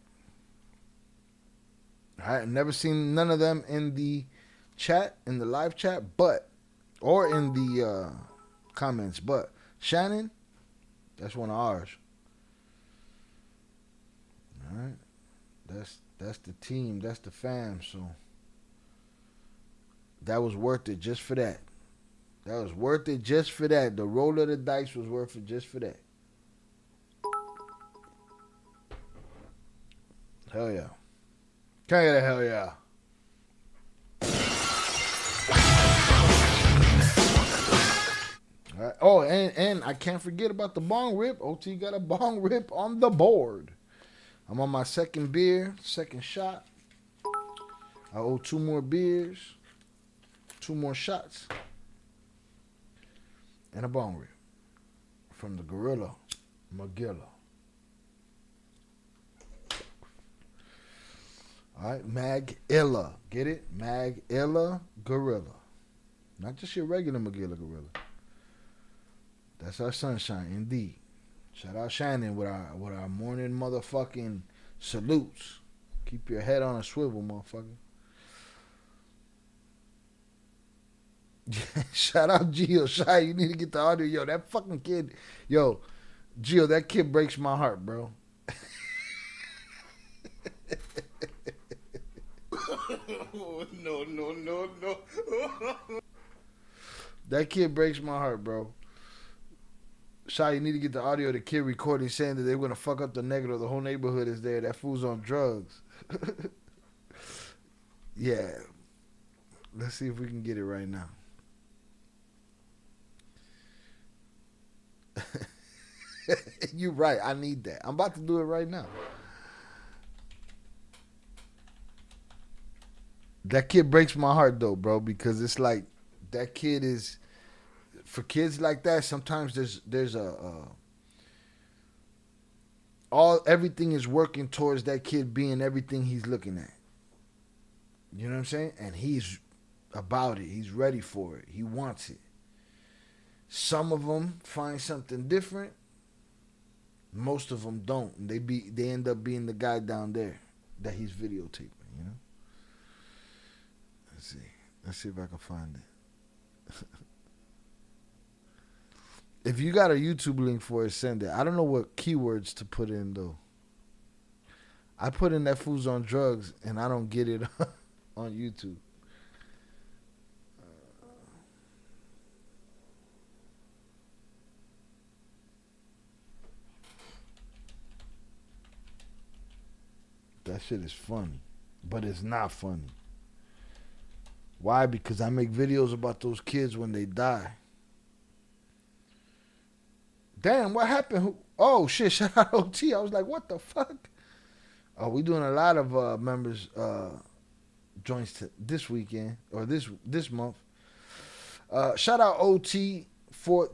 I have never seen none of them in the chat, in the live chat, or in the comments, but Shannon, that's one of ours. All right, that's the team, that's the fam, so that was worth it just for that. That was worth it just for that. The roll of the dice was worth it just for that. Hell yeah. Can I get a hell yeah? All right. Oh, and I can't forget about the bong rip. OT got a bong rip on the board. I'm on my second beer, second shot. I owe 2 more beers. 2 more shots and a bong rip from the Gorilla Magilla. All right, Mag-illa. Get it? Mag-illa Gorilla. Not just your regular Magilla Gorilla. That's our sunshine, indeed. Shout out Shannon with our morning motherfucking salutes. Keep your head on a swivel, motherfucker. Shout out Gio. Shy, you need to get the audio. Yo, that fucking kid. Yo, Gio, that kid breaks my heart, bro. No. That kid breaks my heart, bro. Shy, you need to get the audio of the kid recording saying that they're going to fuck up the negro. The whole neighborhood is there. That fool's on drugs. Yeah. Let's see if we can get it right now. You're right. I need that. I'm about to do it right now. That kid breaks my heart though, bro, because it's like that kid is for kids like that. Sometimes there's everything is working towards that kid being everything he's looking at. You know what I'm saying? And he's about it. He's ready for it. He wants it. Some of them find something different. Most of them don't. They end up being the guy down there that he's videotaping. You know. Let's see if I can find it. If you got a YouTube link for it, send it. I don't know what keywords to put in though. I put in that fool's on drugs and I don't get it on YouTube. That shit is funny, but it's not funny. Why? Because I make videos about those kids when they die. Damn, what happened? Oh, shit, shout out OT. I was like, what the fuck? Oh, we doing a lot of members joints this weekend, or this month. Shout out OT for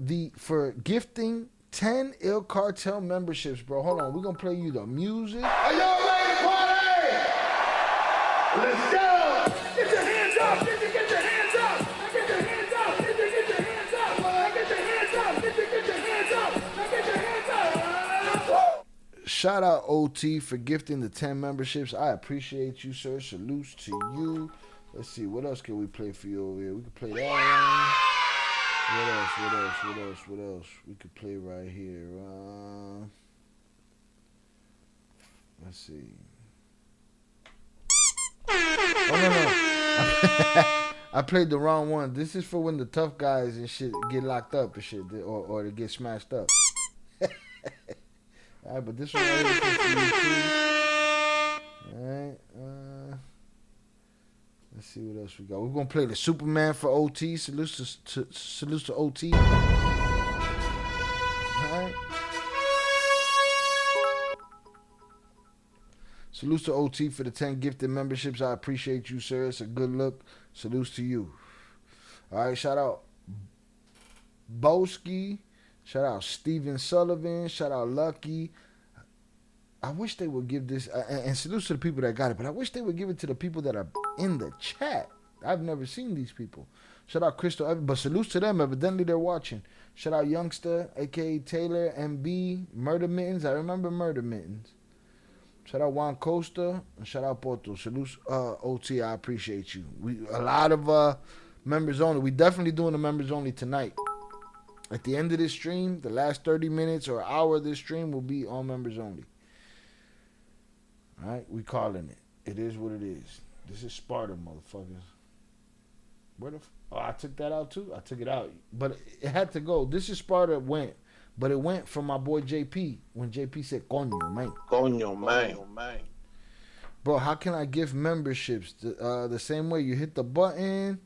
gifting 10 Il Cartel memberships, bro. Hold on, we're going to play you the music. Are y'all ready to party? Let's go! Get your hands up! Get your hands up! Get your hands up! Get your hands up! Get your hands up! Get your hands up! Get your hands up! Shout out OT for gifting the 10 memberships. I appreciate you, sir. Salutes to you. Let's see, what else can we play for you over here? We can play that one. What else? We could play right here. Let's see. Oh, no. I played the wrong one. This is for when the tough guys and shit get locked up and shit, or they get smashed up. All right, but this one right here is for you too. All right. Let's see what else we got. We're gonna play the Superman for OT. Salutes to OT. All right. Salutes to OT for the 10 gifted memberships. I appreciate you, sir. It's a good look. Salutes to you. All right, shout out Boski. Shout out Steven Sullivan. Shout out Lucky. I wish they would give this, and salutes to the people that got it, but I wish they would give it to the people that are in the chat. I've never seen these people. Shout out Crystal, but salutes to them. Evidently they're watching. Shout out Youngster, a.k.a. Taylor, MB, Murder Mittens. I remember Murder Mittens. Shout out Juan Costa, and shout out Porto. Salutes, OT, I appreciate you. A lot of members only. We definitely doing the members only tonight. At the end of this stream, the last 30 minutes or hour of this stream will be all members only. All right, we calling it. It is what it is. This is Sparta, motherfuckers. I took that out too? I took it out. But it had to go. This is Sparta went. But it went from my boy JP when JP said, Coño, man. Coño, man. Bro, how can I give memberships? The same way you hit the button,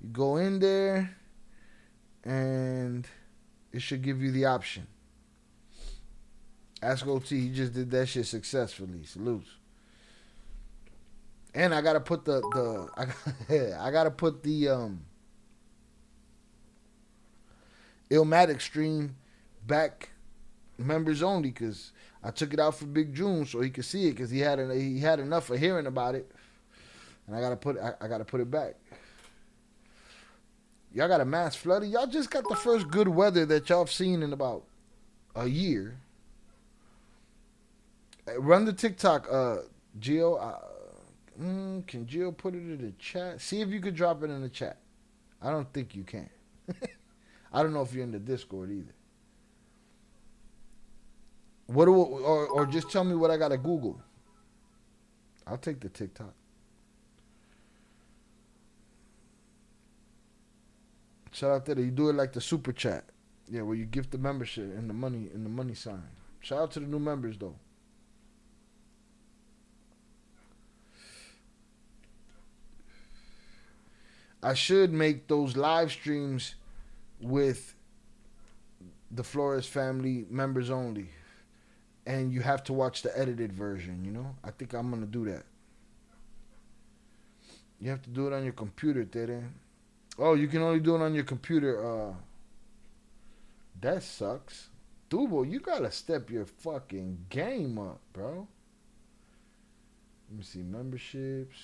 you go in there, and it should give you the option. Ask OT, he just did that shit successfully. Salutes. And I gotta put I gotta put the Illmatic stream back members only, because I took it out for Big June so he could see it, because he had enough of hearing about it, and I gotta put it back. Y'all got a mass flooding. Y'all just got the first good weather that y'all have seen in about a year. Run the TikTok, Gio. Can Gio put it in the chat? See if you could drop it in the chat. I don't think you can. I don't know if you're in the Discord either. Or just tell me what I gotta Google. I'll take the TikTok. Shout out there. You do it like the super chat. Yeah, where you gift the membership and the money sign. Shout out to the new members though. I should make those live streams with the Flores family members only. And you have to watch the edited version, you know? I think I'm going to do that. You have to do it on your computer, Tere. Oh, you can only do it on your computer. That sucks. Dubo, you gotta step your fucking game up, bro. Let me see, memberships.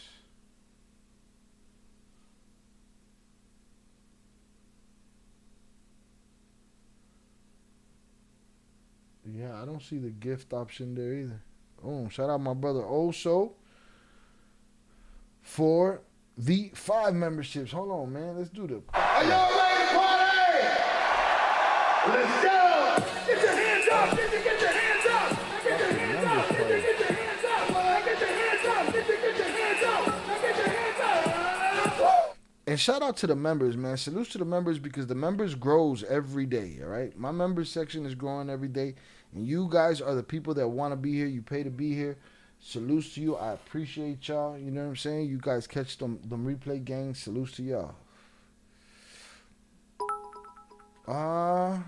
Yeah, I don't see the gift option there either. Oh, shout out my brother Oso for the 5 memberships. Hold on, man. Let's do the. Are y'all ready to party? Let's go! Get your hands up! Get your hands up! Get your hands up! Get your hands up! Get your hands up! Get your hands up! Get your hands up! And shout out to the members, man. Salutes to the members because the members grows every day, all right? My members section is growing every day. And you guys are the people that want to be here. You pay to be here. Salutes to you. I appreciate y'all. You know what I'm saying? You guys catch them replay gangs. Salutes to y'all. I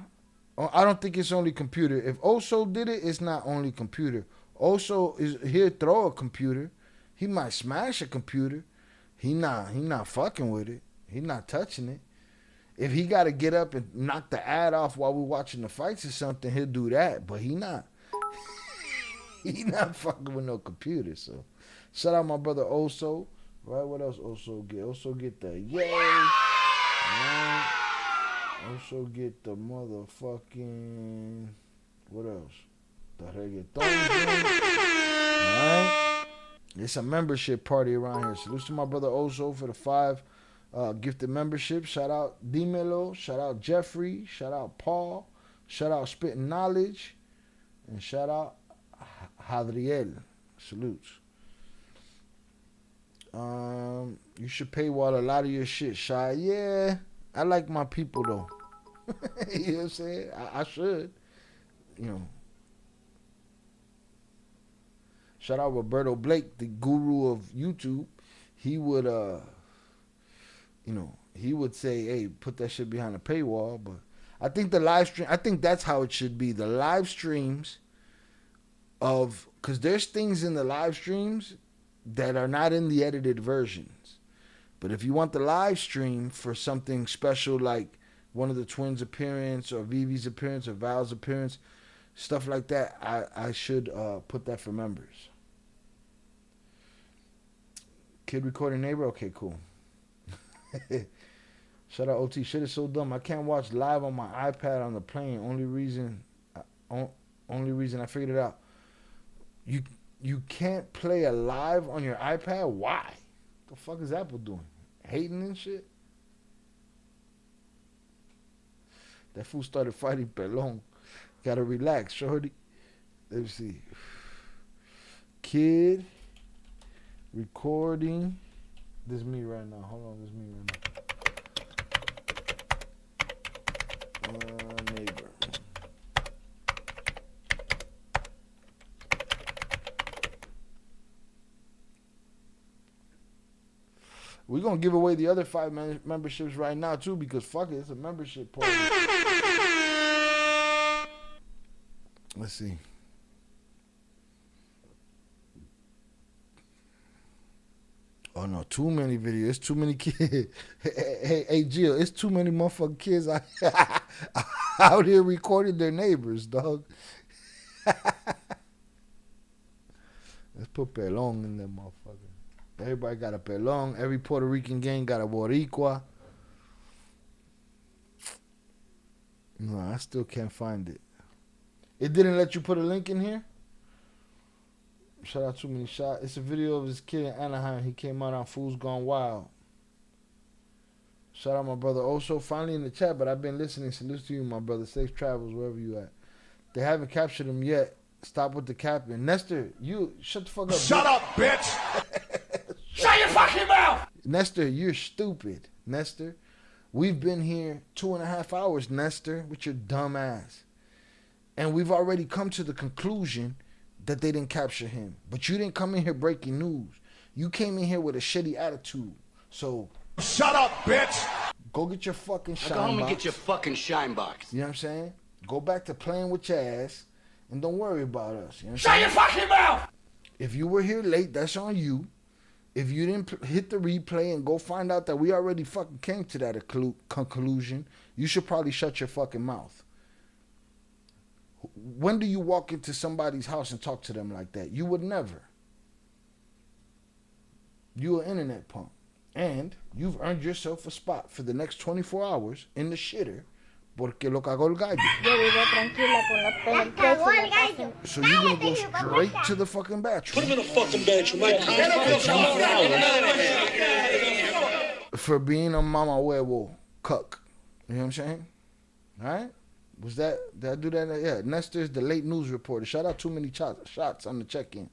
don't think it's only computer. If Oso did it, it's not only computer. Oso is he'll throw a computer. He might smash a computer. He not fucking with it. He not touching it. If he got to get up and knock the ad off while we're watching the fights or something, he'll do that. But he not. He not fucking with no computer. So, shout out my brother Oso. Right? What else Oso get? Oso get the yay. Right. Oso get the motherfucking. What else? The reggaeton. Right? It's a membership party around here. Salute to my brother Oso for the 5 gifted membership. Shout out Dimelo. Shout out Jeffrey. Shout out Paul. Shout out Spitting Knowledge. And shout out Hadriel. Salutes. You should paywall a lot of your shit, Shy. Yeah, I like my people though. You know what I'm saying? I should. You know. Shout out Roberto Blake, the guru of YouTube. He would he would say, hey, put that shit behind a paywall. But I think the live stream, I think that's how it should be. The live streams because there's things in the live streams that are not in the edited versions. But if you want the live stream for something special like one of the twins' appearance or Vivi's appearance or Val's appearance, stuff like that, I should put that for members. Kid recording neighbor? Okay, cool. Shout out OT. Shit is so dumb. I can't watch live on my iPad on the plane. Only reason I figured it out. You can't play a live on your iPad? Why? The fuck is Apple doing? Hating and shit? That fool started fighting Pelon. Gotta relax, shorty. Let me see. Kid recording. This is me right now. Hold on, this is me right now. Neighbor. We're going to give away the other 5 memberships right now, too, because fuck it, it's a membership party. Let's see. Oh, no, too many videos. It's too many kids. Hey, Jill, it's too many motherfucking kids out here recording their neighbors, dog. Let's put Pelon in there, motherfucker. Everybody got a Pelon. Every Puerto Rican gang got a Boricua. No, I still can't find it. It didn't let you put a link in here? Shout out Too Many Shots. It's a video of this kid in Anaheim. He came out on Fools Gone Wild. Shout out my brother Oso. Finally in the chat, but I've been listening. Salute to you, my brother. Safe travels wherever you at. They haven't captured him yet. Stop with the capping. Nestor, you shut the fuck up. Shut up, bitch! Shut your fucking mouth! Nestor, you're stupid. Nestor, we've been here 2.5 hours, Nestor, with your dumb ass. And we've already come to the conclusion that they didn't capture him. But you didn't come in here breaking news. You came in here with a shitty attitude. So shut up, bitch! Go get your fucking shine box. Go home and get your fucking shine box. You know what I'm saying? Go back to playing with your ass and don't worry about us. You know what I'm Shut saying? your fucking mouth! If you were here late, that's on you. if you didn't hit the replay and go find out that we already fucking came to that conclusion, you should probably shut your fucking mouth. When do you walk into somebody's house and talk to them like that? You would never. You an internet punk. And you've earned yourself a spot for the next 24 hours in the shitter porque lo cagó el gallo. Yo vivo tranquila con los pelos en pecho. So you're going to go straight to the fucking bathroom. Put him in the fucking bedroom. For being a mama huevo cuck. You know what I'm saying? All right? Was that, did I do that? Yeah, Nestor's the late news reporter. Shout out too many shots on the check-in.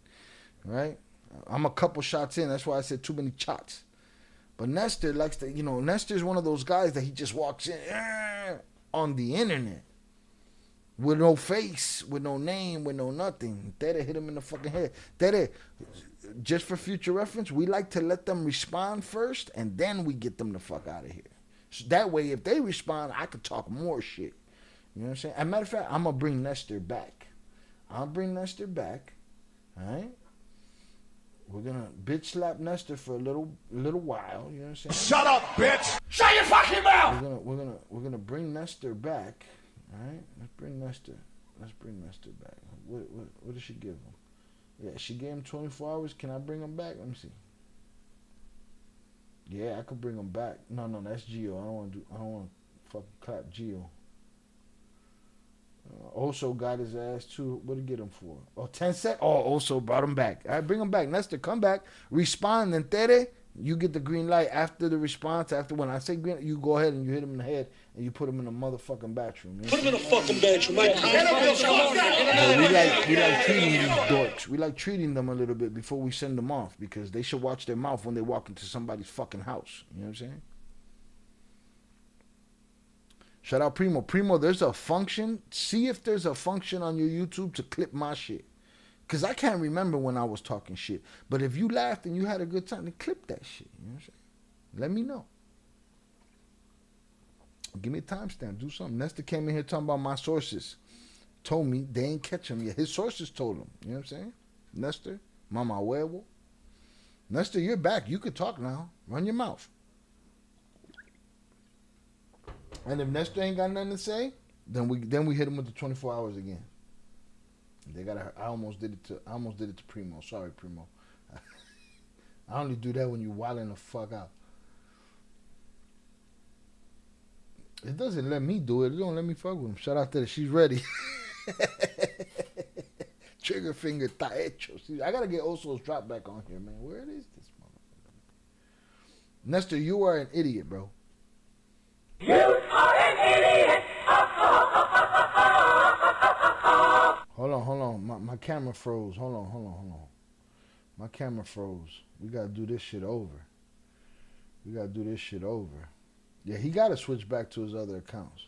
All right? I'm a couple shots in. That's why I said too many shots. But Nestor likes to, you know, Nestor's one of those guys that he just walks in on the internet with no face, with no name, with no nothing. Tere hit him in the fucking head. Tere, just for future reference, we like to let them respond first and then we get them the fuck out of here. So that way, if they respond, I could talk more shit. You know what I'm saying? As a matter of fact, I'm going to bring Nestor back. I'll bring Nestor back. All right? We're gonna bitch slap Nestor for a little while. You know what I'm saying? Shut up, bitch! Shut your fucking mouth! We're gonna bring Nestor back. All right, let's bring Nestor back. What did she give him? Yeah, she gave him 24 hours. Can I bring him back? Let me see. Yeah, I could bring him back. No, that's Gio. I don't want to fucking clap Gio. Also got his ass too. What did he get him for? Oh, 10 seconds. Oh, also brought him back. All right, bring him back. Nestor, come back. Respond. And Tere, you get the green light after the response. After when I say green, you go ahead and you hit him in the head and you put him in the motherfucking bathroom. Put him in the fucking bedroom. We like treating these dorks. We like treating them a little bit before we send them off because they should watch their mouth when they walk into somebody's fucking house. You know what I'm saying? Shout out Primo. Primo, there's a function. See if there's a function on your YouTube to clip my shit. Because I can't remember when I was talking shit. But if you laughed and you had a good time, then clip that shit. You know what I'm saying? Let me know. Give me a timestamp. Do something. Nestor came in here talking about my sources. Told me they ain't catch him yet. His sources told him. You know what I'm saying? Nestor, mama huevo. Nestor, you're back. You could talk now. Run your mouth. And if Nestor ain't got nothing to say, then we hit him with the 24 hours again. They gotta. I almost did it to Primo. Sorry, Primo. I only do that when you wilding the fuck out. It doesn't let me do it. It don't let me fuck with him. Shout out to her. She's ready. Trigger finger está hecho. See, I gotta get Oso's drop back on here, man. Where is this motherfucker? Nestor, you are an idiot, bro. You are an idiot! Hold on. My camera froze. Hold on. My camera froze. We gotta do this shit over. Yeah, he gotta switch back to his other accounts.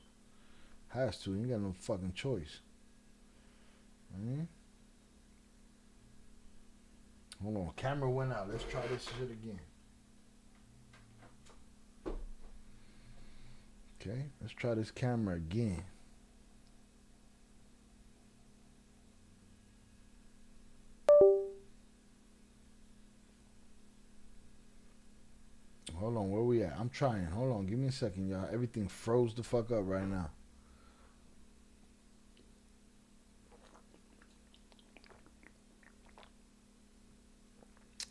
Has to. He ain't got no fucking choice. Hold on. Camera went out. Let's try this shit again. Okay, let's try this camera again. Hold on, where we at? I'm trying. Hold on, give me a second, y'all. Everything froze the fuck up right now.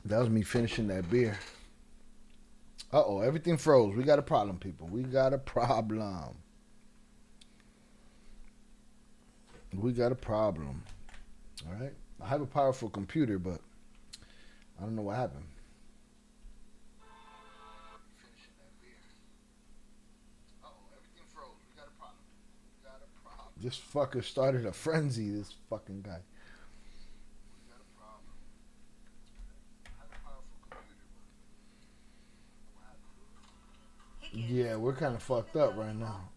That was me finishing that beer. Uh-oh, everything froze. We got a problem, people. We got a problem. All right? I have a powerful computer, but I don't know what happened. This fucker started a frenzy, this fucking guy. Yeah, we're kind of fucked up right now.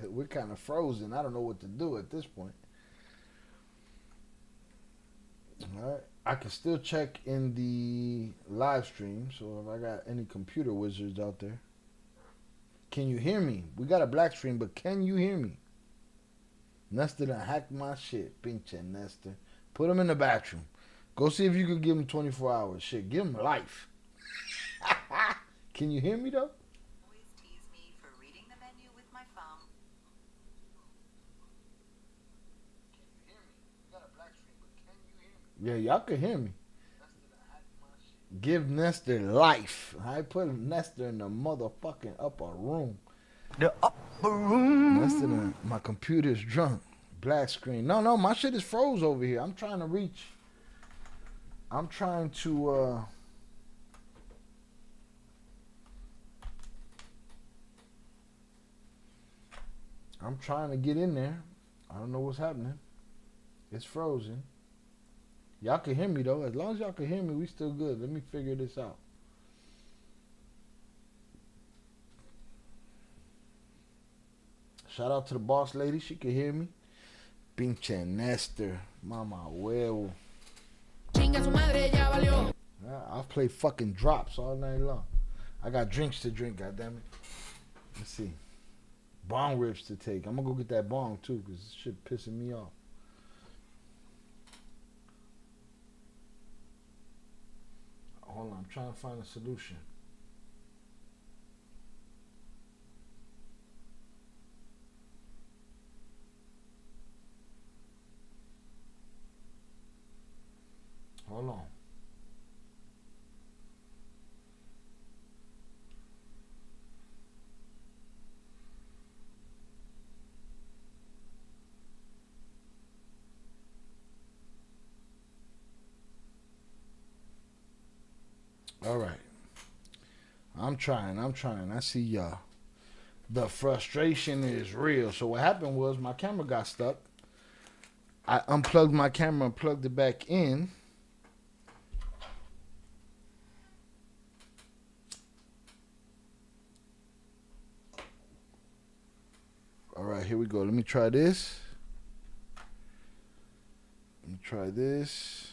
We're kind of frozen. I don't know what to do at this point. All right. I can still check in the live stream. So if I got any computer wizards out there. Can you hear me? We got a black screen, but can you hear me? Nestor done hacked my shit. Pinche Nestor. Put him in the bathroom. Go see if you could give him 24 hours. Shit, give him life. Can you hear me though? Yeah, y'all can hear me. Give Nestor life. I put Nestor in the motherfucking upper room. The upper room. Nestor, my computer's drunk. Black screen. No, my shit is froze over here. I'm trying to reach. I'm trying to I'm trying to get in there. I don't know what's happening. It's frozen. Y'all can hear me though. As long as y'all can hear me, we still good. Let me figure this out. Shout out to the boss lady. She can hear me. Pinche Nestor. Mama huevo. I've played fucking drops all night long. I got drinks to drink, goddammit. Let's see. Bong rips to take. I'm gonna go get that bong too, because this shit pissing me off. Hold on, I'm trying to find a solution. Hold on. All right. I'm trying. I see y'all. The frustration is real. So what happened was my camera got stuck. I unplugged my camera and plugged it back in. All right, here we go. Let me try this. Let me try this.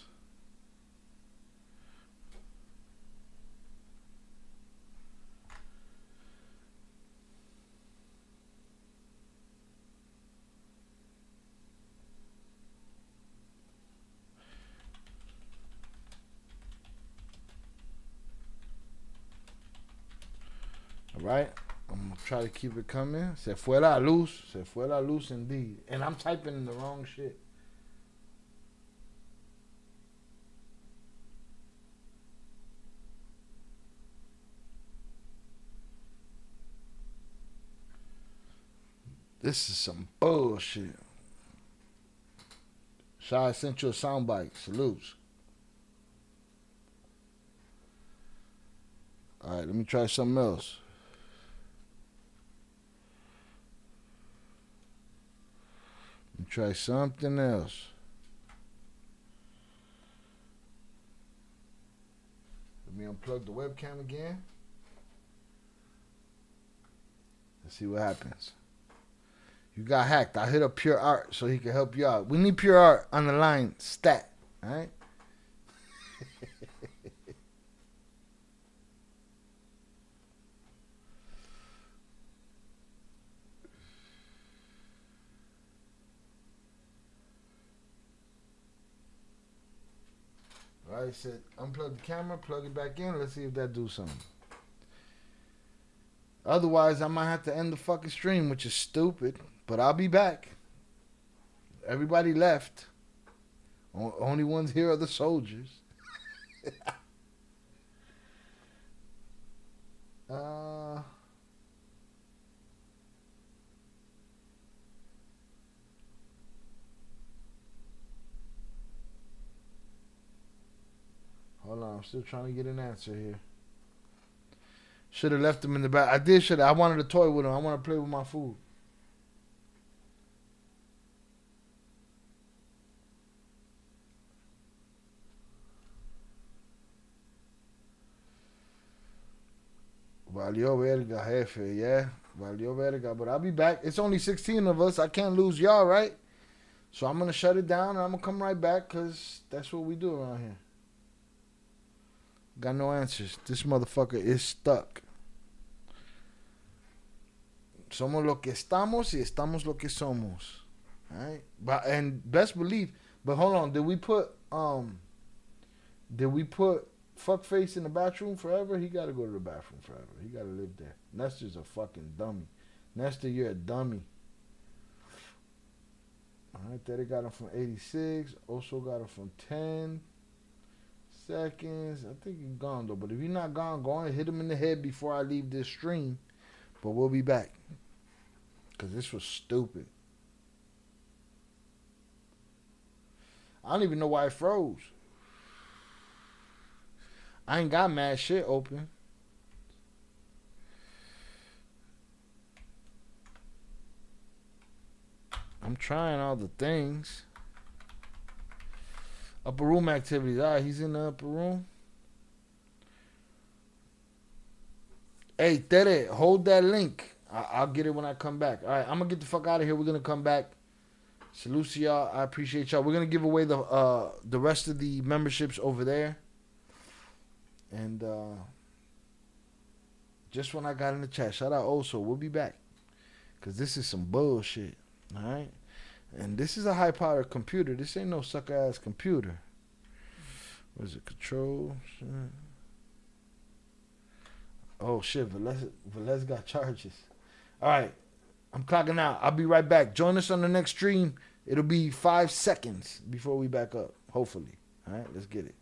All right. I'm going to try to keep it coming. Se fue la luz. Se fue la luz indeed. And I'm typing in the wrong shit. This is some bullshit. Shy sent you a soundbite. Salutes. All right, let me try something else. Let me try something else. Let me unplug the webcam again. Let's see what happens. You got hacked. I hit up Pure Art so he can help you out. We need Pure Art on the line. Stat. All right? All right, I said unplug the camera, plug it back in. Let's see if that do something. Otherwise, I might have to end the fucking stream, which is stupid. But I'll be back. Everybody left. Only ones here are the soldiers. Hold on, I'm still trying to get an answer here. Should have left him in the back. I did should have. I wanted to toy with him. I want to play with my food. Valió verga, jefe, yeah. Valió verga. But I'll be back. It's only 16 of us. I can't lose y'all, right? So I'm going to shut it down and I'm going to come right back because that's what we do around here. Got no answers. This motherfucker is stuck. Somos lo que estamos y estamos lo que somos. Alright? And best believe, but hold on, did we put Did we put fuckface in the bathroom forever? He got to go to the bathroom forever. He got to live there. Nestor's a fucking dummy. Nestor, you're a dummy. All right, Daddy got him from 86. Also got him from 10 seconds. I think he's gone, though. But if he's not gone, go on and hit him in the head before I leave this stream. But we'll be back. Because this was stupid. I don't even know why it froze. I ain't got mad shit open. I'm trying all the things. Upper room activities. All right, he's in the upper room. Hey, Tere, hold that link. I'll get it when I come back. All right, I'm going to get the fuck out of here. We're going to come back. Salute to y'all. I appreciate y'all. We're going to give away the rest of the memberships over there. And just when I got in the chat, shout out also. We'll be back. Because this is some bullshit. All right? And this is a high-powered computer. This ain't no sucker-ass computer. What is it? Control? Oh, shit. Velez got charges. All right. I'm clocking out. I'll be right back. Join us on the next stream. It'll be 5 seconds before we back up. Hopefully. All right? Let's get it.